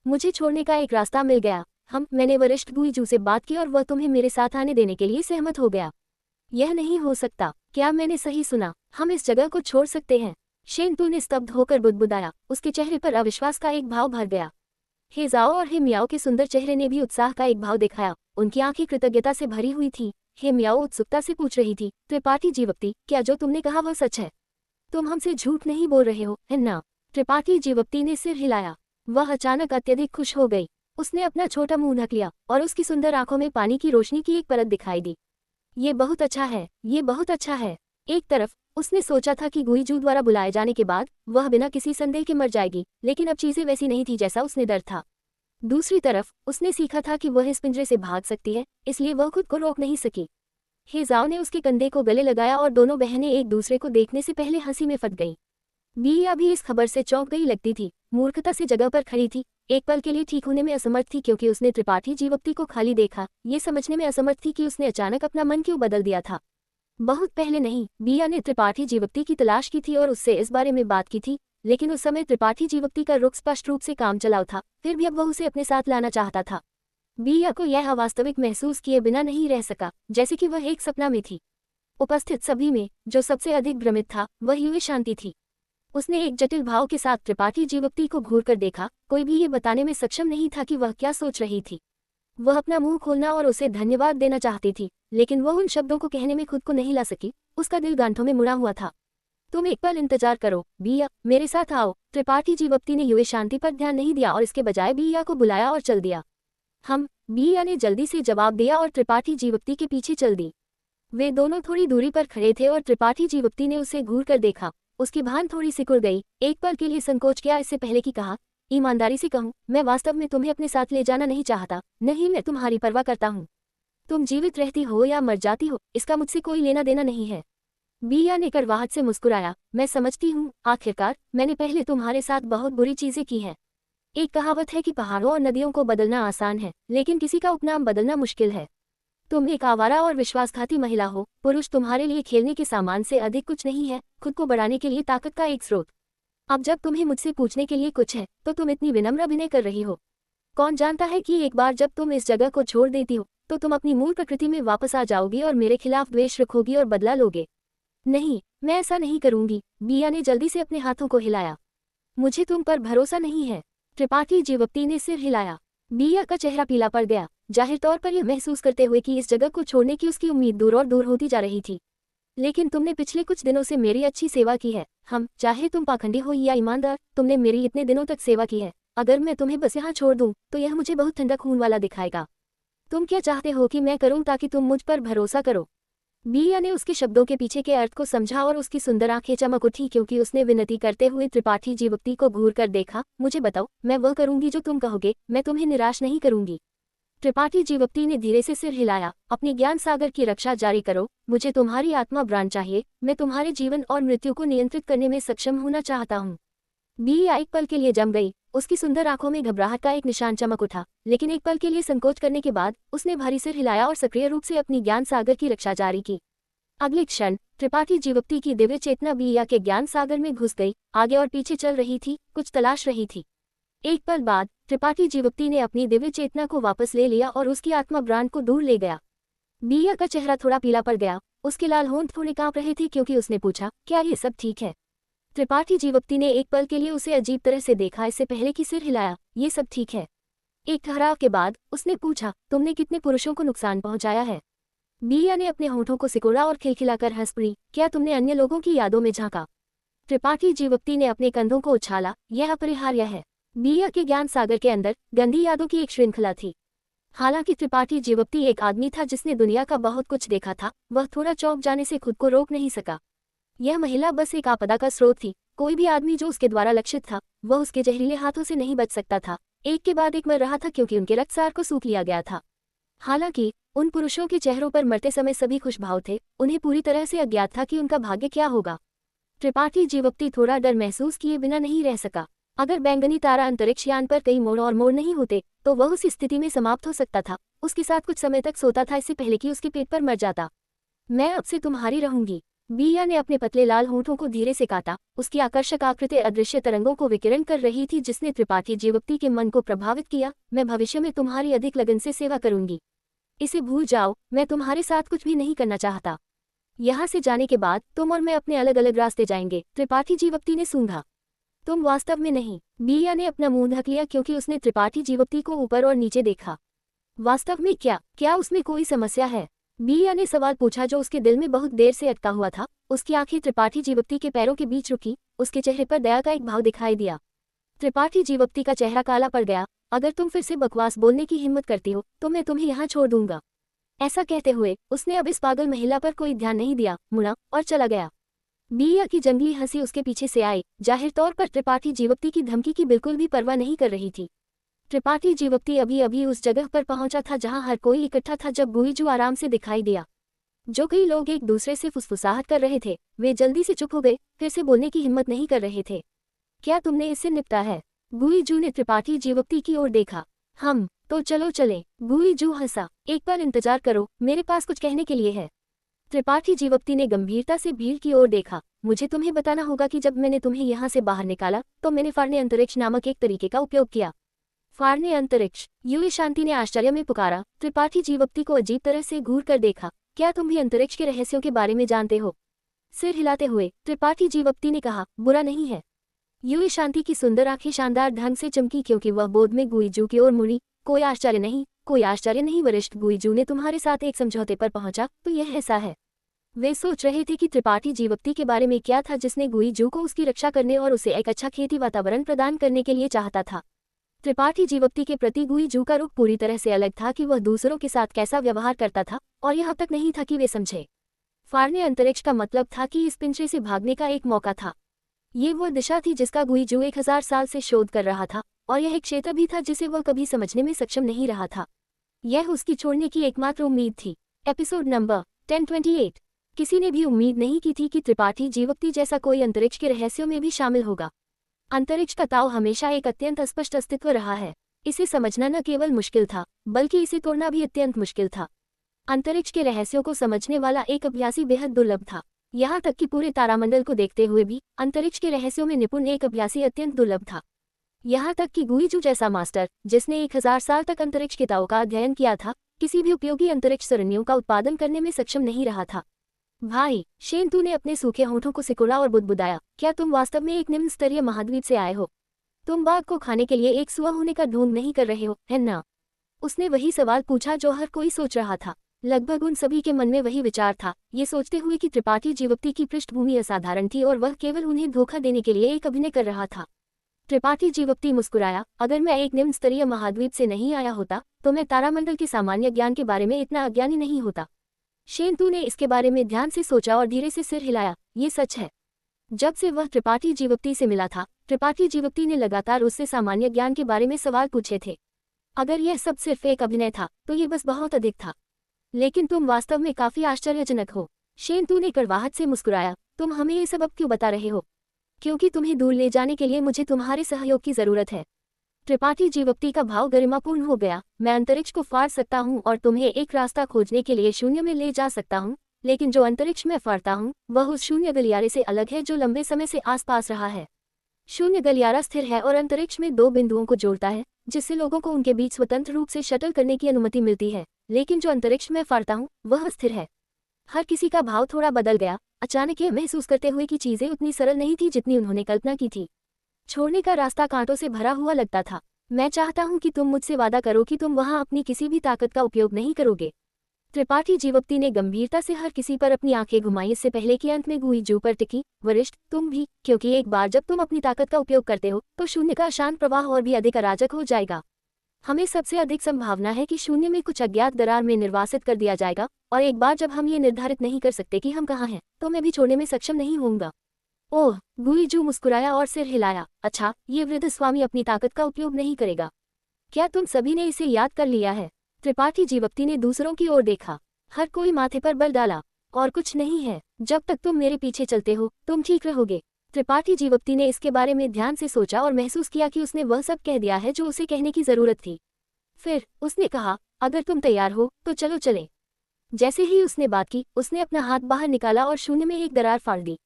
मुझे छोड़ने का एक रास्ता मिल गया। मैंने वरिष्ठ गुईजू से बात की और वह तुम्हें मेरे साथ आने देने के लिए सहमत हो गया। यह नहीं हो सकता। क्या मैंने सही सुना? हम इस जगह को छोड़ सकते हैं? शेंतु ने स्तब्ध होकर बुदबुदाया। उसके चेहरे पर अविश्वास का एक भाव भर गया। हेजाओ और हेम्याओ के सुंदर चेहरे ने भी उत्साह का एक भाव दिखाया। उनकी आंखें कृतज्ञता से भरी हुई थी। हेम्याओ उत्सुकता से पूछ रही थी, त्रिपाठी जीवप्ती, क्या जो तुमने कहा वह सच है? तुम हमसे झूठ नहीं बोल रहे हो, है ना? त्रिपाठी जीवप्ती ने सिर हिलाया। वह अचानक अत्यधिक खुश हो गई। उसने अपना छोटा मुंह ढक लिया और उसकी सुंदर आंखों में पानी की रोशनी की एक परत दिखाई दी। ये बहुत अच्छा है, ये बहुत अच्छा है। एक तरफ उसने सोचा था कि गुईजू द्वारा बुलाए जाने के बाद वह बिना किसी संदेह के मर जाएगी, लेकिन अब चीजें वैसी नहीं थी जैसा उसने डर था। दूसरी तरफ उसने सीखा था कि वह इस पिंजरे से भाग सकती है, इसलिए वह खुद को रोक नहीं सकी। हेजाओ ने उसके कंधे को गले लगाया और दोनों बहनें एक दूसरे को देखने से पहले हंसी में फट गईं। बिया भी इस खबर से चौंक गई लगती थी। मूर्खता से जगह पर खड़ी थी। एक पल के लिए ठीक होने में असमर्थ थी क्योंकि उसने त्रिपाठी जीवप्ती को खाली देखा। ये समझने में असमर्थ थी कि उसने अचानक अपना मन क्यों बदल दिया था। बहुत पहले नहीं, बिया ने त्रिपाठी जीवप्ती की तलाश की थी और उससे इस बारे में बात की थी, लेकिन उस समय त्रिपाठी जीवप्ती का रुख स्पष्ट रूप से काम चलाऊ था। फिर भी अब वह उसे अपने साथ लाना चाहता था। बिया को यह अवास्तविक महसूस किए बिना नहीं रह सका, जैसे कि वह एक सपना में थी। उपस्थित सभी में जो सबसे अधिक भ्रमित था वह युए शांति थी। उसने एक जटिल भाव के साथ त्रिपाठी जीवप्ती को घूर कर देखा। कोई भी ये बताने में सक्षम नहीं था कि वह क्या सोच रही थी। वह अपना मुंह खोलना और उसे धन्यवाद देना चाहती थी, लेकिन वह उन शब्दों को कहने में खुद को नहीं ला सकी। उसका दिल गांठों में मुड़ा हुआ था। तुम एक पल इंतजार करो, बिया, मेरे साथ आओ। त्रिपाठी जीवप्ती ने युए शांति पर ध्यान नहीं दिया और इसके बजाय बिया को बुलाया और चल दिया। बिया ने जल्दी से जवाब दिया और त्रिपाठी जीवप्ती के पीछे चल दी। वे दोनों थोड़ी दूरी पर खड़े थे और त्रिपाठी जीवप्ती ने उसे घूर कर देखा। उसकी भान थोड़ी सिकुड़ गई। एक पल के लिए संकोच किया इससे पहले कि कहा, ईमानदारी से कहूँ, मैं वास्तव में तुम्हें अपने साथ ले जाना नहीं चाहता। नहीं, मैं तुम्हारी परवाह करता हूँ। तुम जीवित रहती हो या मर जाती हो, इसका मुझसे कोई लेना देना नहीं है। बिया ने कड़वाहट से मुस्कुराया। मैं समझती हूँ, आखिरकार मैंने पहले तुम्हारे साथ बहुत बुरी चीजें की हैं। एक कहावत है कि पहाड़ों और नदियों को बदलना आसान है, लेकिन किसी का उपनाम बदलना मुश्किल है। तुम एक आवारा और विश्वासघाती महिला हो। पुरुष तुम्हारे लिए खेलने के सामान से अधिक कुछ नहीं है, खुद को बढ़ाने के लिए ताकत का एक स्रोत। अब जब तुम्हें मुझसे पूछने के लिए कुछ है तो तुम इतनी विनम्र अभिनय कर रही हो। कौन जानता है कि एक बार जब तुम इस जगह को छोड़ देती हो तो तुम अपनी मूल प्रकृति में वापस आ जाओगी और मेरे खिलाफ द्वेष रखोगी और बदला लोगे। नहीं, मैं ऐसा नहीं करूंगी। बिया ने जल्दी से अपने हाथों को हिलाया। मुझे तुम पर भरोसा नहीं है। त्रिपाठी जीवप्ती ने सिर हिलाया। बिया का चेहरा पीला पड़ गया, जाहिर तौर पर यह महसूस करते हुए कि इस जगह को छोड़ने की उसकी उम्मीद दूर और दूर होती जा रही थी। लेकिन तुमने पिछले कुछ दिनों से मेरी अच्छी सेवा की है। चाहे तुम पाखंडी हो या ईमानदार, तुमने मेरी इतने दिनों तक सेवा की है। अगर मैं तुम्हें बस यहाँ छोड़ दूं तो यह मुझे बहुत ठंडा खून वाला दिखाएगा। तुम क्या चाहते हो कि मैं करूं ताकि तुम मुझ पर भरोसा करो? बिया ने उसके शब्दों के पीछे के अर्थ को समझा और उसकी सुंदर आंखें चमक उठी क्योंकि उसने विनती करते हुए त्रिपाठी जीवप्ती को घूर कर देखा। मुझे बताओ, मैं वह करूंगी जो तुम कहोगे। मैं तुम्हें निराश नहीं करूंगी। त्रिपाठी जीवप्ती ने धीरे से सिर हिलाया। अपने ज्ञान सागर की रक्षा जारी करो। मुझे तुम्हारी आत्मा प्राण चाहिए। मैं तुम्हारे जीवन और मृत्यु को नियंत्रित करने में सक्षम होना चाहता हूँ। बिया एक पल के लिए जम गई। उसकी सुंदर आंखों में घबराहट का एक निशान चमक उठा, लेकिन एक पल के लिए संकोच करने के बाद उसने भारी सिर हिलाया और सक्रिय रूप से अपनी ज्ञान सागर की रक्षा जारी की। अगले क्षण त्रिपाठी जीवप्ती की दिव्य चेतना बिया के ज्ञान सागर में घुस गई, आगे और पीछे चल रही थी, कुछ तलाश रही थी। एक पल बाद त्रिपाठी जीवप्ती ने अपनी दिव्य चेतना को वापस ले लिया और उसकी आत्मा ब्रांड को दूर ले गया। बिया का चेहरा थोड़ा पीला पड़ गया। उसके लाल होंठ थोड़े कांप रहे थे क्योंकि उसने पूछा, क्या ये सब ठीक है? त्रिपाठी जीवप्ती ने एक पल के लिए उसे अजीब तरह से देखा इससे पहले कि सिर हिलाया। ये सब ठीक है। एक ठहराव के बाद उसने पूछा, तुमने कितने पुरुषों को नुकसान पहुंचाया है? बिया ने अपने होठों को सिकोड़ा और खिलखिलाकर हंस पड़ी। क्या तुमने अन्य लोगों की यादों में झांका? त्रिपाठी जीवप्ती ने अपने कंधों को उछाला। यह अपरिहार्य है। बिया के ज्ञान सागर के अंदर गंदी यादों की एक श्रृंखला थी। हालांकि त्रिपाठी जीवप्ती एक आदमी था जिसने दुनिया का बहुत कुछ देखा था, वह थोड़ा चौंक जाने से खुद को रोक नहीं सका। यह महिला बस एक आपदा का स्रोत थी। कोई भी आदमी जो उसके द्वारा लक्षित था, वह उसके जहरीले हाथों से नहीं बच सकता था। एक के बाद एक मर रहा था क्योंकि उनके रक्तसार को सूख लिया गया था। हालांकि उन पुरुषों के चेहरों पर मरते समय सभी खुशभाव थे। उन्हें पूरी तरह से अज्ञात था कि उनका भाग्य क्या होगा। त्रिपाठी जीवप्ती थोड़ा डर महसूस किए बिना नहीं रह सका। अगर बैंगनी तारा अंतरिक्ष यान पर कई मोड़ और मोड़ नहीं होते तो वह उस स्थिति में समाप्त हो सकता था। उसके साथ कुछ समय तक सोता था इससे पहले कि उसके पेट पर मर जाता। मैं अब से तुम्हारी रहूंगी। बिया ने अपने पतले लाल होंठों को धीरे से काटा। उसकी आकर्षक आकृति अदृश्य तरंगों को विकिरण कर रही थी जिसने त्रिपाठी जीवप्ती के मन को प्रभावित किया। मैं भविष्य में तुम्हारी अधिक लगन से सेवा करूंगी। इसे भूल जाओ, मैं तुम्हारे साथ कुछ भी नहीं करना चाहता। यहाँ से जाने के बाद तुम और मैं अपने अलग अलग रास्ते जाएंगे। त्रिपाठी जीवप्ती ने सूंघा। तुम वास्तव में नहीं। बिया ने अपना मुंह ढक लिया क्योंकि उसने त्रिपाठी जीवप्ती को ऊपर और नीचे देखा। वास्तव में क्या उसमें कोई समस्या है? बिया ने सवाल पूछा जो उसके दिल में बहुत देर से अटका हुआ था। उसकी आंखें त्रिपाठी जीवप्ती के पैरों के बीच रुकी। उसके चेहरे पर दया का एक भाव दिखाई दिया। त्रिपाठी जीवप्ती का चेहरा काला पड़ गया। अगर तुम फिर से बकवास बोलने की हिम्मत करती हो तो मैं तुम्हें यहाँ छोड़ दूंगा। ऐसा कहते हुए उसने अब इस पागल महिला पर कोई ध्यान नहीं दिया, मुड़ा और चला गया। बिया की जंगली हंसी उसके पीछे से आई। जाहिर तौर पर त्रिपाठी जीवप्ती की धमकी की बिल्कुल भी परवाह नहीं कर रही थी। त्रिपाठी जीवप्ती अभी अभी उस जगह पर पहुंचा था जहां हर कोई इकट्ठा था जब गुईजू आराम से दिखाई दिया। जो कई लोग एक दूसरे से फुसफुसाहट कर रहे थे वे जल्दी से चुप हो गए, फिर से बोलने की हिम्मत नहीं कर रहे थे। क्या तुमने इससे निपटा है? गुईजू ने त्रिपाठी जीवप्ती की ओर देखा। हम तो चलो चले। गुईजू हंसा। एक बार इंतजार करो, मेरे पास कुछ कहने के लिए है। त्रिपाठी जीवप्ती ने गंभीरता से भीड़ की ओर देखा। मुझे तुम्हें बताना होगा कि जब मैंने तुम्हें यहाँ से बाहर निकाला तो मैंने फाड़ने अंतरिक्ष नामक एक तरीके का उपयोग किया। फाड़ने अंतरिक्ष? युवी शांति ने आश्चर्य में पुकारा। त्रिपाठी जीवप्ती को अजीब तरह से घूर कर देखा। क्या तुम भी अंतरिक्ष के रहस्यों के बारे में जानते हो? सिर हिलाते हुए त्रिपाठी जीवप्ती ने कहा, बुरा नहीं है। युवी शांति की सुंदर आंखें शानदार ढंग से चमकी क्योंकि वह बोध में गुईजू की ओर मुड़ी। कोई आश्चर्य नहीं वरिष्ठ गुईजू ने तुम्हारे साथ एक समझौते पर पहुंचा तो यह ऐसा है। वे सोच रहे थे कि त्रिपाठी जीवप्ती के बारे में क्या था जिसने गुईजू को उसकी रक्षा करने और उसे एक अच्छा खेती वातावरण प्रदान करने के लिए चाहता था। त्रिपाठी जीवप्ती के प्रति गुईजू का रुख पूरी तरह से अलग था कि वह दूसरों के साथ कैसा व्यवहार करता था, और यह अब तक नहीं था कि वे समझे। फाड़ने अंतरिक्ष का मतलब था कि इस पिंजरे से भागने का एक मौका था। ये वो दिशा थी जिसका गुईजू 1000 साल से शोध कर रहा था, और यह एक क्षेत्र भी था जिसे वह कभी समझने में सक्षम नहीं रहा था। यह उसकी छोड़ने की एकमात्र उम्मीद थी। Episode number 1028। किसी ने भी उम्मीद नहीं की थी कि त्रिपाठी जीवप्ती जैसा कोई अंतरिक्ष के रहस्यों में भी शामिल होगा। अंतरिक्ष का ताऊ हमेशा एक अत्यंत अस्पष्ट अस्तित्व रहा है। इसे समझना न केवल मुश्किल था बल्कि इसे तोड़ना भी अत्यंत मुश्किल था। अंतरिक्ष के रहस्यों को समझने वाला एक अभ्यासी बेहद दुर्लभ था। यहाँ तक कि पूरे तारामंडल को देखते हुए भी अंतरिक्ष के रहस्यों में निपुण एक अभ्यासी अत्यंत दुर्लभ था। यहाँ तक कि गुईजू जैसा मास्टर जिसने 1000 साल तक अंतरिक्ष के ताऊ का अध्ययन किया था, किसी भी उपयोगी अंतरिक्ष सरणियों का उत्पादन करने में सक्षम नहीं रहा था। भाई शेंतू ने अपने सूखे होठों को सिकुड़ा और बुदबुदाया, क्या तुम वास्तव में एक निम्न स्तरीय महाद्वीप से आए हो? तुम बाघ को खाने के लिए एक सुअर होने का ढोंग नहीं कर रहे हो, है ना? उसने वही सवाल पूछा जो हर कोई सोच रहा था। लगभग उन सभी के मन में वही विचार था, ये सोचते हुए कि त्रिपाठी जीवप्ती की पृष्ठभूमि असाधारण थी और वह केवल उन्हें धोखा देने के लिए एक अभिनय कर रहा था। त्रिपाठी जीवप्ती मुस्कुराया, अगर मैं एक निम्न स्तरीय महाद्वीप से नहीं आया होता तो मैं तारामंडल के सामान्य ज्ञान के बारे में इतना अज्ञानी नहीं होता। शेंतू ने इसके बारे में ध्यान से सोचा और धीरे से सिर हिलाया। ये सच है। जब से वह त्रिपाठी जीवप्ती से मिला था, त्रिपाठी जीवप्ती ने लगातार उससे सामान्य ज्ञान के बारे में सवाल पूछे थे। अगर यह सब सिर्फ एक अभिनय था तो ये बस बहुत अधिक था। लेकिन तुम वास्तव में काफी आश्चर्यजनक हो। शेंतू ने कड़वाहट से मुस्कुराया, तुम हमें ये सब अब क्यों बता रहे हो? क्योंकि तुम्हें दूर ले जाने के लिए मुझे तुम्हारे सहयोग की जरूरत है। त्रिपाठी जीवप्ती का भाव गरिमापूर्ण हो गया। मैं अंतरिक्ष को फाड़ सकता हूँ और तुम्हें एक रास्ता खोजने के लिए शून्य में ले जा सकता हूँ, लेकिन जो अंतरिक्ष में फाड़ता हूँ वह उस शून्य गलियारे से अलग है जो लंबे समय से आसपास रहा है। शून्य गलियारा स्थिर है और अंतरिक्ष में 2 बिंदुओं को जोड़ता है, जिससे लोगों को उनके बीच स्वतंत्र रूप से शटल करने की अनुमति मिलती है, लेकिन जो अंतरिक्ष में फाड़ता हूँ वह स्थिर है। हर किसी का भाव थोड़ा बदल गया, अचानक ये महसूस करते हुए कि चीजें उतनी सरल नहीं थी जितनी उन्होंने कल्पना की थी। छोड़ने का रास्ता कांटों से भरा हुआ लगता था। मैं चाहता हूं कि तुम मुझसे वादा करो कि तुम वहां अपनी किसी भी ताकत का उपयोग नहीं करोगे। त्रिपाठी जीवप्ती ने गंभीरता से हर किसी पर अपनी आंखें घुमाई, इससे पहले कि अंत में गुईजू पर टिकी। वरिष्ठ, तुम भी, क्योंकि एक बार जब तुम अपनी ताकत का उपयोग करते हो तो शून्य का अशांत प्रवाह और भी अधिक अराजक हो जाएगा। हमें सबसे अधिक संभावना है कि शून्य में कुछ अज्ञात दरार में निर्वासित कर दिया जाएगा, और एक बार जब हम ये निर्धारित नहीं कर सकते कि हम कहाँ हैं, तो मैं भी छोड़ने में सक्षम नहीं होऊंगा। ओह, गुईजू मुस्कुराया और सिर हिलाया। अच्छा, ये वृद्ध स्वामी अपनी ताकत का उपयोग नहीं करेगा। क्या तुम सभी ने इसे याद कर लिया है? त्रिपाठी जीवप्ती ने दूसरों की ओर देखा। हर कोई माथे पर बल डाला। और कुछ नहीं है, जब तक तुम मेरे पीछे चलते हो तुम ठीक रहोगे। त्रिपाठी जीवप्ती ने इसके बारे में ध्यान से सोचा और महसूस किया कि उसने वह सब कह दिया है जो उसे कहने की जरूरत थी। फिर उसने कहा, अगर तुम तैयार हो तो चलो चलें। जैसे ही उसने बात की, उसने अपना हाथ बाहर निकाला और शून्य में एक दरार फाड़ दी।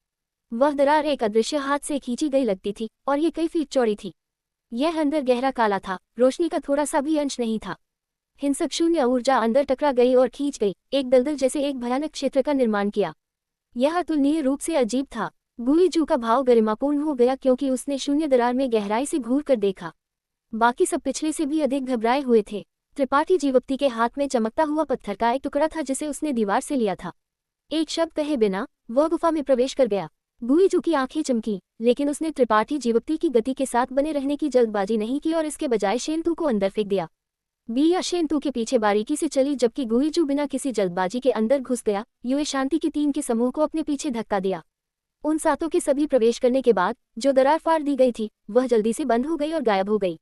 वह दरार एक अदृश्य हाथ से खींची गई लगती थी और ये कई फीट चौड़ी थी। यह अंदर गहरा काला था, रोशनी का थोड़ा सा भी अंश नहीं था। हिंसक शून्य ऊर्जा अंदर टकरा गई और खींच गई, एक दलदल जैसे एक भयानक क्षेत्र का निर्माण किया। यह अतुलनीय रूप से अजीब था। गुईजू का भाव गरिमापूर्ण हो गया क्योंकि उसने शून्य दरार में गहराई से घूर कर देखा। बाकी सब पिछले से भी अधिक घबराए हुए थे। त्रिपाठी जीवप्ती के हाथ में चमकता हुआ पत्थर का एक टुकड़ा था जिसे उसने दीवार से लिया था। एक शब्द कहे बिना वह गुफा में प्रवेश कर गया। गुईजू की आंखें चमकी, लेकिन उसने त्रिपाठी जीवप्ती की गति के साथ बने रहने की जल्दबाजी नहीं की और इसके बजाय शेंतू को अंदर फेंक दिया। बिया शेंतू के पीछे बारीकी से चली, जबकि गुईजू बिना किसी जल्दबाजी के अंदर घुस गया। युए शांति की टीम के समूह को अपने पीछे धक्का दिया। उन सातों के सभी प्रवेश करने के बाद जो दरार फाड़ दी गई थी वह जल्दी से बंद हो गई और गायब हो गई।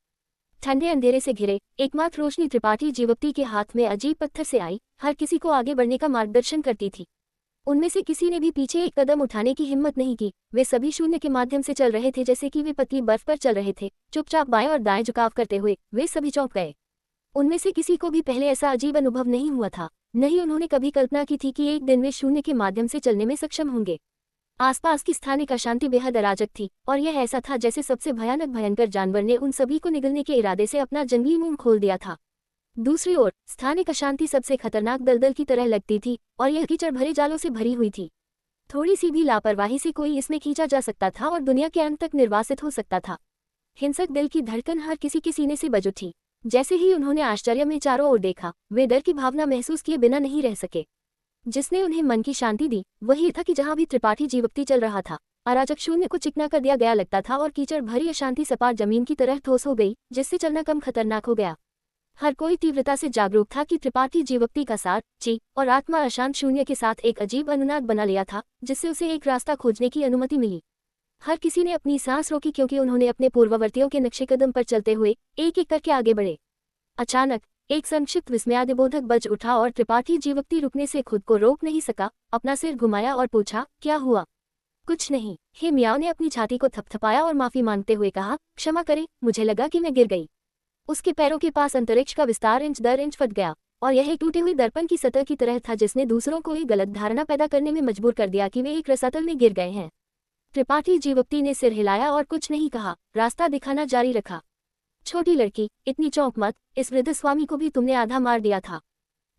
ठंडे अंधेरे से घिरे एकमात्र रोशनी त्रिपाठी जीवप्ती के हाथ में अजीब पत्थर से आई, हर किसी को आगे बढ़ने का मार्गदर्शन करती थी। उनमें से किसी ने भी पीछे एक कदम उठाने की हिम्मत नहीं की। वे सभी शून्य के माध्यम से चल रहे थे, जैसे कि वे पतली बर्फ पर चल रहे थे। चुपचाप बाएं और दाएं झुकाव करते हुए वे सभी चौंक गए। उनमें से किसी को भी पहले ऐसा अजीब अनुभव नहीं हुआ था। नहीं उन्होंने कभी कल्पना की थी कि एक दिन वे शून्य के माध्यम से चलने में सक्षम होंगे। आसपास की स्थानिक अशांति बेहद अराजक थी, और यह ऐसा था जैसे सबसे भयानक भयंकर जानवर ने उन सभी को निगलने के इरादे से अपना जंगली मुंह खोल दिया था। दूसरी ओर स्थानिक अशांति सबसे खतरनाक दलदल की तरह लगती थी, और यह कीचड़ भरे जालों से भरी हुई थी। थोड़ी सी भी लापरवाही से कोई इसमें खींचा जा सकता था और दुनिया के अंत तक निर्वासित हो सकता था। हिंसक दिल की धड़कन हर किसी के सीने से बज उठी। जैसे ही उन्होंने आश्चर्य में चारों ओर देखा, वे डर की भावना महसूस किए बिना नहीं रह सके। जिसने उन्हें मन की शांति दी वही था कि जहां भी त्रिपाठी जीवप्ती चल रहा था, अराजक शून्य को चिकना कर दिया गया लगता था और कीचड़ भरी अशांति सपाट जमीन की तरह ठोस हो गई, जिससे चलना कम खतरनाक हो गया। हर कोई तीव्रता से जागरूक था कि त्रिपाठी जीवप्ती का सार, ची और आत्मा अशांत शून्य के साथ एक अजीब अनुनाद बना लिया था, जिससे उसे एक रास्ता खोजने की अनुमति मिली। हर किसी ने अपनी सांस रोकी क्योंकि उन्होंने अपने पूर्ववर्तियों के नक्शे कदम पर चलते हुए एक एक करके आगे बढ़े। अचानक एक संक्षिप्त विस्मयादिबोधक बज उठा और त्रिपाठी जीवप्ती रुकने से खुद को रोक नहीं सका। अपना सिर घुमाया और पूछा, क्या हुआ? कुछ नहीं, हे मियाओ ने अपनी छाती को थपथपाया और माफी मांगते हुए कहा, क्षमा करें, मुझे लगा कि मैं गिर गई। उसके पैरों के पास अंतरिक्ष का विस्तार इंच दर इंच फट गया, और यह एक टूटे हुए दर्पण की सतह की तरह था जिसने दूसरों को एक गलत धारणा पैदा करने में मजबूर कर दिया कि वे एक रसातल में गिर गए हैं। त्रिपाठी जीवप्ती ने सिर हिलाया और कुछ नहीं कहा, रास्ता दिखाना जारी रखा। छोटी लड़की, इतनी चौंक मत, इस वृद्ध स्वामी को भी तुमने आधा मार दिया था।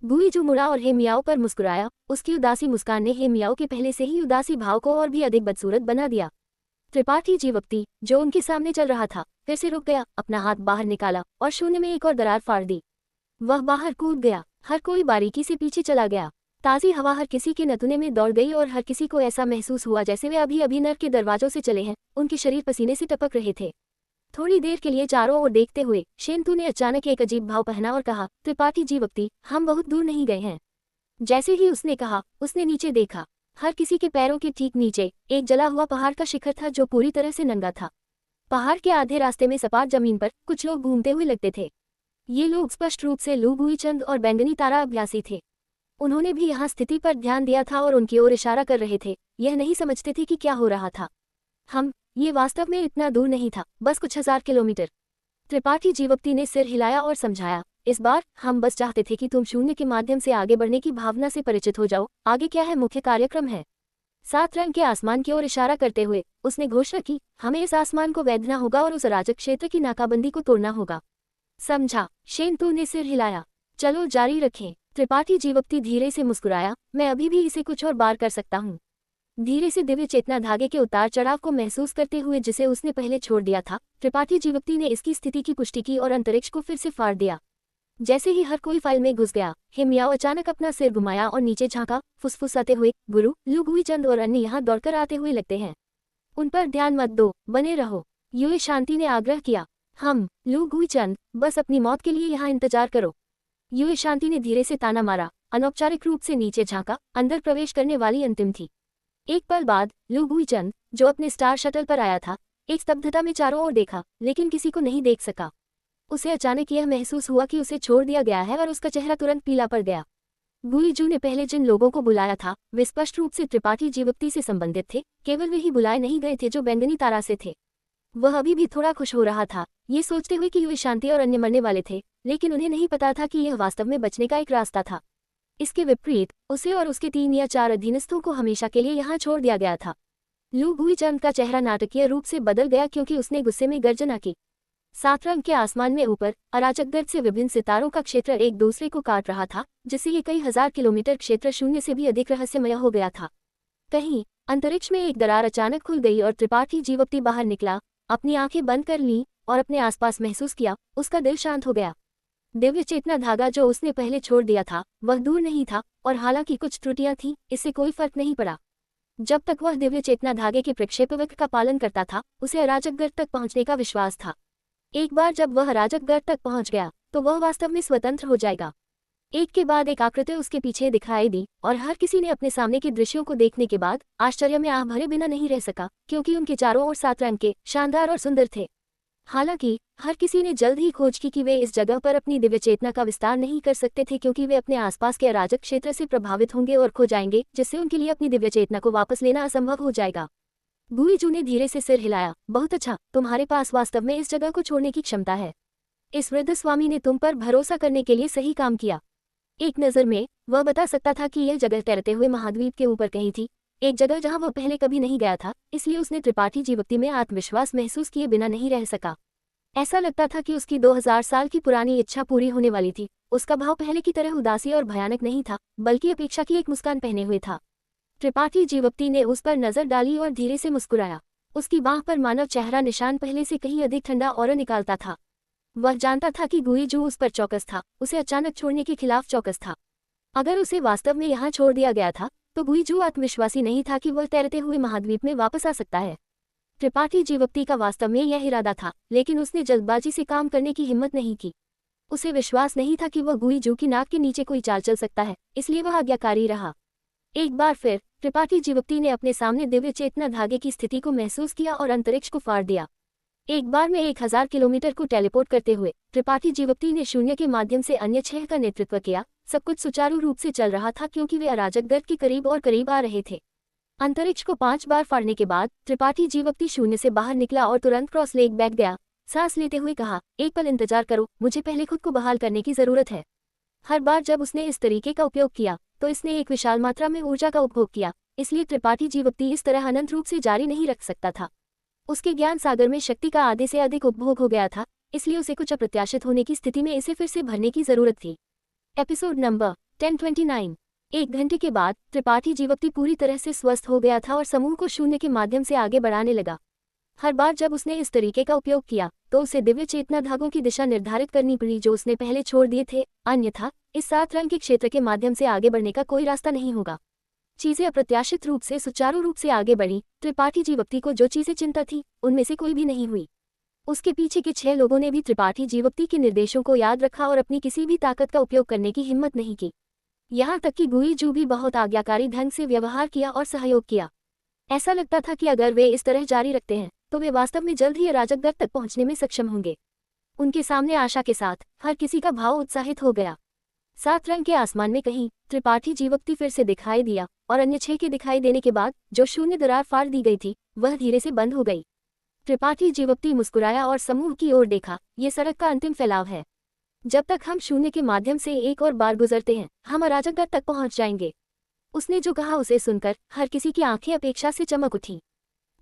गुईजू मुड़ा और हे मियाओ पर मुस्कुराया। उसकी उदासी मुस्कान ने हे मियाओ के पहले से ही उदासी भाव को और भी अधिक बदसूरत बना दिया। त्रिपाठी जीवप्ती, जो उनके सामने चल रहा था, फिर से रुक गया, अपना हाथ बाहर निकाला और शून्य में एक और दरार फाड़ दी। वह बाहर कूद गया। हर कोई बारीकी से पीछे चला गया। ताज़ी हवा हर किसी के नथुने में दौड़ गई और हर किसी को ऐसा महसूस हुआ जैसे वे अभी अभी नर्क के दरवाजों से चले हैं। उनके शरीर पसीने से टपक रहे थे। थोड़ी देर के लिए चारों ओर देखते हुए शेंतू ने अचानक एक अजीब भाव पहना और कहा, त्रिपाठी जीवप्ती, हम बहुत दूर नहीं गए हैं। जैसे ही उसने कहा, उसने नीचे देखा। हर किसी के पैरों के ठीक नीचे एक जला हुआ पहाड़ का शिखर था जो पूरी तरह से नंगा था। पहाड़ के आधे रास्ते में सपाट जमीन पर कुछ लोग घूमते हुए लगते थे। ये लोग स्पष्ट रूप से लू गुईचंद और बैंगनी तारा अभ्यासी थे। उन्होंने भी यहाँ स्थिति पर ध्यान दिया था और उनकी ओर इशारा कर रहे थे। यह नहीं समझते थे कि क्या हो रहा था। ये वास्तव में इतना दूर नहीं था, बस कुछ 1000 किलोमीटर। त्रिपाठी जीवप्ती ने सिर हिलाया और समझाया, इस बार हम बस चाहते थे कि तुम शून्य के माध्यम से आगे बढ़ने की भावना से परिचित हो जाओ। आगे क्या है, मुख्य कार्यक्रम है। 7 रंग के आसमान की ओर इशारा करते हुए उसने घोषणा की, हमें इस आसमान को वैधना होगा और उस अराजक क्षेत्र की नाकाबंदी को तोड़ना होगा। समझा? शेंतू ने सिर हिलाया। चलो जारी रखें। त्रिपाठी जीवप्ती धीरे से मुस्कुराया, मैं अभी भी इसे कुछ और बार कर सकता हूँ। धीरे से दिव्य चेतना धागे के उतार चढ़ाव को महसूस करते हुए जिसे उसने पहले छोड़ दिया था, त्रिपाठी जीवप्ती ने इसकी स्थिति की पुष्टि की और अंतरिक्ष को फिर से फाड़ दिया। जैसे ही हर कोई फाइल में घुस गया, हे मियाओ अचानक अपना सिर घुमाया और नीचे झांका, फुसफुसाते हुए, गुरु, लू गुईचंद और अन्य यहाँ दौड़कर आते हुए लगते हैं। उन पर ध्यान मत दो, बने रहो। युए शांति ने आग्रह किया। लू गुईचंद, बस अपनी मौत के लिए यहाँ इंतजार करो। युए शांति ने धीरे से ताना मारा, अनौपचारिक रूप से नीचे झांका, अंदर प्रवेश करने वाली अंतिम थी। एक पल बाद लू गुईचंद, जो अपने स्टार शटल पर आया था, एक स्तब्धता में चारों ओर देखा, लेकिन किसी को नहीं देख सका। उसे अचानक यह महसूस हुआ कि उसे छोड़ दिया गया है और उसका चेहरा तुरंत पीला पड़ गया। गुईजू ने पहले जिन लोगों को बुलाया था वे स्पष्ट रूप से त्रिपाठी जीवोक्ति से संबंधित थे, केवल वे ही बुलाए नहीं गए थे जो बैंगनी तारा से थे। वह अभी भी थोड़ा खुश हो रहा था, ये सोचते हुए कि युए शांति और अन्य मरने वाले थे, लेकिन उन्हें नहीं पता था कि यह वास्तव में बचने का एक रास्ता था। इसके विपरीत उसे और उसके 3 या 4 अधीनस्थों को हमेशा के लिए यहाँ छोड़ दिया गया था। लू गुईचंद का चेहरा नाटकीय रूप से बदल गया क्योंकि उसने गुस्से में गर्जना की। 7 रंग के आसमान में ऊपर अराजक गर्द से विभिन्न सितारों का क्षेत्र एक दूसरे को काट रहा था, जिससे ये कई हजार किलोमीटर क्षेत्र शून्य से भी अधिक रहस्यमय हो गया था। कहीं अंतरिक्ष में एक दरार अचानक खुल गई और त्रिपाठी जीवोक्ति बाहर निकला, अपनी आंखें बंद कर लीं और अपने आसपास महसूस किया। उसका दिल शांत हो गया। दिव्य चेतना धागा जो उसने पहले छोड़ दिया था वह दूर नहीं था, और हालांकि कुछ त्रुटियां थीं, इससे कोई फर्क नहीं पड़ा। जब तक वह दिव्य चेतना धागे के प्रक्षेपवक्र का पालन करता था, उसे अराजक गर्द तक पहुंचने का विश्वास था। एक बार जब वह अराजक गर्द तक पहुंच गया तो वह वास्तव में स्वतंत्र हो जाएगा। एक के बाद एक आकृति उसके पीछे दिखाई दी, और हर किसी ने अपने सामने के दृश्यों को देखने के बाद आश्चर्य में आह भरे बिना नहीं रह सका, क्योंकि उनके चारों ओर 7 रंग के शानदार और सुंदर थे। हालांकि हर किसी ने जल्द ही खोज की कि वे इस जगह पर अपनी दिव्य चेतना का विस्तार नहीं कर सकते थे, क्योंकि वे अपने आसपास के अराजक क्षेत्र से प्रभावित होंगे और खो जाएंगे, जिससे उनके लिए अपनी दिव्य चेतना को वापस लेना असंभव हो जाएगा। गुईजू ने धीरे से सिर हिलाया। बहुत अच्छा, तुम्हारे पास वास्तव में इस जगह को छोड़ने की क्षमता है। इस वृद्ध स्वामी ने तुम पर भरोसा करने के लिए सही काम किया। एक नज़र में वह बता सकता था कि यह जगह तैरते हुए महाद्वीप के ऊपर कहीं थी, एक जगह जहां वह पहले कभी नहीं गया था, इसलिए उसने त्रिपाठी जीवोक्ति में आत्मविश्वास महसूस किए बिना नहीं रह सका। ऐसा लगता था कि उसकी 2000 साल की पुरानी इच्छा पूरी होने वाली थी। उसका भाव पहले की तरह उदासी और भयानक नहीं था, बल्कि अपेक्षा की एक मुस्कान पहने हुए था। त्रिपाठी जीवोक्ति ने उस पर नजर डाली और धीरे से मुस्कुराया। उसकी बाह पर मानव चेहरा निशान पहले से कहीं अधिक ठंडा और निकालता था। वह जानता था कि गुईजू उस पर चौकस था, उसे अचानक छोड़ने के खिलाफ चौकस था। अगर उसे वास्तव में यहाँ छोड़ दिया गया था तो गुईजू आत्मविश्वासी नहीं था कि वह तैरते हुए महाद्वीप में वापस आ सकता है। त्रिपाठी जीवोक्ति का वास्तव में यह इरादा था, लेकिन उसने जल्दबाजी से काम करने की हिम्मत नहीं की। उसे विश्वास नहीं था कि वह गुईजू की नाक के नीचे कोई चाल चल सकता है, इसलिए वह आज्ञाकारी रहा। एक बार फिर त्रिपाठी जीवोक्ति ने अपने सामने दिव्य चेतना धागे की स्थिति को महसूस किया और अंतरिक्ष को फाड़ दिया। एक बार में 1000 किलोमीटर को टेलीपोर्ट करते हुए त्रिपाठी जीवोक्ति ने शून्य के माध्यम से अन्य 6 का नेतृत्व किया। सब कुछ सुचारू रूप से चल रहा था क्योंकि वे अराजक गर्द के करीब और करीब आ रहे थे। अंतरिक्ष को 5 बार फाड़ने के बाद त्रिपाठी जीवोक्ति शून्य से बाहर निकला और तुरंत क्रॉस लेग बैठ गया। सांस लेते हुए कहा, एक पल इंतजार करो, मुझे पहले खुद को बहाल करने की जरूरत है। हर बार जब उसने इस तरीके का उपयोग किया तो इसने एक विशाल मात्रा में ऊर्जा का उपभोग किया, इसलिए त्रिपाठी जीवोक्ति इस तरह अनंत रूप से जारी नहीं रख सकता था। उसके ज्ञान सागर में शक्ति का आधे से अधिक उपभोग हो गया था, इसलिए उसे कुछ अप्रत्याशित होने की स्थिति में इसे फिर से भरने की जरूरत थी। Episode number 1029। 1 घंटे के बाद त्रिपाठी जीवोक्ति पूरी तरह से स्वस्थ हो गया था और समूह को शून्य के माध्यम से आगे बढ़ाने लगा। हर बार जब उसने इस तरीके का उपयोग किया तो उसे दिव्य चेतना धागों की दिशा निर्धारित करनी पड़ी जो उसने पहले छोड़ दिए थे, अन्यथा इस 7 रंग के क्षेत्र के माध्यम से आगे बढ़ने का कोई रास्ता नहीं होगा। चीजें अप्रत्याशित रूप से सुचारू रूप से आगे बढ़ी। त्रिपाठी जीवोक्ति को जो चीजें चिंता थी उनमें से कोई भी नहीं हुई। उसके पीछे के 6 लोगों ने भी त्रिपाठी जीवोक्ति के निर्देशों को याद रखा और अपनी किसी भी ताकत का उपयोग करने की हिम्मत नहीं की। यहाँ तक कि गुईजू भी बहुत आज्ञाकारी ढंग से व्यवहार किया और सहयोग किया। ऐसा लगता था कि अगर वे इस तरह जारी रखते हैं तो वे वास्तव में जल्द ही अराजक गर्द तक पहुंचने में सक्षम होंगे। उनके सामने आशा के साथ हर किसी का भाव उत्साहित हो गया। 7 रंग के आसमान में कहीं त्रिपाठी जीवोक्ति फिर से दिखाई दिया और अन्य 6 के दिखाई देने के बाद जो शून्य दरार फाड़ दी गई थी वह धीरे से बंद हो गई। त्रिपाठी जीवोक्ति मुस्कुराया और समूह की ओर देखा। ये सड़क का अंतिम फैलाव है। जब तक हम शून्य के माध्यम से एक और बार गुजरते हैं हम अराजक गर्द तक पहुंच जाएंगे। उसने जो कहा उसे सुनकर हर किसी की आंखें अपेक्षा से चमक उठी।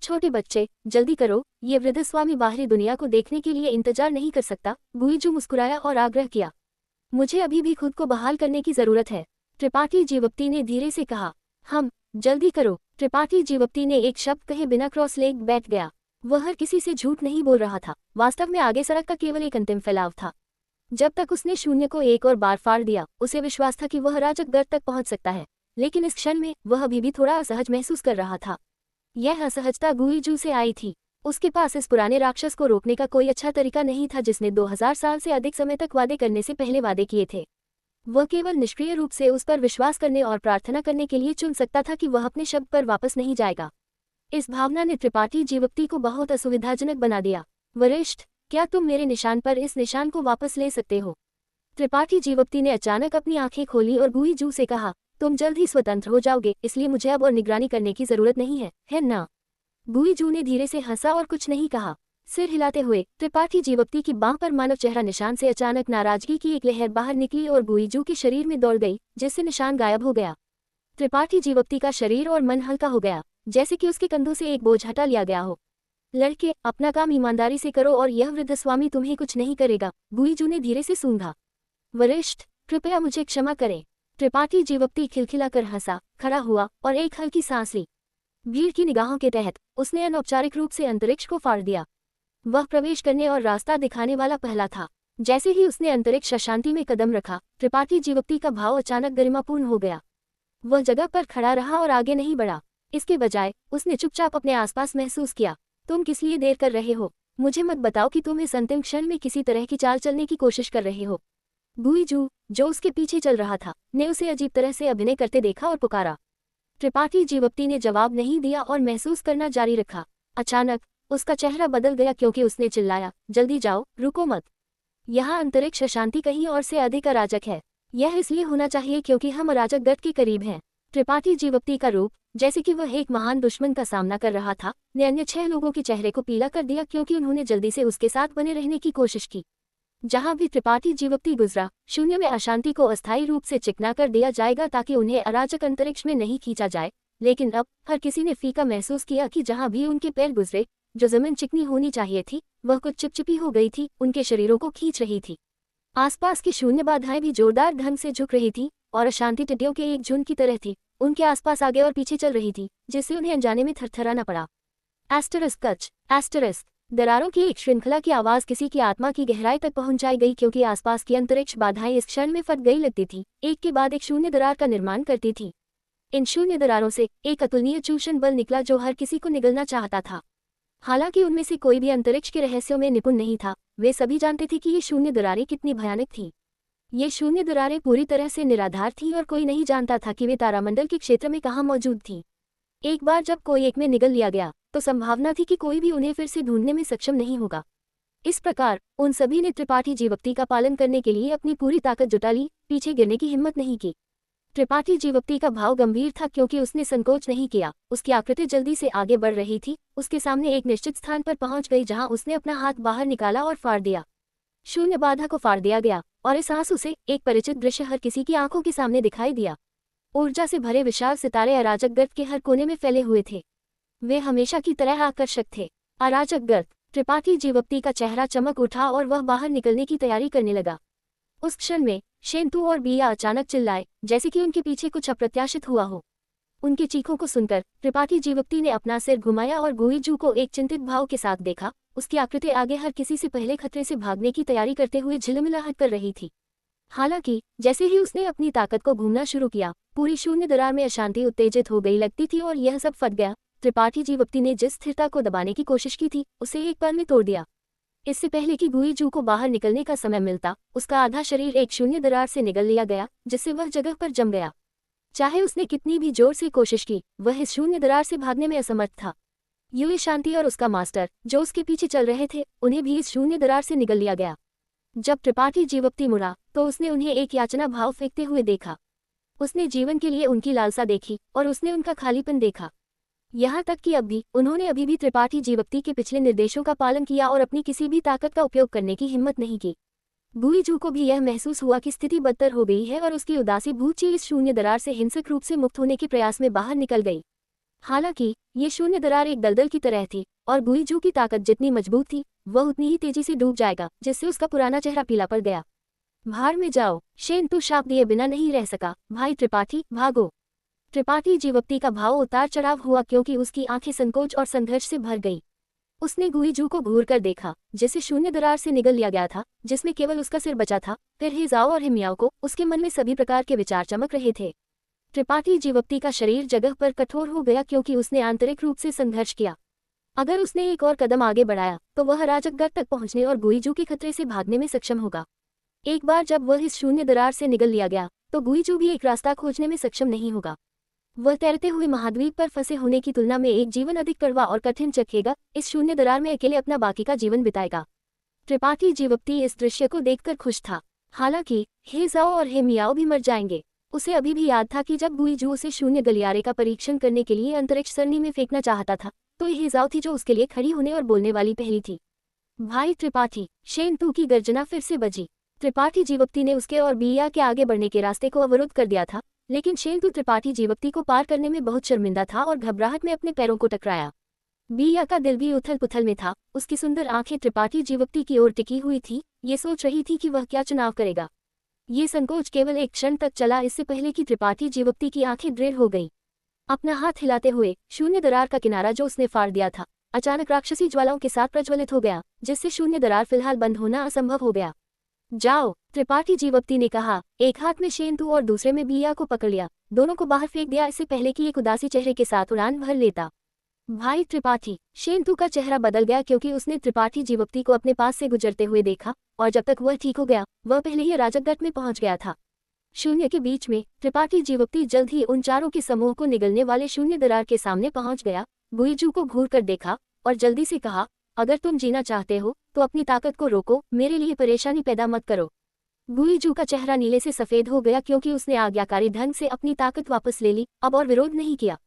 छोटे बच्चे, जल्दी करो, ये वृद्ध स्वामी बाहरी दुनिया को देखने के लिए इंतजार नहीं कर सकता। गुईजू मुस्कुराया और आग्रह किया, मुझे अभी भी खुद को बहाल करने की जरूरत है। त्रिपाठी जीवोक्ति ने धीरे से कहा, हम जल्दी करो। त्रिपाठी जीवोक्ति ने एक शब्द कहे बिना क्रॉस लेग बैठ गया। वह हर किसी से झूठ नहीं बोल रहा था, वास्तव में आगे सड़क का केवल एक अंतिम फैलाव था। जब तक उसने शून्य को एक और बार फाड़ दिया, उसे विश्वास था कि वह अराजक गर्त तक पहुंच सकता है, लेकिन इस क्षण में वह अभी भी थोड़ा असहज महसूस कर रहा था। यह असहजता गुईजू से आई थी। उसके पास इस पुराने राक्षस को रोकने का कोई अच्छा तरीका नहीं था जिसने 2000 साल से अधिक समय तक वादे करने से पहले वादे किए थे। वह केवल निष्क्रिय रूप से उस पर विश्वास करने और प्रार्थना करने के लिए चुन सकता था कि वह अपने शब्द पर वापस नहीं जाएगा। इस भावना ने त्रिपाठी जीवक्ति को बहुत असुविधाजनक बना दिया। वरिष्ठ, क्या तुम मेरे निशान पर इस निशान को वापस ले सकते हो? त्रिपाठी जीवक्ति ने अचानक अपनी आंखें खोली और गुईजू से कहा, तुम जल्द ही स्वतंत्र हो जाओगे, इसलिए मुझे अब और निगरानी करने की जरूरत नहीं है ना? गुईजू ने धीरे से हंसा और कुछ नहीं कहा। सिर हिलाते हुए त्रिपाठी जीवक्ति की बांह पर मानव चेहरा निशान से अचानक नाराजगी की एक लहर बाहर निकली और गुईजू के शरीर में दौड़ गई, जिससे निशान गायब हो गया। त्रिपाठी जीवक्ति का शरीर और मन हल्का हो गया, जैसे कि उसके कंधों से एक बोझ हटा लिया गया हो। लड़के, अपना काम ईमानदारी से करो और यह वृद्ध स्वामी तुम्हें कुछ नहीं करेगा, गुईजू ने धीरे से सूंघा। वरिष्ठ, कृपया मुझे क्षमा करें। त्रिपाठी जीवक्ति खिलखिलाकर हंसा, खड़ा हुआ और एक हल्की सांस ली। भीड़ की निगाहों के तहत उसने अनौपचारिक रूप से अंतरिक्ष को फाड़ दिया। वह प्रवेश करने और रास्ता दिखाने वाला पहला था। जैसे ही उसने अंतरिक्ष अशांति में कदम रखा, त्रिपाठी जीवक्ति का भाव अचानक गरिमापूर्ण हो गया। वह जगह पर खड़ा रहा और आगे नहीं बढ़ा। इसके बजाय उसने चुपचाप अपने आसपास महसूस किया। तुम किस लिए देर कर रहे हो? मुझे मत बताओ कि तुम इस अंतिम क्षण में किसी तरह की चाल चलने की कोशिश कर रहे हो। गुईजू, जो उसके पीछे चल रहा था, ने उसे अजीब तरह से अभिनय करते देखा और पुकारा। त्रिपाठी जीवक्ति ने जवाब नहीं दिया और महसूस करना जारी रखा। अचानक उसका चेहरा बदल गया क्योंकि उसने चिल्लाया, जल्दी जाओ, रुको मत। यहाँ अंतरिक्ष अशांति कहीं और से अधिक अराजक है। यह इसलिए होना चाहिए क्योंकि हम अराजक गर्त के करीब हैं। त्रिपाठी जीवक्ति का रूप, जैसे कि वह एक महान दुश्मन का सामना कर रहा था, ने अन्य 6 लोगों के चेहरे को पीला कर दिया क्योंकि उन्होंने जल्दी से उसके साथ बने रहने की कोशिश की। जहां भी त्रिपाठी जीवक्ति गुजरा, शून्य में अशांति को अस्थायी रूप से चिकना कर दिया जाएगा ताकि उन्हें अराजक अंतरिक्ष में नहीं खींचा जाए। लेकिन अब हर किसी ने फीका महसूस किया कि जहां भी उनके पैर गुजरे, जो जमीन चिकनी होनी चाहिए थी, वह कुछ चिपचिपी हो गई थी, उनके शरीरों को खींच रही थी। आसपास की शून्य बाधाएं भी जोरदार ढंग से झुक रही थी और अशांति टिड्डियों के एक झुंड की तरह थी, उनके आसपास आगे और पीछे चल रही थी, जिससे उन्हें अनजाने में थरथराना पड़ा। एस्टरिस्क कच, एस्टरिस्क, दरारों की एक श्रृंखला की आवाज किसी की आत्मा की गहराई तक पहुंचाई गई क्योंकि आसपास की अंतरिक्ष बाधाएं इस क्षण में फट गई लगती थी, एक के बाद एक शून्य दरार का निर्माण करती थी। इन शून्य दरारों से एक अतुलनीय चूषण बल निकला जो हर किसी को निगलना चाहता था। हालांकि उनमें से कोई भी अंतरिक्ष के रहस्यों में निपुण नहीं था, वे सभी जानते थे कि ये शून्य दरारें कितनी भयानक थीं। ये शून्य दरारें पूरी तरह से निराधार थीं और कोई नहीं जानता था कि वे तारामंडल के क्षेत्र में कहाँ मौजूद थीं। एक बार जब कोई एक में निगल लिया गया, तो संभावना थी कि कोई भी उन्हें फिर से ढूंढने में सक्षम नहीं होगा। इस प्रकार उन सभी ने त्रिपाठी जीवक्ति का पालन करने के लिए अपनी पूरी ताकत जुटा ली, पीछे गिरने की हिम्मत नहीं की। त्रिपाठी जीवक्ति का भाव गंभीर था क्योंकि उसने संकोच नहीं किया। उसकी आकृति जल्दी से आगे बढ़ रही थी, उसके सामने एक निश्चित स्थान पर पहुंच गई जहां उसने अपना हाथ बाहर निकाला और फाड़ दिया। शून्य बाधा को फाड़ दिया गया और इस आंसू से एक परिचित दृश्य हर किसी की आंखों के सामने दिखाई दिया। ऊर्जा से भरे विशाल सितारे अराजक गर्त के हर कोने में फैले हुए थे। वे हमेशा की तरह आकर्षक थे। अराजक गर्त, त्रिपाठी जीवक्ति का चेहरा चमक उठा और वह बाहर निकलने की तैयारी करने लगा। उस क्षण में शेंतु और बिया अचानक चिल्लाए, जैसे कि उनके पीछे कुछ अप्रत्याशित हुआ हो। उनकी चीखों को सुनकर त्रिपाठी जीवक्ति ने अपना सिर घुमाया और गुईजू को एक चिंतित भाव के साथ देखा। उसकी आकृति आगे हर किसी से पहले खतरे से भागने की तैयारी करते हुए झिलमिलाहट कर रही थी। हालांकि जैसे ही उसने अपनी ताकत को घूमना शुरू किया, पूरी शून्य दरार में अशांति उत्तेजित हो गई लगती थी और यह सब फट गया। त्रिपाठी जीवक्ति ने जिस स्थिरता को दबाने की कोशिश की थी, उसे एक पल में तोड़ दिया। इससे पहले कि गुईजू को बाहर निकलने का समय मिलता, उसका आधा शरीर एक शून्य दरार से निगल लिया गया, जिससे वह जगह पर जम गया। चाहे उसने कितनी भी जोर से कोशिश की, वह इस शून्य दरार से भागने में असमर्थ था। यूए शांति और उसका मास्टर, जो उसके पीछे चल रहे थे, उन्हें भी इस शून्य दरार से निगल लिया गया। जब त्रिपाठी जीवक्ति मुड़ा, तो उसने उन्हें एक याचना भाव फेंकते हुए देखा। उसने जीवन के लिए उनकी लालसा देखी और उसने उनका खालीपन देखा। यहाँ तक कि उन्होंने अभी भी त्रिपाठी जीवक्ति के पिछले निर्देशों का पालन किया और अपनी किसी भी ताकत का उपयोग करने की हिम्मत नहीं की। गुईजू को भी यह महसूस हुआ कि स्थिति बदतर हो गई है और उसकी उदासी भूची इस शून्य दरार से हिंसक रूप से मुक्त होने के प्रयास में बाहर निकल गई। हालांकि ये शून्य दरार एक दलदल की तरह थी और गुईजू की ताकत जितनी मजबूत थी, वह उतनी ही तेजी से डूब जाएगा, जिससे उसका पुराना चेहरा पीला पड़ गया। भाड़ में जाओ, शेंतु शाप दिए बिना नहीं रह सका। भाई त्रिपाठी, भागो। त्रिपाठी जीवक्ति का भाव उतार चढ़ाव हुआ क्योंकि उसकी आंखें संकोच और संघर्ष से भर गई। उसने गुईजू को घूर कर देखा, जिसे शून्य दरार से निगल लिया गया था, जिसमें केवल उसका सिर बचा था। फिर हेजाओ और हिमियाओ को उसके मन में सभी प्रकार के विचार चमक रहे थे। त्रिपाठी जीवप्ती का शरीर जगह पर कठोर हो गया क्योंकि उसने आंतरिक रूप से संघर्ष किया। अगर उसने एक और कदम आगे बढ़ाया तो वह अराजकगढ़ तक पहुंचने और गुईजू के खतरे से भागने में सक्षम होगा। एक बार जब वह इस शून्य दरार से निगल लिया गया तो गुईजू भी एक रास्ता खोजने में सक्षम नहीं होगा। वह तैरते हुए महाद्वीप पर फंसे होने की तुलना में एक जीवन अधिक कड़वा और कठिन चखेगा। इस शून्य दरार में अकेले अपना बाकी का जीवन बिताएगा। त्रिपाठी जीवप्ती इस दृश्य को देखकर खुश था। हालांकि हेजाओ और हेमियाओ भी मर जाएंगे। उसे अभी भी याद था कि जब गुईजू उसे शून्य गलियारे का परीक्षण करने के लिए अंतरिक्ष सरनी में फेंकना चाहता था तो हेजाओ थी जो उसके लिए खड़ी होने और बोलने वाली पहली थी। भाई त्रिपाठी, शेनतू की गर्जना फिर से बजी। त्रिपाठी जीवप्ती ने उसके और बिया के आगे बढ़ने के रास्ते को अवरुद्ध कर दिया था, लेकिन शेनतू त्रिपाठी जीवप्ती को पार करने में बहुत शर्मिंदा था और घबराहट में अपने पैरों को टकराया। बिया का दिल भी उथल पुथल में था। उसकी सुंदर आंखें त्रिपाठी जीवप्ती की ओर टिकी हुई थी। ये सोच रही थी कि वह क्या चुनाव करेगा। ये संकोच केवल एक क्षण तक चला, इससे पहले कि त्रिपाठी जीवप्ती की आंखें दृढ़ हो गईं। अपना हाथ हिलाते हुए शून्य दरार का किनारा जो उसने फाड़ दिया था अचानक राक्षसी ज्वालाओं के साथ प्रज्वलित हो गया, जिससे शून्य दरार फिलहाल बंद होना असंभव हो गया। जाओ, त्रिपाठी जीवप्ती ने कहा। एक हाथ में शेनतू और दूसरे में बिया को पकड़ लिया। दोनों को बाहर फेंक दिया, इससे पहले कि एक उदासी चेहरे के साथ उड़ान भर लेता। भाई त्रिपाठी, शेनतू का चेहरा बदल गया क्योंकि उसने त्रिपाठी जीवप्ती को अपने पास से गुजरते हुए देखा और जब तक वह ठीक हो गया वह पहले ही अराजकगढ़ में पहुंच गया था। शून्य के बीच में त्रिपाठी जीवप्ती जल्द ही उन चारों के समूह को निगलने वाले शून्य दरार के सामने पहुंच गया। गुईजू को घूर कर देखा और जल्दी से कहा, अगर तुम जीना चाहते हो तो अपनी ताकत को रोको, मेरे लिए परेशानी पैदा मत करो। गुईजू का चेहरा नीले से सफेद हो गया क्योंकि उसने आज्ञाकारी ढंग से अपनी ताकत वापस ले ली अब और विरोध नहीं किया।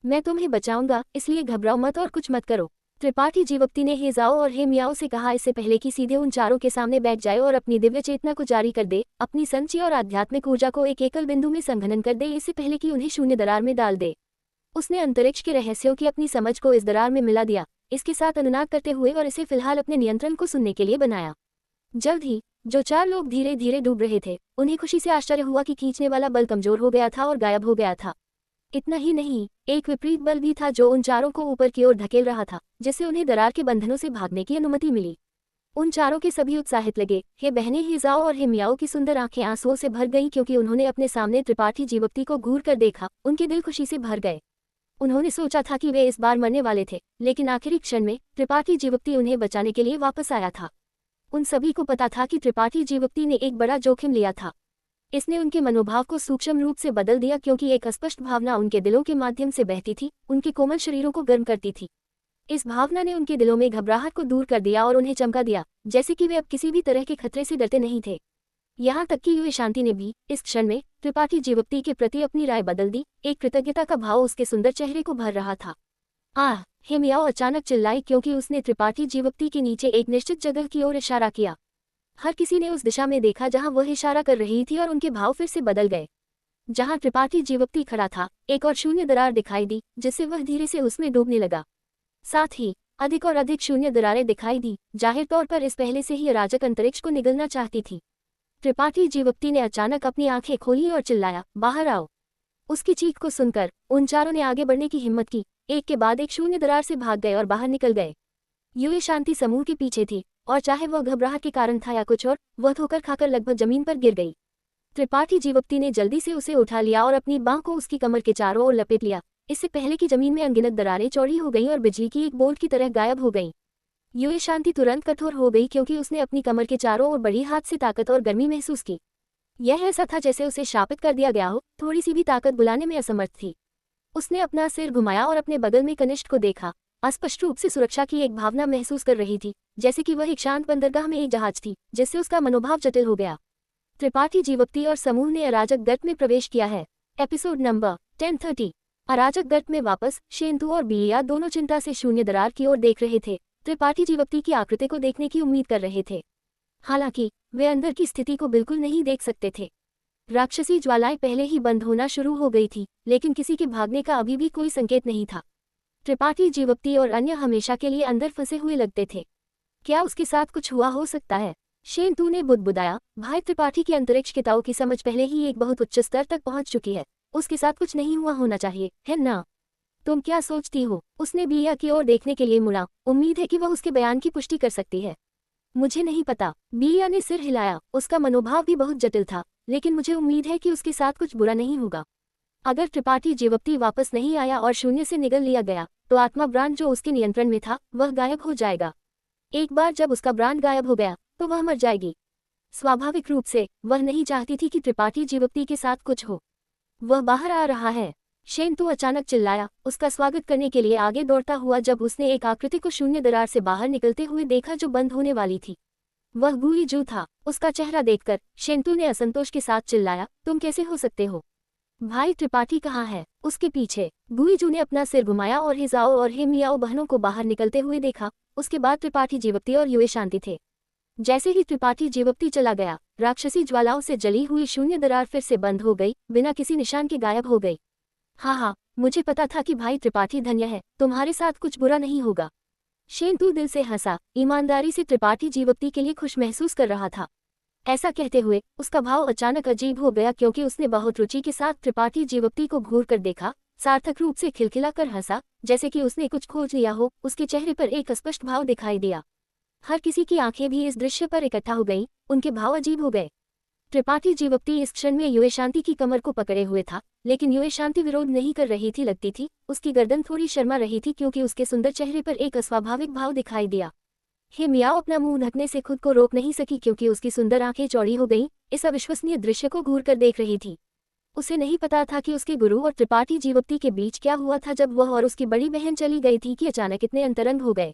मैं तुम्हें बचाऊंगा, इसलिए घबराओ मत और कुछ मत करो। त्रिपाठी जीवप्ती ने हेजाओ और हेमियाओ से कहा, इससे पहले कि सीधे उन चारों के सामने बैठ जाए और अपनी दिव्य चेतना को जारी कर दे, अपनी संचय और आध्यात्मिक ऊर्जा को एक एकल बिंदु में संघनन कर दे, इससे पहले कि उन्हें शून्य दरार में डाल दे। उसने अंतरिक्ष के रहस्यों की अपनी समझ को इस दरार में मिला दिया, इसके साथ अनुनाद करते हुए, और इसे फिलहाल अपने नियंत्रण को सुनने के लिए बनाया। जल्द ही जो चार लोग धीरे धीरे डूब रहे थे उन्हें खुशी से आश्चर्य हुआ कि खींचने वाला बल कमजोर हो गया था और गायब हो गया था। इतना ही नहीं, एक विपरीत बल भी था जो उन चारों को ऊपर की ओर धकेल रहा था, जिससे उन्हें दरार के बंधनों से भागने की अनुमति मिली। उन चारों के सभी उत्साहित लगे। हे बहनें, हेजाओ और हेमियाओ की सुंदर आंखें आंसुओं से भर गईं क्योंकि उन्होंने अपने सामने त्रिपाठी जीवप्ती को घूर कर देखा। उनके दिल खुशी से भर गए। उन्होंने सोचा था कि वे इस बार मरने वाले थे, लेकिन आखिरी क्षण में त्रिपाठी जीवप्ती उन्हें बचाने के लिए वापस आया था। उन सभी को पता था कि त्रिपाठी जीवप्ती ने एक बड़ा जोखिम लिया था। इसने उनके मनोभाव को सूक्ष्म रूप से बदल दिया क्योंकि एक अस्पष्ट भावना उनके दिलों के माध्यम से बहती थी, उनके कोमल शरीरों को गर्म करती थी। इस भावना ने उनके दिलों में घबराहट को दूर कर दिया और उन्हें चमका दिया, जैसे कि वे अब किसी भी तरह के खतरे से डरते नहीं थे। यहाँ तक कि युए शांति ने भी इस क्षण में त्रिपाठी जीवप्ती के प्रति अपनी राय बदल दी। एक कृतज्ञता का भाव उसके सुंदर चेहरे को भर रहा था। आह, हेमियाओ अचानक चिल्लाई क्योंकि उसने त्रिपाठी जीवप्ती के नीचे एक निश्चित जगह की ओर इशारा किया। हर किसी ने उस दिशा में देखा जहां वह इशारा कर रही थी और उनके भाव फिर से बदल गए। जहां त्रिपाठी जीवप्ती खड़ा था, एक और शून्य दरार दिखाई दी, जिससे वह धीरे से उसमें डूबने लगा। साथ ही अधिक और अधिक शून्य दरारें दिखाई दी। जाहिर तौर पर इस पहले से ही अराजक अंतरिक्ष को निगलना चाहती थी। त्रिपाठी जीवप्ती ने अचानक अपनी आंखें खोली और चिल्लाया, बाहर आओ। उसकी चीख को सुनकर उन चारों ने आगे बढ़ने की हिम्मत की। एक के बाद एक शून्य दरार से भाग गए और बाहर निकल गए। युए शांति समूह के पीछे थी और चाहे वह घबराहट के कारण था या कुछ और, वह ठोकर खाकर लगभग जमीन पर गिर गई। त्रिपाठी जीवप्ती ने जल्दी से उसे उठा लिया और अपनी बांह को उसकी कमर के चारों ओर लपेट लिया, इससे पहले कि जमीन में अनगिनत दरारें चौड़ी हो गईं और बिजली की एक बोल्ट की तरह गायब हो गईं। युए शांति तुरंत कठोर हो गई क्योंकि उसने अपनी कमर के चारों ओर बड़ी हाथ से ताकत और गर्मी महसूस की। यह ऐसा था जैसे उसे शापित कर दिया गया हो, थोड़ी सी भी ताकत बुलाने में असमर्थ थी। उसने अपना सिर घुमाया और अपने बगल में कनिष्ठ को देखा। अस्पष्ट रूप से सुरक्षा की एक भावना महसूस कर रही थी, जैसे कि वह एक शांत बंदरगाह में एक जहाज थी, जिससे उसका मनोभाव जटिल हो गया। त्रिपाठी जीवप्ती और समूह ने अराजकगढ़ में प्रवेश किया है। Episode number 1030। अराजकगढ़ में वापस शेनतू और बिया दोनों चिंता से शून्य दरार की ओर देख रहे थे। त्रिपाठी जीवप्ती की आकृति को देखने की उम्मीद कर रहे थे। हालांकि वे अंदर की स्थिति को बिल्कुल नहीं देख सकते थे। राक्षसी ज्वालाएं पहले ही बंद होना शुरू हो गई थी, लेकिन किसी के भागने का अभी भी कोई संकेत नहीं था। त्रिपाठी जीवप्ती और अन्य हमेशा के लिए अंदर फंसे हुए लगते थे। क्या उसके साथ कुछ हुआ हो सकता है? शेनतू ने बुदबुदाया। भाई त्रिपाठी की अंतरिक्ष के ताऊ की समझ पहले ही एक बहुत उच्च स्तर तक पहुंच चुकी है। उसके साथ कुछ नहीं हुआ होना चाहिए, है ना? तुम क्या सोचती हो? उसने बिया की ओर देखने के लिए मुड़ा। उम्मीद है कि वह उसके बयान की पुष्टि कर सकती है। मुझे नहीं पता। बिया ने सिर हिलाया। उसका मनोभाव भी बहुत जटिल था, लेकिन मुझे उम्मीद है कि उसके साथ कुछ बुरा नहीं होगा। अगर त्रिपाठी जीवप्ती वापस नहीं आया और शून्य से निगल लिया गया, तो आत्मा ब्रांड जो उसके नियंत्रण में था वह गायब हो जाएगा। एक बार जब उसका ब्रांड गायब हो गया तो वह मर जाएगी। स्वाभाविक रूप से वह नहीं चाहती थी कि त्रिपाठी जीवप्ती के साथ कुछ हो। वह बाहर आ रहा है। शेंतु अचानक चिल्लाया, उसका स्वागत करने के लिए आगे दौड़ता हुआ जब उसने एक आकृति को शून्य दरार से बाहर निकलते हुए देखा जो बंद होने वाली थी। वह गुई जू था। उसका चेहरा देखकर शेंतु ने असंतोष के साथ चिल्लाया, तुम कैसे हो सकते हो? भाई त्रिपाठी कहाँ है? उसके पीछे। गुई जू ने अपना सिर घुमाया और हिजाओ और हे मियाओ बहनों को बाहर निकलते हुए देखा। उसके बाद त्रिपाठी जीवप्ती और युए शांति थे। जैसे ही त्रिपाठी जीवप्ती चला गया, राक्षसी ज्वालाओं से जली हुई शून्य दरार फिर से बंद हो गई, बिना किसी निशान के गायब हो गई। हाँ, मुझे पता था कि भाई त्रिपाठी धन्य है, तुम्हारे साथ कुछ बुरा नहीं होगा। शेंतु दिल से हंसा, ईमानदारी से त्रिपाठी जीवप्ती के लिए खुश महसूस कर रहा था। ऐसा कहते हुए उसका भाव अचानक अजीब हो गया क्योंकि उसने बहुत रुचि के साथ त्रिपाठी जीवप्ती को घूर कर देखा। सार्थक रूप से खिलखिलाकर हंसा, जैसे कि उसने कुछ खोज लिया हो। उसके चेहरे पर एक स्पष्ट भाव दिखाई दिया। हर किसी की आंखें भी इस दृश्य पर इकट्ठा हो गईं, उनके भाव अजीब हो गए। त्रिपाठी जीवप्ती इस क्षण में युए शांति की कमर को पकड़े हुए था, लेकिन युए शांति विरोध नहीं कर रही थी। लगती थी उसकी गर्दन थोड़ी शर्मा रही थी क्योंकि उसके सुंदर चेहरे पर एक अस्वाभाविक भाव दिखाई दिया। हे मियाओ अपना मुंह ढकने से खुद को रोक नहीं सकी क्योंकि उसकी सुंदर आंखें चौड़ी हो गईं, इस अविश्वसनीय दृश्य को घूर कर देख रही थी। उसे नहीं पता था कि उसके गुरु और त्रिपाठी जीवप्ती के बीच क्या हुआ था जब वह और उसकी बड़ी बहन चली गई थी कि अचानक इतने अंतरंग हो गए।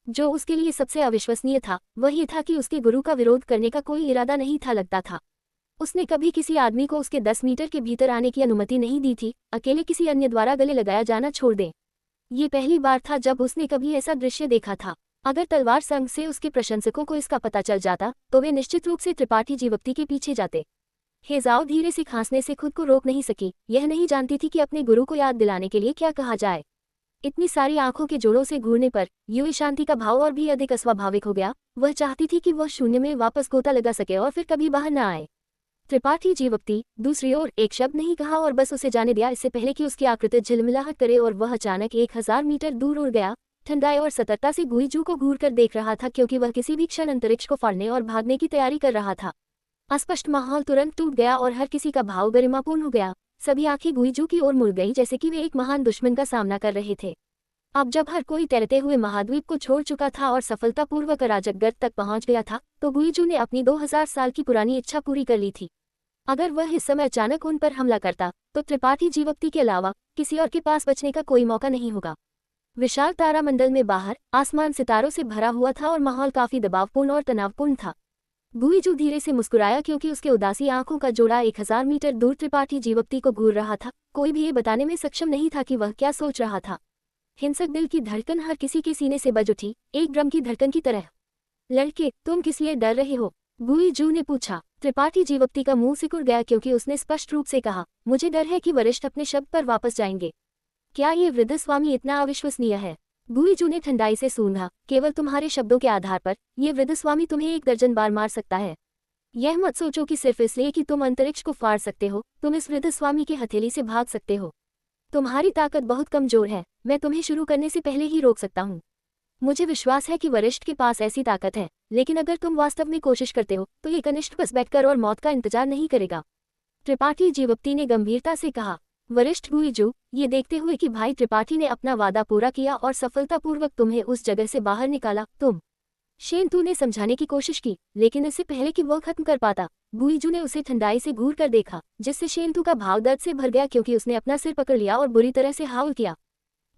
जो उसके लिए सबसे अविश्वसनीय था वह ये था कि उसके गुरु का विरोध करने का कोई इरादा नहीं था। लगता था उसने कभी किसी आदमी को उसके 10 मीटर के भीतर आने की अनुमति नहीं दी थी, अकेले किसी अन्य द्वारा गले लगाया जाना छोड़ दे। ये पहली बार था जब उसने कभी ऐसा दृश्य देखा था। अगर तलवार संघ से उसके प्रशंसकों को इसका पता चल जाता तो वे निश्चित रूप से त्रिपाठी जीवप्ती के पीछे जाते। हेजाओ धीरे से खांसने से खुद को रोक नहीं सकी। यह नहीं जानती थी कि अपने गुरु को याद दिलाने के लिए क्या कहा जाए। इतनी सारी आंखों के जोड़ों से घूरने पर युए शांति का भाव और भी अधिक अस्वाभाविक हो गया। वह चाहती थी कि वह शून्य में वापस गोता लगा सके और फिर कभी बाहर न आए। त्रिपाठी जीवप्ती दूसरी ओर एक शब्द नहीं कहा और बस उसे जाने दिया, इससे पहले कि उसकी आकृति झिलमिलाहट करे और वह अचानक 1000 मीटर दूर उड़ गया। ठंडाई और सतर्कता से गुई जू को घूर कर देख रहा था क्योंकि वह किसी भी क्षण अंतरिक्ष को फाड़ने और भागने की तैयारी कर रहा था। अस्पष्ट माहौल तुरंत टूट गया और हर किसी का भाव गरिमापूर्ण हो गया। सभी आंखें गुई जू की ओर मुड़ गईं जैसे कि वे एक महान दुश्मन का सामना कर रहे थे। अब जब हर कोई तैरते हुए महाद्वीप को छोड़ चुका था और सफलतापूर्वक अराजक गर्त तक पहुंच गया था, तो गुई जू ने अपनी 2000 साल की पुरानी इच्छा पूरी कर ली थी। अगर वह इस समय अचानक उन पर हमला करता तो त्रिपाठी जीवप्ती के अलावा किसी और के पास बचने का कोई मौका नहीं होगा। विशाल तारामंडल में बाहर आसमान सितारों से भरा हुआ था और माहौल काफी दबावपूर्ण और तनावपूर्ण था। गुई जू धीरे से मुस्कुराया क्योंकि उसके उदासी आंखों का जोड़ा 1000 मीटर दूर त्रिपाठी जीवप्ती को घूर रहा था। कोई भी ये बताने में सक्षम नहीं था कि वह क्या सोच रहा था। हिंसक दिल की धड़कन हर किसी के सीने से बज उठी, एक ड्रम की धड़कन की तरह। लड़के, तुम किस लिए डर रहे हो? गुई जू ने पूछा। त्रिपाठी जीवप्ती का मुंह सिकुड़ गया क्योंकि उसने स्पष्ट रूप से कहा, मुझे डर है कि वरिष्ठ अपने शब्द पर वापस जाएंगे। क्या ये वृद्ध स्वामी इतना अविश्वसनीय है? गुई जू ने ठंडाई से सूंघा। केवल तुम्हारे शब्दों के आधार पर ये वृद्ध स्वामी तुम्हें 1 दर्जन बार मार सकता है। यह मत सोचो कि सिर्फ इसलिए कि तुम अंतरिक्ष को फाड़ सकते हो, तुम इस वृद्ध स्वामी के हथेली से भाग सकते हो। तुम्हारी ताकत बहुत कमजोर है। मैं तुम्हें शुरू करने से पहले ही रोक सकता हूँ। मुझे विश्वास है कि वरिष्ठ के पास ऐसी ताकत है, लेकिन अगर तुम वास्तव में कोशिश करते हो तो ये कनिष्ठ बस बैठकर और मौत का इंतजार नहीं करेगा। त्रिपाठी जीवप्ती ने गंभीरता से कहा। वरिष्ठ गुई जू, ये देखते हुए कि भाई त्रिपाठी ने अपना वादा पूरा किया और सफलतापूर्वक तुम्हें उस जगह से बाहर निकाला, तुम। शेंतु ने समझाने की कोशिश की, लेकिन इससे पहले कि वह खत्म कर पाता, गुई जू ने उसे ठंडाई से घूर कर देखा, जिससे शेंतु का भाव दर्द से भर गया क्योंकि उसने अपना सिर पकड़ लिया और बुरी तरह से हाउल किया।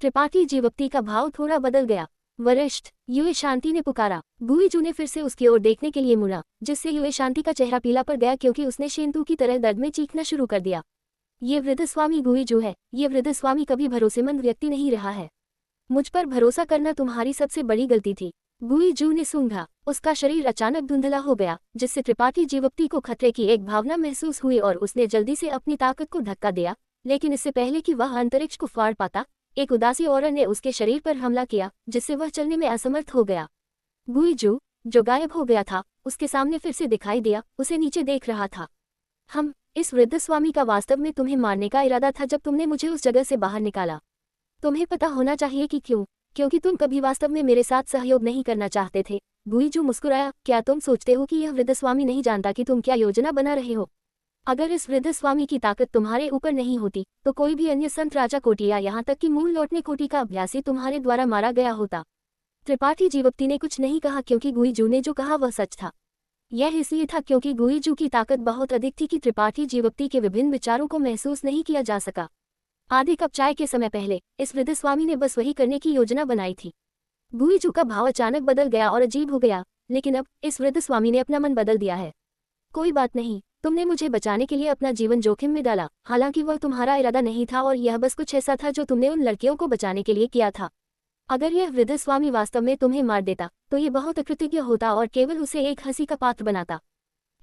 त्रिपाठी जीवप्ती का भाव थोड़ा बदल गया। वरिष्ठ, युए शांति ने पुकारा। गुई जू ने फिर से उसकी ओर देखने के लिए मुड़ा, जिससे युए शांति का चेहरा पीला पड़ गया क्योंकि उसने शेंतु की तरह दर्द में चीखना शुरू कर दिया। ये वृद्ध स्वामी गुई जू है। ये वृद्ध स्वामी कभी भरोसेमंद व्यक्ति नहीं रहा है। मुझ पर भरोसा करना तुम्हारी सबसे बड़ी गलती थी। गुई जू ने सूंघा। उसका शरीर अचानक धुंधला हो गया, जिससे त्रिपाठी जीवप्ती को खतरे की एक भावना महसूस हुई और उसने जल्दी से अपनी ताकत को धक्का दिया। लेकिन इससे पहले कि वह अंतरिक्ष को फाड़ पाता, एक उदासी औरत ने उसके शरीर पर हमला किया, जिससे वह चलने में असमर्थ हो गया। गुई जू, जो गायब हो गया था, उसके सामने फिर से दिखाई दिया, उसे नीचे देख रहा था। इस वृद्ध स्वामी का वास्तव में तुम्हें मारने का इरादा था जब तुमने मुझे उस जगह से बाहर निकाला। तुम्हें पता होना चाहिए कि क्यों। क्योंकि तुम कभी वास्तव में मेरे साथ सहयोग नहीं करना चाहते थे। गुईजू मुस्कुराया। क्या तुम सोचते हो कि यह वृद्ध स्वामी नहीं जानता कि तुम क्या योजना बना रहे हो? अगर इस वृद्ध स्वामी की ताकत तुम्हारे ऊपर नहीं होती तो कोई भी अन्य संत राजा कोटी या यहाँ तक कि मूल लौटने कोटी का अभ्यासी तुम्हारे द्वारा मारा गया होता। त्रिपाठी जीवप्ती ने कुछ नहीं कहा क्योंकि गुईजू ने जो कहा वह सच था। यह इसलिए था क्योंकि गुईजू की ताकत बहुत अधिक थी कि त्रिपाठी जीवप्ती के विभिन्न विचारों को महसूस नहीं किया जा सका। आधे कप चाय के समय पहले इस वृद्ध स्वामी ने बस वही करने की योजना बनाई थी। गुईजू का भाव अचानक बदल गया और अजीब हो गया। लेकिन अब इस वृद्ध स्वामी ने अपना मन बदल दिया है। कोई बात नहीं, तुमने मुझे बचाने के लिए अपना जीवन जोखिम में डाला। हालांकि वह तुम्हारा इरादा नहीं था और यह बस कुछ ऐसा था जो तुमने उन लड़कियों को बचाने के लिए किया था। अगर यह वृद्ध स्वामी वास्तव में तुम्हें मार देता तो ये बहुत अकृतज्ञ होता और केवल उसे एक हंसी का पात्र बनाता।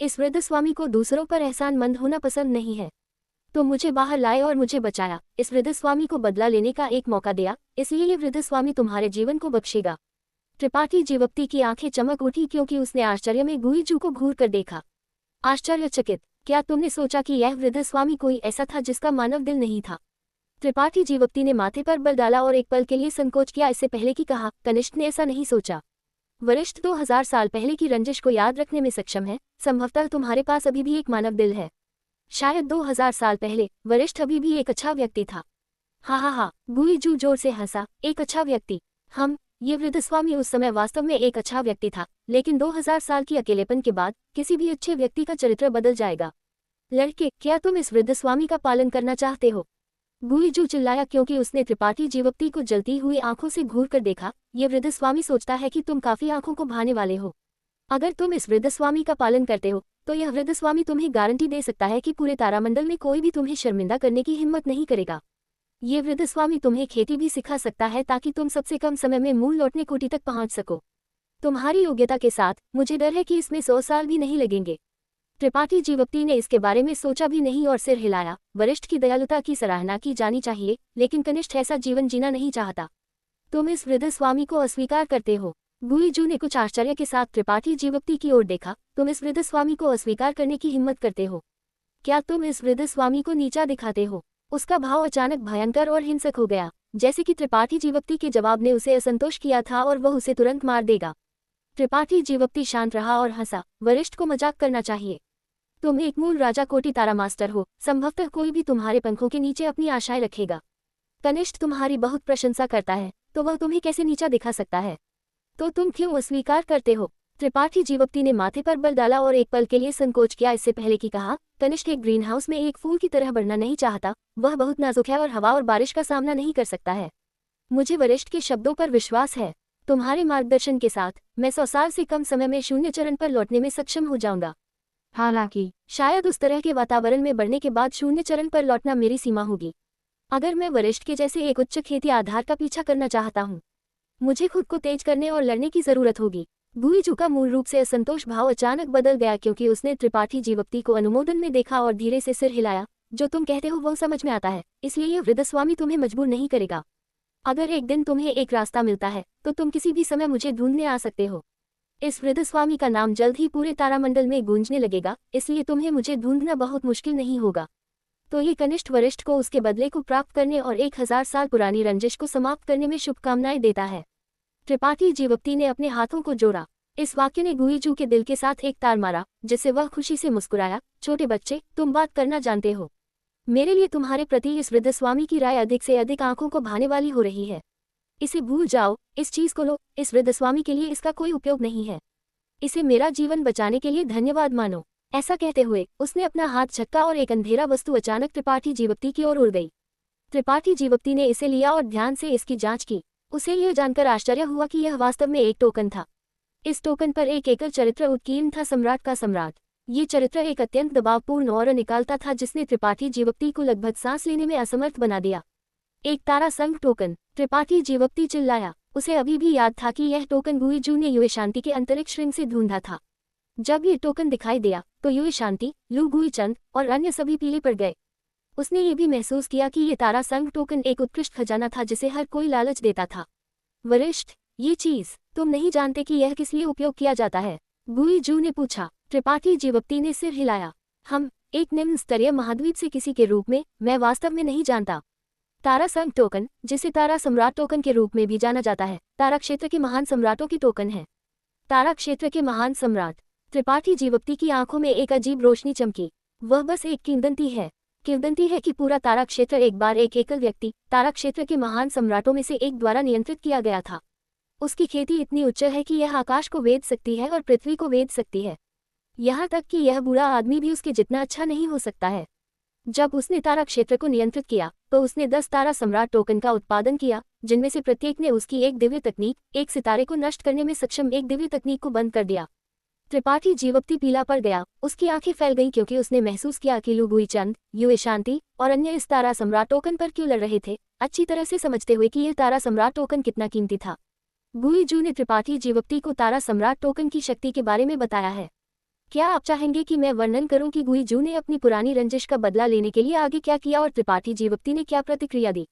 इस वृद्ध स्वामी को दूसरों पर एहसानमंद होना पसंद नहीं है। तुम मुझे बाहर लाए और मुझे बचाया, इस वृद्ध स्वामी को बदला लेने का एक मौका दिया, इसलिए ये वृद्ध स्वामी तुम्हारे जीवन को बख्शेगा। त्रिपाठी जीवप्ती की आंखें चमक उठी क्योंकि उसने आश्चर्य में गुईजू को घूर कर देखा। आश्चर्यचकित, क्या तुमने सोचा कि यह वृद्ध स्वामी कोई ऐसा था जिसका मानव दिल नहीं था? त्रिपाठी जीवप्ती ने माथे पर बल डाला और एक पल के लिए संकोच किया इससे पहले कि कहा, कनिष्ठ ने ऐसा नहीं सोचा। वरिष्ठ 2000 साल पहले की रंजिश को याद रखने में सक्षम है। संभवतः तुम्हारे पास अभी भी एक मानव दिल है। शायद 2000 साल पहले वरिष्ठ अभी भी एक अच्छा व्यक्ति था। हा, गुईजू जोर से हंसा। एक अच्छा व्यक्ति? ये वृद्ध स्वामी उस समय वास्तव में एक अच्छा व्यक्ति था, लेकिन 2000 साल की अकेलेपन के बाद किसी भी अच्छे व्यक्ति का चरित्र बदल जाएगा। लड़के, क्या तुम इस वृद्ध स्वामी का पालन करना चाहते हो? गुईजू चिल्लाया क्योंकि उसने त्रिपाठी जीवप्ती को जलती हुई आंखों से घूर कर देखा। ये वृद्ध स्वामी सोचता है कि तुम काफी आंखों को भाने वाले हो। अगर तुम इस वृद्ध स्वामी का पालन करते हो तो यह वृद्ध स्वामी तुम्हें गारंटी दे सकता है कि पूरे तारामंडल में कोई भी तुम्हें शर्मिंदा करने की हिम्मत नहीं करेगा। ये वृद्ध स्वामी तुम्हें खेती भी सिखा सकता है ताकि तुम सबसे कम समय में मूल लौटने कोटी तक पहुंच सको। तुम्हारी योग्यता के साथ मुझे डर है कि इसमें 100 साल भी नहीं लगेंगे। त्रिपाठी जीवप्ती ने इसके बारे में सोचा भी नहीं और सिर हिलाया। वरिष्ठ की दयालुता की सराहना की जानी चाहिए, लेकिन कनिष्ठ ऐसा जीवन जीना नहीं चाहता। तुम इस वृद्ध स्वामी को अस्वीकार करते हो? गुईजू ने कुछ आश्चर्य के साथ त्रिपाठी जीवप्ती की ओर देखा। तुम इस वृद्ध स्वामी को अस्वीकार करने की हिम्मत करते हो? क्या तुम इस वृद्ध स्वामी को नीचा दिखाते हो? उसका भाव अचानक भयंकर और हिंसक हो गया, जैसे कि त्रिपाठी जीवप्ती के जवाब ने उसे असंतोष किया था और वह उसे तुरंत मार देगा। त्रिपाठी जीवप्ती शांत रहा और हंसा। वरिष्ठ को मजाक करना चाहिए। तुम एक मूल राजा कोटि तारा मास्टर हो। संभवतः कोई भी तुम्हारे पंखों के नीचे अपनी आशाएं रखेगा। कनिष्ठ तुम्हारी बहुत प्रशंसा करता है, तो वह तुम्हें कैसे नीचा दिखा सकता है? तो तुम क्यों अस्वीकार करते हो? त्रिपाठी जीवप्ती ने माथे पर बल डाला और एक पल के लिए संकोच किया इससे पहले कि कहा, कनिष्ठ एक ग्रीन हाउस में एक फूल की तरह बढ़ना नहीं चाहता। वह बहुत नाजुक है और हवा और बारिश का सामना नहीं कर सकता है। मुझे वरिष्ठ के शब्दों पर विश्वास है। तुम्हारे मार्गदर्शन के साथ मैं 100 साल से कम समय में शून्य चरण पर लौटने में सक्षम हो जाऊंगा। हालांकि शायद उस तरह के वातावरण में बढ़ने के बाद शून्य चरण पर लौटना मेरी सीमा होगी। अगर मैं वरिष्ठ के जैसे एक उच्च खेती आधार का पीछा करना चाहता हूँ, मुझे खुद को तेज करने और लड़ने की जरूरत होगी। गुईजू का मूल रूप से असंतोष भाव अचानक बदल गया क्योंकि उसने त्रिपाठी जीवप्ती को अनुमोदन में देखा और धीरे से सिर हिलाया। जो तुम कहते हो वह समझ में आता है, इसलिए यह वृद्ध स्वामी तुम्हें मजबूर नहीं करेगा। अगर एक दिन तुम्हें एक रास्ता मिलता है तो तुम किसी भी समय मुझे ढूंढने आ सकते हो। इस वृद्ध स्वामी का नाम जल्द ही पूरे तारामंडल में गूंजने लगेगा, इसलिए तुम्हें मुझे ढूंढना बहुत मुश्किल नहीं होगा। तो ये कनिष्ठ वरिष्ठ को उसके बदले को प्राप्त करने और 1000 साल पुरानी रंजिश को समाप्त करने में शुभकामनाएं देता है। त्रिपाठी जीवप्ती ने अपने हाथों को जोड़ा। इस वाक्य ने गुईजू के दिल के साथ एक तार मारा, जिससे वह खुशी से मुस्कुराया। छोटे बच्चे, तुम बात करना जानते हो। मेरे लिए तुम्हारे प्रति इस वृद्ध स्वामी की राय अधिक से अधिक आंखों को भाने वाली हो रही है। इसे भूल जाओ, इस चीज को लो। इस वृद्ध स्वामी के लिए इसका कोई उपयोग नहीं है। इसे मेरा जीवन बचाने के लिए धन्यवाद मानो। ऐसा कहते हुए उसने अपना हाथ झटका और एक अंधेरा वस्तु अचानक त्रिपाठी जीवप्ती की ओर उड़ गई। त्रिपाठी जीवप्ती ने इसे लिया और ध्यान से इसकी जांच की। उसे यह जानकर आश्चर्य हुआ कि यह वास्तव में एक टोकन था। इस टोकन पर एक एकल चरित्र उत्कीर्ण था, सम्राट का सम्राट। ये चरित्र एक अत्यंत दबावपूर्ण और निकालता था जिसने त्रिपाठी जीवप्ती को लगभग सांस लेने में असमर्थ बना दिया। एक तारा संघ टोकन। त्रिपाठी जीवप्ती चिल्लाया। उसे अभी भी याद था कि यह टोकन गुईजू ने युए शांति के अंतरिक्ष रिंग से ढूंढा था। जब ये टोकन दिखाई दिया तो युए शांति, लू गुईचंद और अन्य सभी पीले पड़ गए। उसने ये भी महसूस किया कि ये तारा संघ टोकन एक उत्कृष्ट खजाना था जिसे हर कोई लालच देता था। वरिष्ठ, ये चीज तुम नहीं जानते कि यह किस लिए उपयोग किया जाता है? गुईजू ने पूछा। त्रिपाठी जीवप्ती ने सिर हिलाया। हम एक निम्न स्तरीय महाद्वीप से किसी के रूप में, मैं वास्तव में नहीं जानता। तारा संघ टोकन, जिसे तारा सम्राट टोकन के रूप में भी जाना जाता है, तारा क्षेत्र के महान सम्राटों की टोकन है। तारा क्षेत्र के महान सम्राट त्रिपाठी जीवप्ती की आंखों में एक अजीब रोशनी चमकी। वह बस एक किंवदंती है कि पूरा तारा क्षेत्र एक बार एक एकल व्यक्ति, तारा क्षेत्र के महान सम्राटों में से एक द्वारा नियंत्रित किया गया था। उसकी खेती इतनी उच्च है कि यह आकाश को वेध सकती है और पृथ्वी को वेध सकती है। यहाँ तक कि यह बुरा आदमी भी उसके जितना अच्छा नहीं हो सकता है। जब उसने तारा क्षेत्र को नियंत्रित किया तो उसने 10 तारा सम्राट टोकन का उत्पादन किया, जिनमें से प्रत्येक ने उसकी एक दिव्य तकनीक, एक सितारे को नष्ट करने में सक्षम एक दिव्य तकनीक को बंद कर दिया। त्रिपाठी जीवप्ती पीला पड़ गया, उसकी आंखें फैल गईं क्योंकि उसने महसूस किया कि लू गुई चंद, युए शांति और अन्य इस तारा सम्राट टोकन पर क्यों लड़ रहे थे, अच्छी तरह से समझते हुए कि यह तारा सम्राट टोकन कितना कीमती था। गुई जू ने त्रिपाठी जीवप्ती को तारा सम्राट टोकन की शक्ति के बारे में बताया है। क्या आप चाहेंगे कि मैं वर्णन करूं कि गुई जू ने अपनी पुरानी रंजिश का बदला लेने के लिए आगे क्या किया और त्रिपाठी जीवप्ती ने क्या प्रतिक्रिया दी?